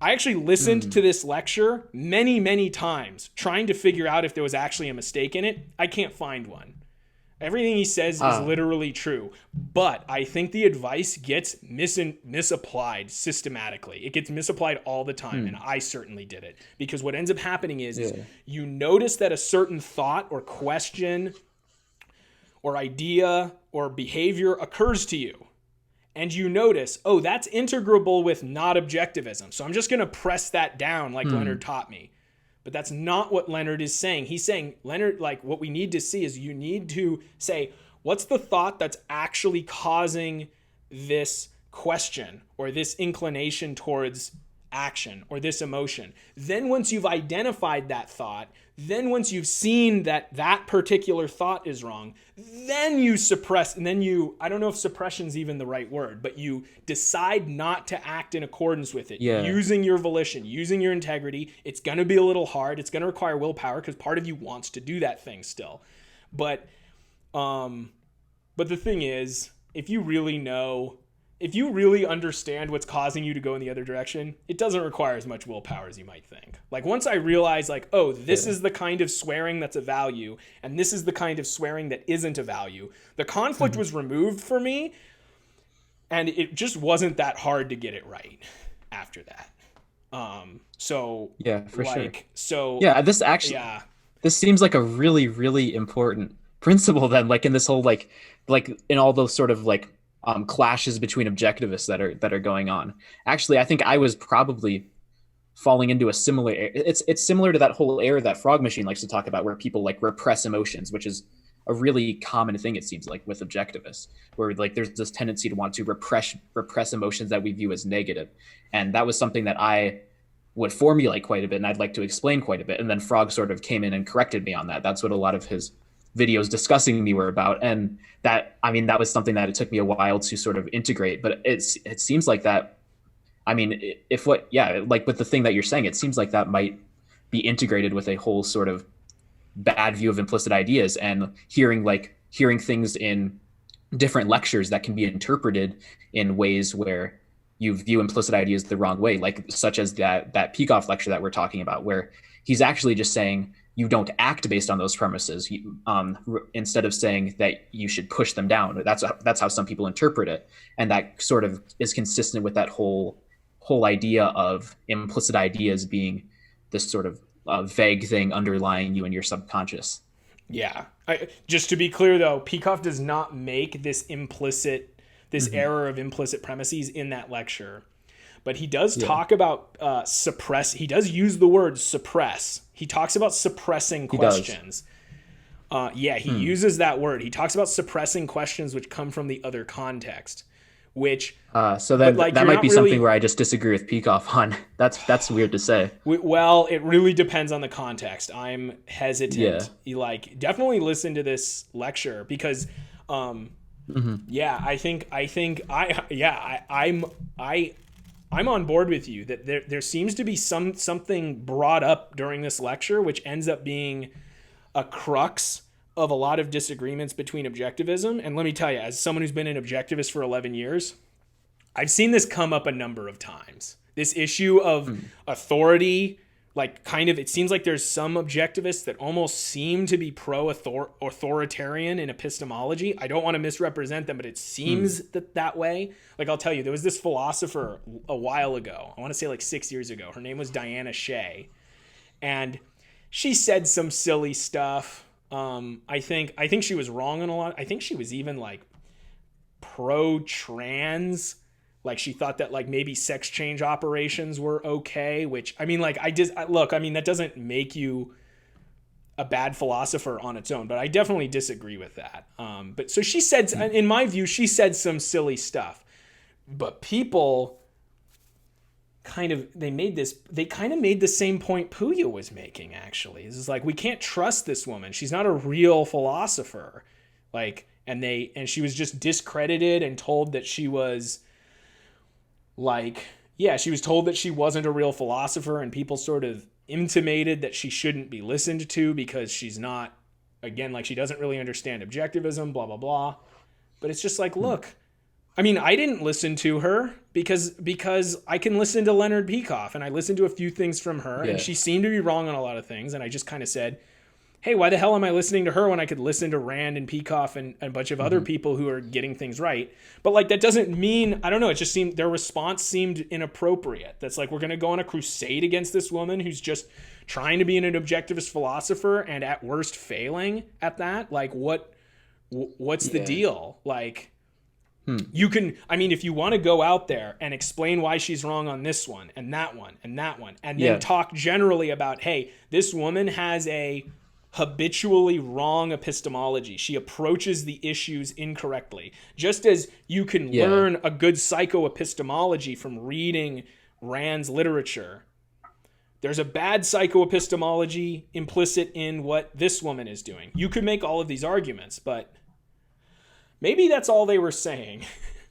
Speaker 2: I actually listened to this lecture many, many times, trying to figure out if there was actually a mistake in it. I can't find one. Everything he says is literally true. But I think the advice gets misapplied systematically. It gets misapplied all the time, and I certainly did it. Because what ends up happening is you notice that a certain thought or question or idea or behavior occurs to you. And you notice, oh, that's integrable with not objectivism. So I'm just going to press that down like Leonard taught me. But that's not what Leonard is saying. He's saying, Leonard, like what we need to see is you need to say, what's the thought that's actually causing this question or this inclination towards action or this emotion? Then once you've identified that thought, then once you've seen that that particular thought is wrong, then you suppress, and then you, I don't know if suppression is even the right word, but you decide not to act in accordance with it, using your volition, using your integrity. It's going to be a little hard. It's going to require willpower because part of you wants to do that thing still. But the thing is, if you really understand what's causing you to go in the other direction, it doesn't require as much willpower as you might think. Like once I realized like, oh, this is the kind of swearing that's a value, and this is the kind of swearing that isn't a value, the conflict was removed for me, and it just wasn't that hard to get it right after that. So
Speaker 1: yeah, for
Speaker 2: like,
Speaker 1: sure.
Speaker 2: so
Speaker 1: Yeah, this seems like a really, really important principle then, like in this whole like in all those sort of like clashes between objectivists that are going on. Actually, I think I was probably falling into a similar. It's similar to that whole error that Frog Machine likes to talk about, where people like repress emotions, which is a really common thing, it seems like, with objectivists, where like there's this tendency to want to repress emotions that we view as negative, and that was something that I would formulate quite a bit, and I'd like to explain quite a bit, and then Frog sort of came in and corrected me on that. That's what a lot of his videos discussing me were about, and that, I mean, that was something that it took me a while to sort of integrate. But it seems like that, I mean, if what, yeah, like with the thing that you're saying, it seems like that might be integrated with a whole sort of bad view of implicit ideas, and hearing things in different lectures that can be interpreted in ways where you view implicit ideas the wrong way, like such as that Peikoff lecture that we're talking about, where he's actually just saying you don't act based on those premises, instead of saying that you should push them down. That's how some people interpret it, and that sort of is consistent with that whole idea of implicit ideas being this sort of vague thing underlying you in your subconscious.
Speaker 2: Yeah. Just to be clear, though, Peikoff does not make this error of implicit premises in that lecture. But he does talk about suppress. He does use the word suppress. He talks about suppressing questions. He uses that word. He talks about suppressing questions which come from the other context. Which
Speaker 1: so then like, that might be something where I just disagree with Peikoff on. That's weird to say.
Speaker 2: Well, it really depends on the context. I'm hesitant. You like definitely listen to this lecture because I'm on board with you that there seems to be something brought up during this lecture which ends up being a crux of a lot of disagreements between objectivism. And let me tell you, as someone who's been an objectivist for 11 years, I've seen this come up a number of times. This issue of authority, like kind of, it seems like there's some objectivists that almost seem to be pro-authoritarian in epistemology. I don't want to misrepresent them, but it seems that way. Like I'll tell you, there was this philosopher a while ago, I want to say like 6 years ago. Her name was Diana Shea. And she said some silly stuff. I think she was wrong on a lot. I think she was even like pro-trans. Like she thought that like maybe sex change operations were okay, which I mean, like that doesn't make you a bad philosopher on its own, but I definitely disagree with that. But so she said, in my view, she said some silly stuff, but people kind of made the same point Puya was making, actually. This is like, we can't trust this woman. She's not a real philosopher. Like, and she was just discredited and told that she was like, she was told that she wasn't a real philosopher, and people sort of intimated that she shouldn't be listened to because she's not, again, like she doesn't really understand objectivism, blah, blah, blah. But it's just like, look, I mean, I didn't listen to her because I can listen to Leonard Peikoff, and I listened to a few things from her, and she seemed to be wrong on a lot of things. And I just kind of said, hey, why the hell am I listening to her when I could listen to Rand and Peikoff and a bunch of other
Speaker 1: Hmm.
Speaker 2: people who are getting things right? But like, that doesn't mean, I don't know, it just seemed, their response seemed inappropriate. That's like, we're going to go on a crusade against this woman who's just trying to be an objectivist philosopher and at worst failing at that. Like, what's the
Speaker 1: Yeah.
Speaker 2: deal? Like,
Speaker 1: Hmm.
Speaker 2: you can, I mean, if you want to go out there and explain why she's wrong on this one and that one and that one, and then
Speaker 1: Yeah.
Speaker 2: talk generally about, hey, this woman has a habitually wrong epistemology. She approaches the issues incorrectly. Just as you can
Speaker 1: Yeah.
Speaker 2: learn a good psychoepistemology from reading Rand's literature, there's a bad psychoepistemology implicit in what this woman is doing. You could make all of these arguments, but maybe that's all they were saying.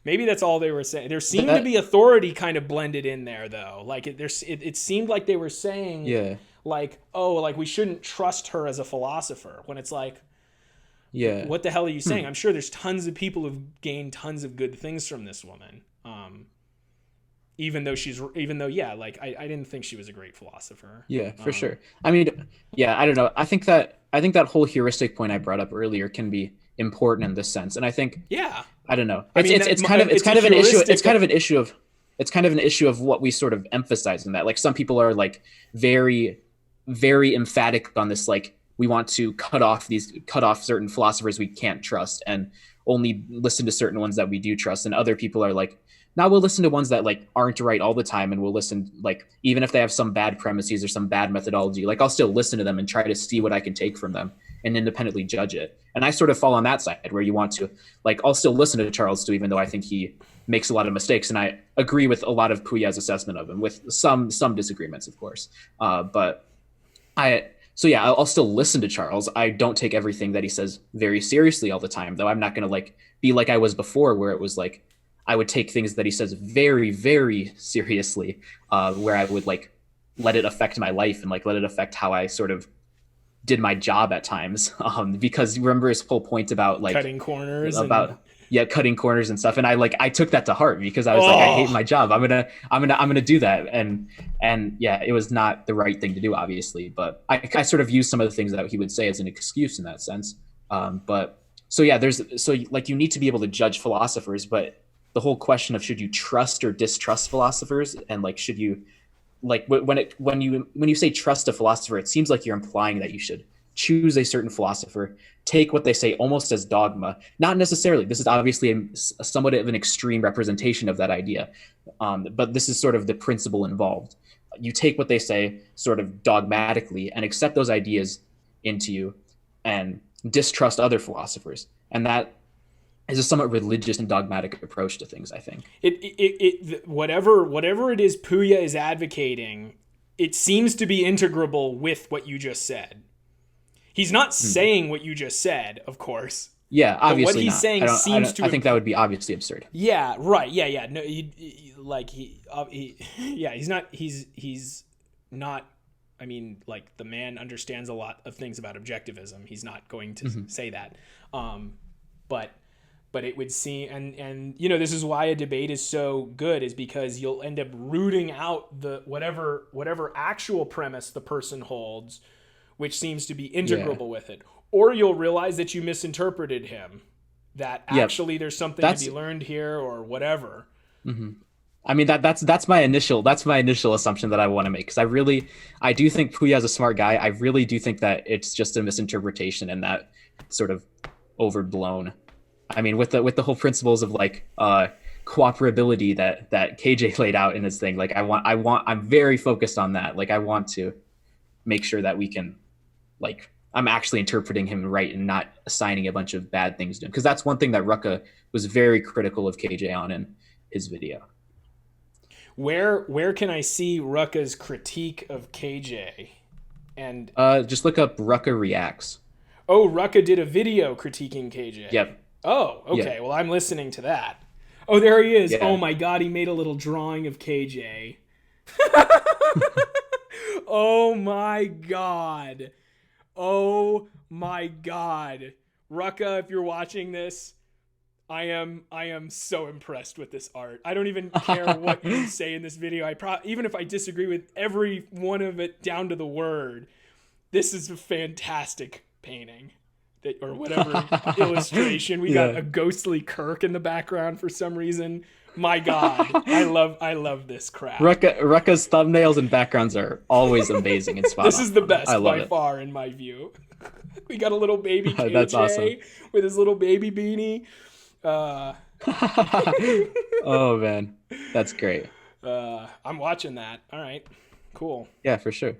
Speaker 2: Maybe that's all they were saying. There seemed to
Speaker 1: That.
Speaker 2: be authority kind of blended in there, though. Like it seemed like they were saying,
Speaker 1: Yeah.
Speaker 2: like, oh, like we shouldn't trust her as a philosopher. When it's like,
Speaker 1: Yeah.
Speaker 2: what the hell are you
Speaker 1: Hmm.
Speaker 2: saying? I'm sure there's tons of people who've gained tons of good things from this woman. Even though, yeah, like I didn't think she was a great philosopher.
Speaker 1: Yeah, for sure. I mean, yeah, I don't know. I think that whole heuristic point I brought up earlier can be important in this sense. And I think
Speaker 2: Yeah,
Speaker 1: I don't know.
Speaker 2: I
Speaker 1: It's
Speaker 2: mean,
Speaker 1: it's it's kind of it's
Speaker 2: it's a
Speaker 1: kind of an issue.
Speaker 2: heuristic.
Speaker 1: It's kind of an issue of it's kind of an issue of what we sort of emphasize in that. Like some people are like very very emphatic on this, like we want to cut off certain philosophers we can't trust and only listen to certain ones that we do trust. And other people are like, now we'll listen to ones that like aren't right all the time, and we'll listen, like even if they have some bad premises or some bad methodology, like I'll still listen to them and try to see what I can take from them and independently judge it. And I sort of fall on that side where you want to, like, I'll still listen to Charles too, even though I think he makes a lot of mistakes, and I agree with a lot of Puya's assessment of him, with some disagreements, of course. But I so yeah, I'll still listen to Charles. I don't take everything that he says very seriously all the time, though. I'm not gonna like be like I was before, where it was like I would take things that he says very, very seriously, where I would like let it affect my life and like let it affect how I sort of did my job at times. Because remember his whole point about like
Speaker 2: Cutting corners and
Speaker 1: about yeah, cutting corners and stuff, and I took that to heart because I was like, I hate
Speaker 2: oh,
Speaker 1: my job. I'm gonna do that, and yeah, it was not the right thing to do, obviously, but I sort of used some of the things that he would say as an excuse in that sense. But so yeah, so like you need to be able to judge philosophers, but the whole question of should you trust or distrust philosophers, and like should you like when you say trust a philosopher, it seems like you're implying that you should choose a certain philosopher, take what they say almost as dogma. Not necessarily. This is obviously a somewhat of an extreme representation of that idea, but this is sort of the principle involved. You take what they say sort of dogmatically and accept those ideas into you, and distrust other philosophers, and that is a somewhat religious and dogmatic approach to things, I think.
Speaker 2: whatever it is Puya is advocating, it seems to be integrable with what you just said. He's not
Speaker 1: Hmm.
Speaker 2: saying what you just said, of course,
Speaker 1: Yeah,
Speaker 2: but what
Speaker 1: obviously
Speaker 2: he's
Speaker 1: not.
Speaker 2: saying seems to.
Speaker 1: I think that would be obviously absurd.
Speaker 2: Yeah, right. Yeah, yeah. No, like yeah, he's not. He's not. I mean, like the man understands a lot of things about objectivism. He's not going to
Speaker 1: Hmm.
Speaker 2: say that. But it would seem, and you know, this is why a debate is so good, is because you'll end up rooting out the whatever actual premise the person holds, which seems to be
Speaker 1: Yeah.
Speaker 2: integrable with it, or you'll realize that you misinterpreted him, that
Speaker 1: Yep.
Speaker 2: actually there's something to
Speaker 1: That's
Speaker 2: be learned here, or whatever.
Speaker 1: hmm I mean that's my initial assumption that I want to make, because I do think Puya is a smart guy. I really do think that it's just a misinterpretation, and that sort of overblown. I mean, with the whole principles of like cooperability that KJ laid out in his thing, like I'm very focused on that. Like I want to make sure that we can, like, I'm actually interpreting him right and not assigning a bunch of bad things to him, because that's one thing that Rucka was very critical of KJ on in his video.
Speaker 2: Where can I see Rucka's critique of KJ? And
Speaker 1: Just look up Rucka reacts.
Speaker 2: oh, Rucka did a video critiquing KJ.
Speaker 1: Yep.
Speaker 2: Oh,
Speaker 1: Yeah.
Speaker 2: okay. Well, I'm listening to that. Oh, there he is. Oh
Speaker 1: Yeah.
Speaker 2: my god, he made a little drawing of KJ. Oh my god. Oh my god. Rucka, if you're watching this, I am so impressed with this art. I don't even care what you say in this video. Even if I disagree with every one of it down to the word, this is a fantastic painting that, or whatever illustration. We got
Speaker 1: Yeah.
Speaker 2: a ghostly Kirk in the background for some reason. My God, I love this crap.
Speaker 1: Rucka's thumbnails and backgrounds are always amazing and spot
Speaker 2: This is the
Speaker 1: on. I
Speaker 2: best
Speaker 1: love
Speaker 2: by
Speaker 1: it.
Speaker 2: far in my view. We got a little baby
Speaker 1: That's awesome.
Speaker 2: KJ with his little baby beanie. Uh,
Speaker 1: Oh man, that's great.
Speaker 2: I'm watching that. All right, cool.
Speaker 1: Yeah, for sure.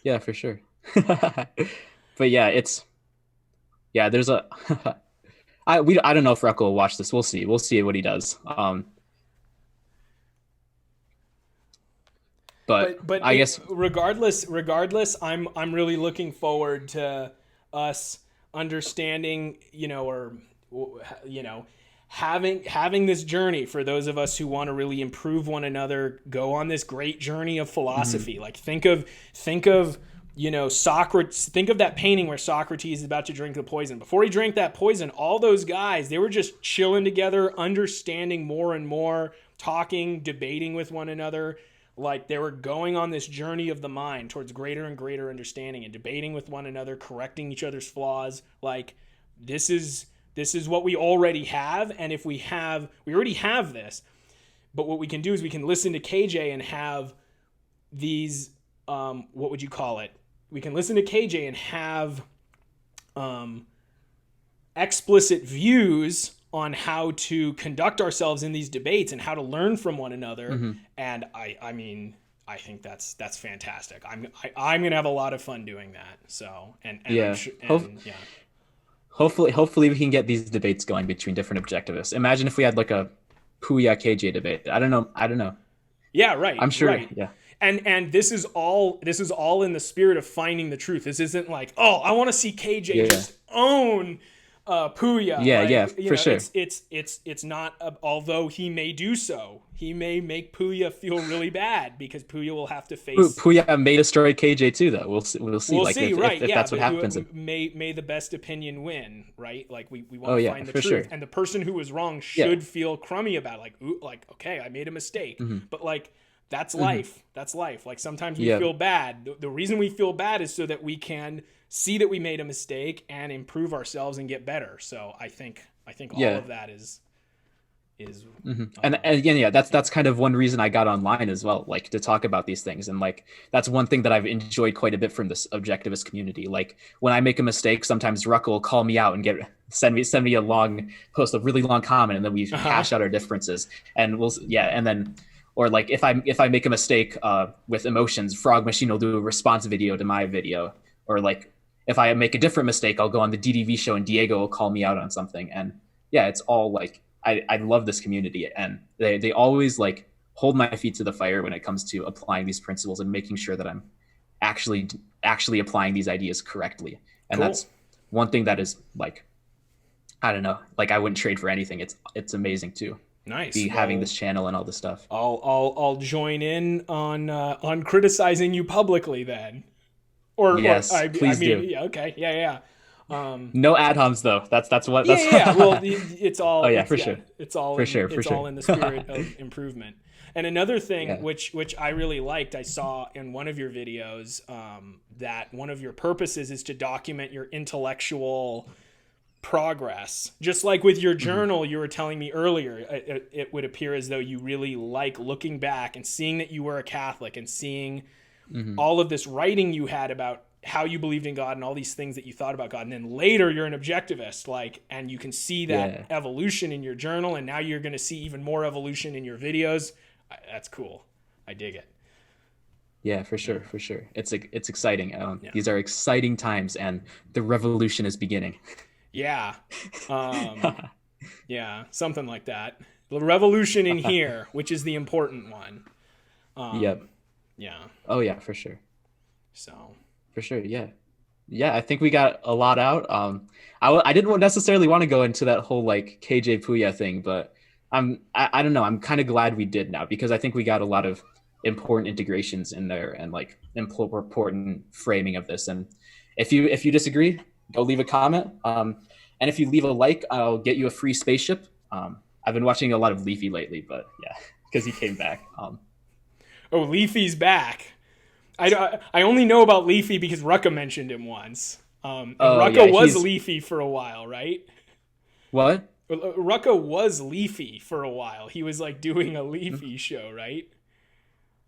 Speaker 1: Yeah, for sure. But yeah, there's a I don't know if Rucka will watch this. We'll see. We'll see what he does. But I guess
Speaker 2: regardless, I'm really looking forward to us understanding, or having this journey for those of us who want to really improve one another, go on this great journey of philosophy. Like think of Socrates. Think of that painting where Socrates is about to drink the poison. Before he drank that poison, all those guys, they were just chilling together, understanding more and more, talking, debating with one another. Like they were going on this journey of the mind towards greater and greater understanding and debating with one another, correcting each other's flaws. Like this is what we already have. And if we already have this, but what we can do is we can listen to KJ and have these, what would you call it? We can listen to KJ and have explicit views on how to conduct ourselves in these debates and how to learn from one another. And I mean, I think that's fantastic. I'm gonna have a lot of fun doing that. So and
Speaker 1: yeah.
Speaker 2: yeah.
Speaker 1: Hopefully we can get these debates going between different objectivists. Imagine if we had like a Puya KJ debate. I don't know.
Speaker 2: Yeah, right.
Speaker 1: I'm sure.
Speaker 2: Right.
Speaker 1: Yeah.
Speaker 2: And this is all in the spirit of finding the truth. This isn't like, oh, I want to see KJ just own Puya.
Speaker 1: Yeah,
Speaker 2: like,
Speaker 1: yeah, for sure.
Speaker 2: It's not. Although he may do so, he may make Puya feel really bad because Puya will have to face.
Speaker 1: Puya may destroy KJ too, though. We'll see.
Speaker 2: We'll see. Right?
Speaker 1: If that's what happens.
Speaker 2: May the best opinion win. Right? Like we want to find the truth,
Speaker 1: sure.
Speaker 2: and the person who was wrong should feel crummy about it. Like, ooh, like okay, I made a mistake, but like. That's life. That's life. Like sometimes we feel bad. The reason we feel bad is so that we can see that we made a mistake and improve ourselves and get better. So I think all of that is.
Speaker 1: And again, that's kind of one reason I got online as well, like to talk about these things. And like that's one thing that I've enjoyed quite a bit from this objectivist community. Like when I make a mistake, sometimes Rucka will call me out and send me a long post, a really long comment, and then we hash out our differences. And and then. Or like if I make a mistake with emotions, Frog Machine will do a response video to my video. Or like if I make a different mistake, I'll go on the DDV show and Diego will call me out on something. And yeah, it's all like I love this community, and they always like hold my feet to the fire when it comes to applying these principles and making sure that I'm actually applying these ideas correctly. And that's one thing that is like, I don't know, like I wouldn't trade for anything. It's amazing too.
Speaker 2: Nice.
Speaker 1: Having this channel and all this stuff.
Speaker 2: I'll join in on criticizing you publicly then.
Speaker 1: Yes, please do.
Speaker 2: Yeah, okay. Yeah.
Speaker 1: No ad homs though. That's what. That's
Speaker 2: yeah. Well, it's all.
Speaker 1: Oh yeah, for sure.
Speaker 2: It's all. All in the spirit of improvement. And another thing, which I really liked, I saw in one of your videos, that one of your purposes is to document your intellectual progress. Just like with your journal, you were telling me earlier, it would appear as though you really like looking back and seeing that you were a Catholic and seeing all of this writing you had about how you believed in God and all these things that you thought about God. And then later you're an objectivist, and you can see that evolution in your journal, and now you're going to see even more evolution in your videos. That's cool. I dig it.
Speaker 1: Yeah, for sure. It's exciting. These are exciting times, and the revolution is beginning.
Speaker 2: Yeah. Yeah, something like that. The revolution in here, which is the important one.
Speaker 1: Yep.
Speaker 2: Yeah.
Speaker 1: Oh yeah, for sure.
Speaker 2: So.
Speaker 1: For sure, yeah. Yeah, I think we got a lot out. I didn't necessarily want to go into that whole like KJ Puya thing, but I don't know. I'm kind of glad we did now, because I think we got a lot of important integrations in there and like important framing of this. And if you disagree, go leave a comment. And if you leave a like, I'll get you a free spaceship. I've been watching a lot of Leafy lately, but yeah, because he came back.
Speaker 2: Oh, Leafy's back. I only know about Leafy because Rucka mentioned him once. And
Speaker 1: Oh
Speaker 2: Rucka
Speaker 1: yeah,
Speaker 2: was
Speaker 1: he's
Speaker 2: leafy for a while, right?
Speaker 1: what?
Speaker 2: Rucka was leafy for a while. He was like doing a leafy show, right?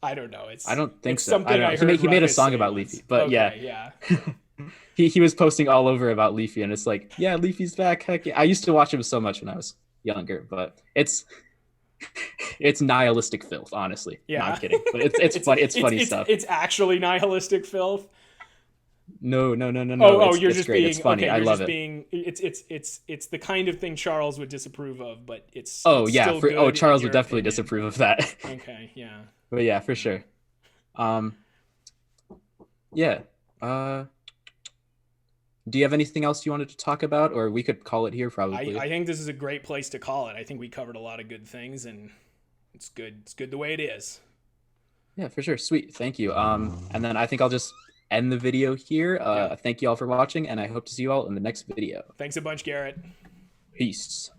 Speaker 2: I don't know.
Speaker 1: I don't think
Speaker 2: It's
Speaker 1: so. I
Speaker 2: something
Speaker 1: don't
Speaker 2: I
Speaker 1: know.
Speaker 2: heard
Speaker 1: He made a
Speaker 2: Ruckus
Speaker 1: song
Speaker 2: say
Speaker 1: about
Speaker 2: once.
Speaker 1: Leafy, but yeah,
Speaker 2: Okay, yeah.
Speaker 1: he was posting all over about Leafy, and it's like, yeah, Leafy's back. Heck yeah. I used to watch him so much when I was younger, but it's nihilistic filth, honestly. No, I'm
Speaker 2: Yeah.
Speaker 1: kidding, but it's funny. It's funny stuff.
Speaker 2: It's actually nihilistic filth.
Speaker 1: No, no, no, no, no.
Speaker 2: Oh,
Speaker 1: It's
Speaker 2: you're just
Speaker 1: great. It's
Speaker 2: being
Speaker 1: funny.
Speaker 2: okay.
Speaker 1: I
Speaker 2: You're
Speaker 1: love
Speaker 2: just
Speaker 1: it.
Speaker 2: being. It's the kind of thing Charles would disapprove of, but
Speaker 1: Oh
Speaker 2: it's
Speaker 1: yeah,
Speaker 2: still
Speaker 1: for oh
Speaker 2: good in
Speaker 1: Charles would
Speaker 2: your
Speaker 1: definitely
Speaker 2: opinion.
Speaker 1: disapprove of that.
Speaker 2: Okay, yeah.
Speaker 1: But yeah, for sure. Um, yeah. Uh, do you have anything else you wanted to talk about, or we could call it here probably?
Speaker 2: I think this is a great place to call it. I think we covered a lot of good things, and it's good. It's good the way it is.
Speaker 1: Yeah, for sure. Sweet. Thank you. And then I think I'll just end the video here.
Speaker 2: Yeah.
Speaker 1: Thank you all for watching, and I hope to see you all in the next video.
Speaker 2: Thanks a bunch, Garrett.
Speaker 1: Peace.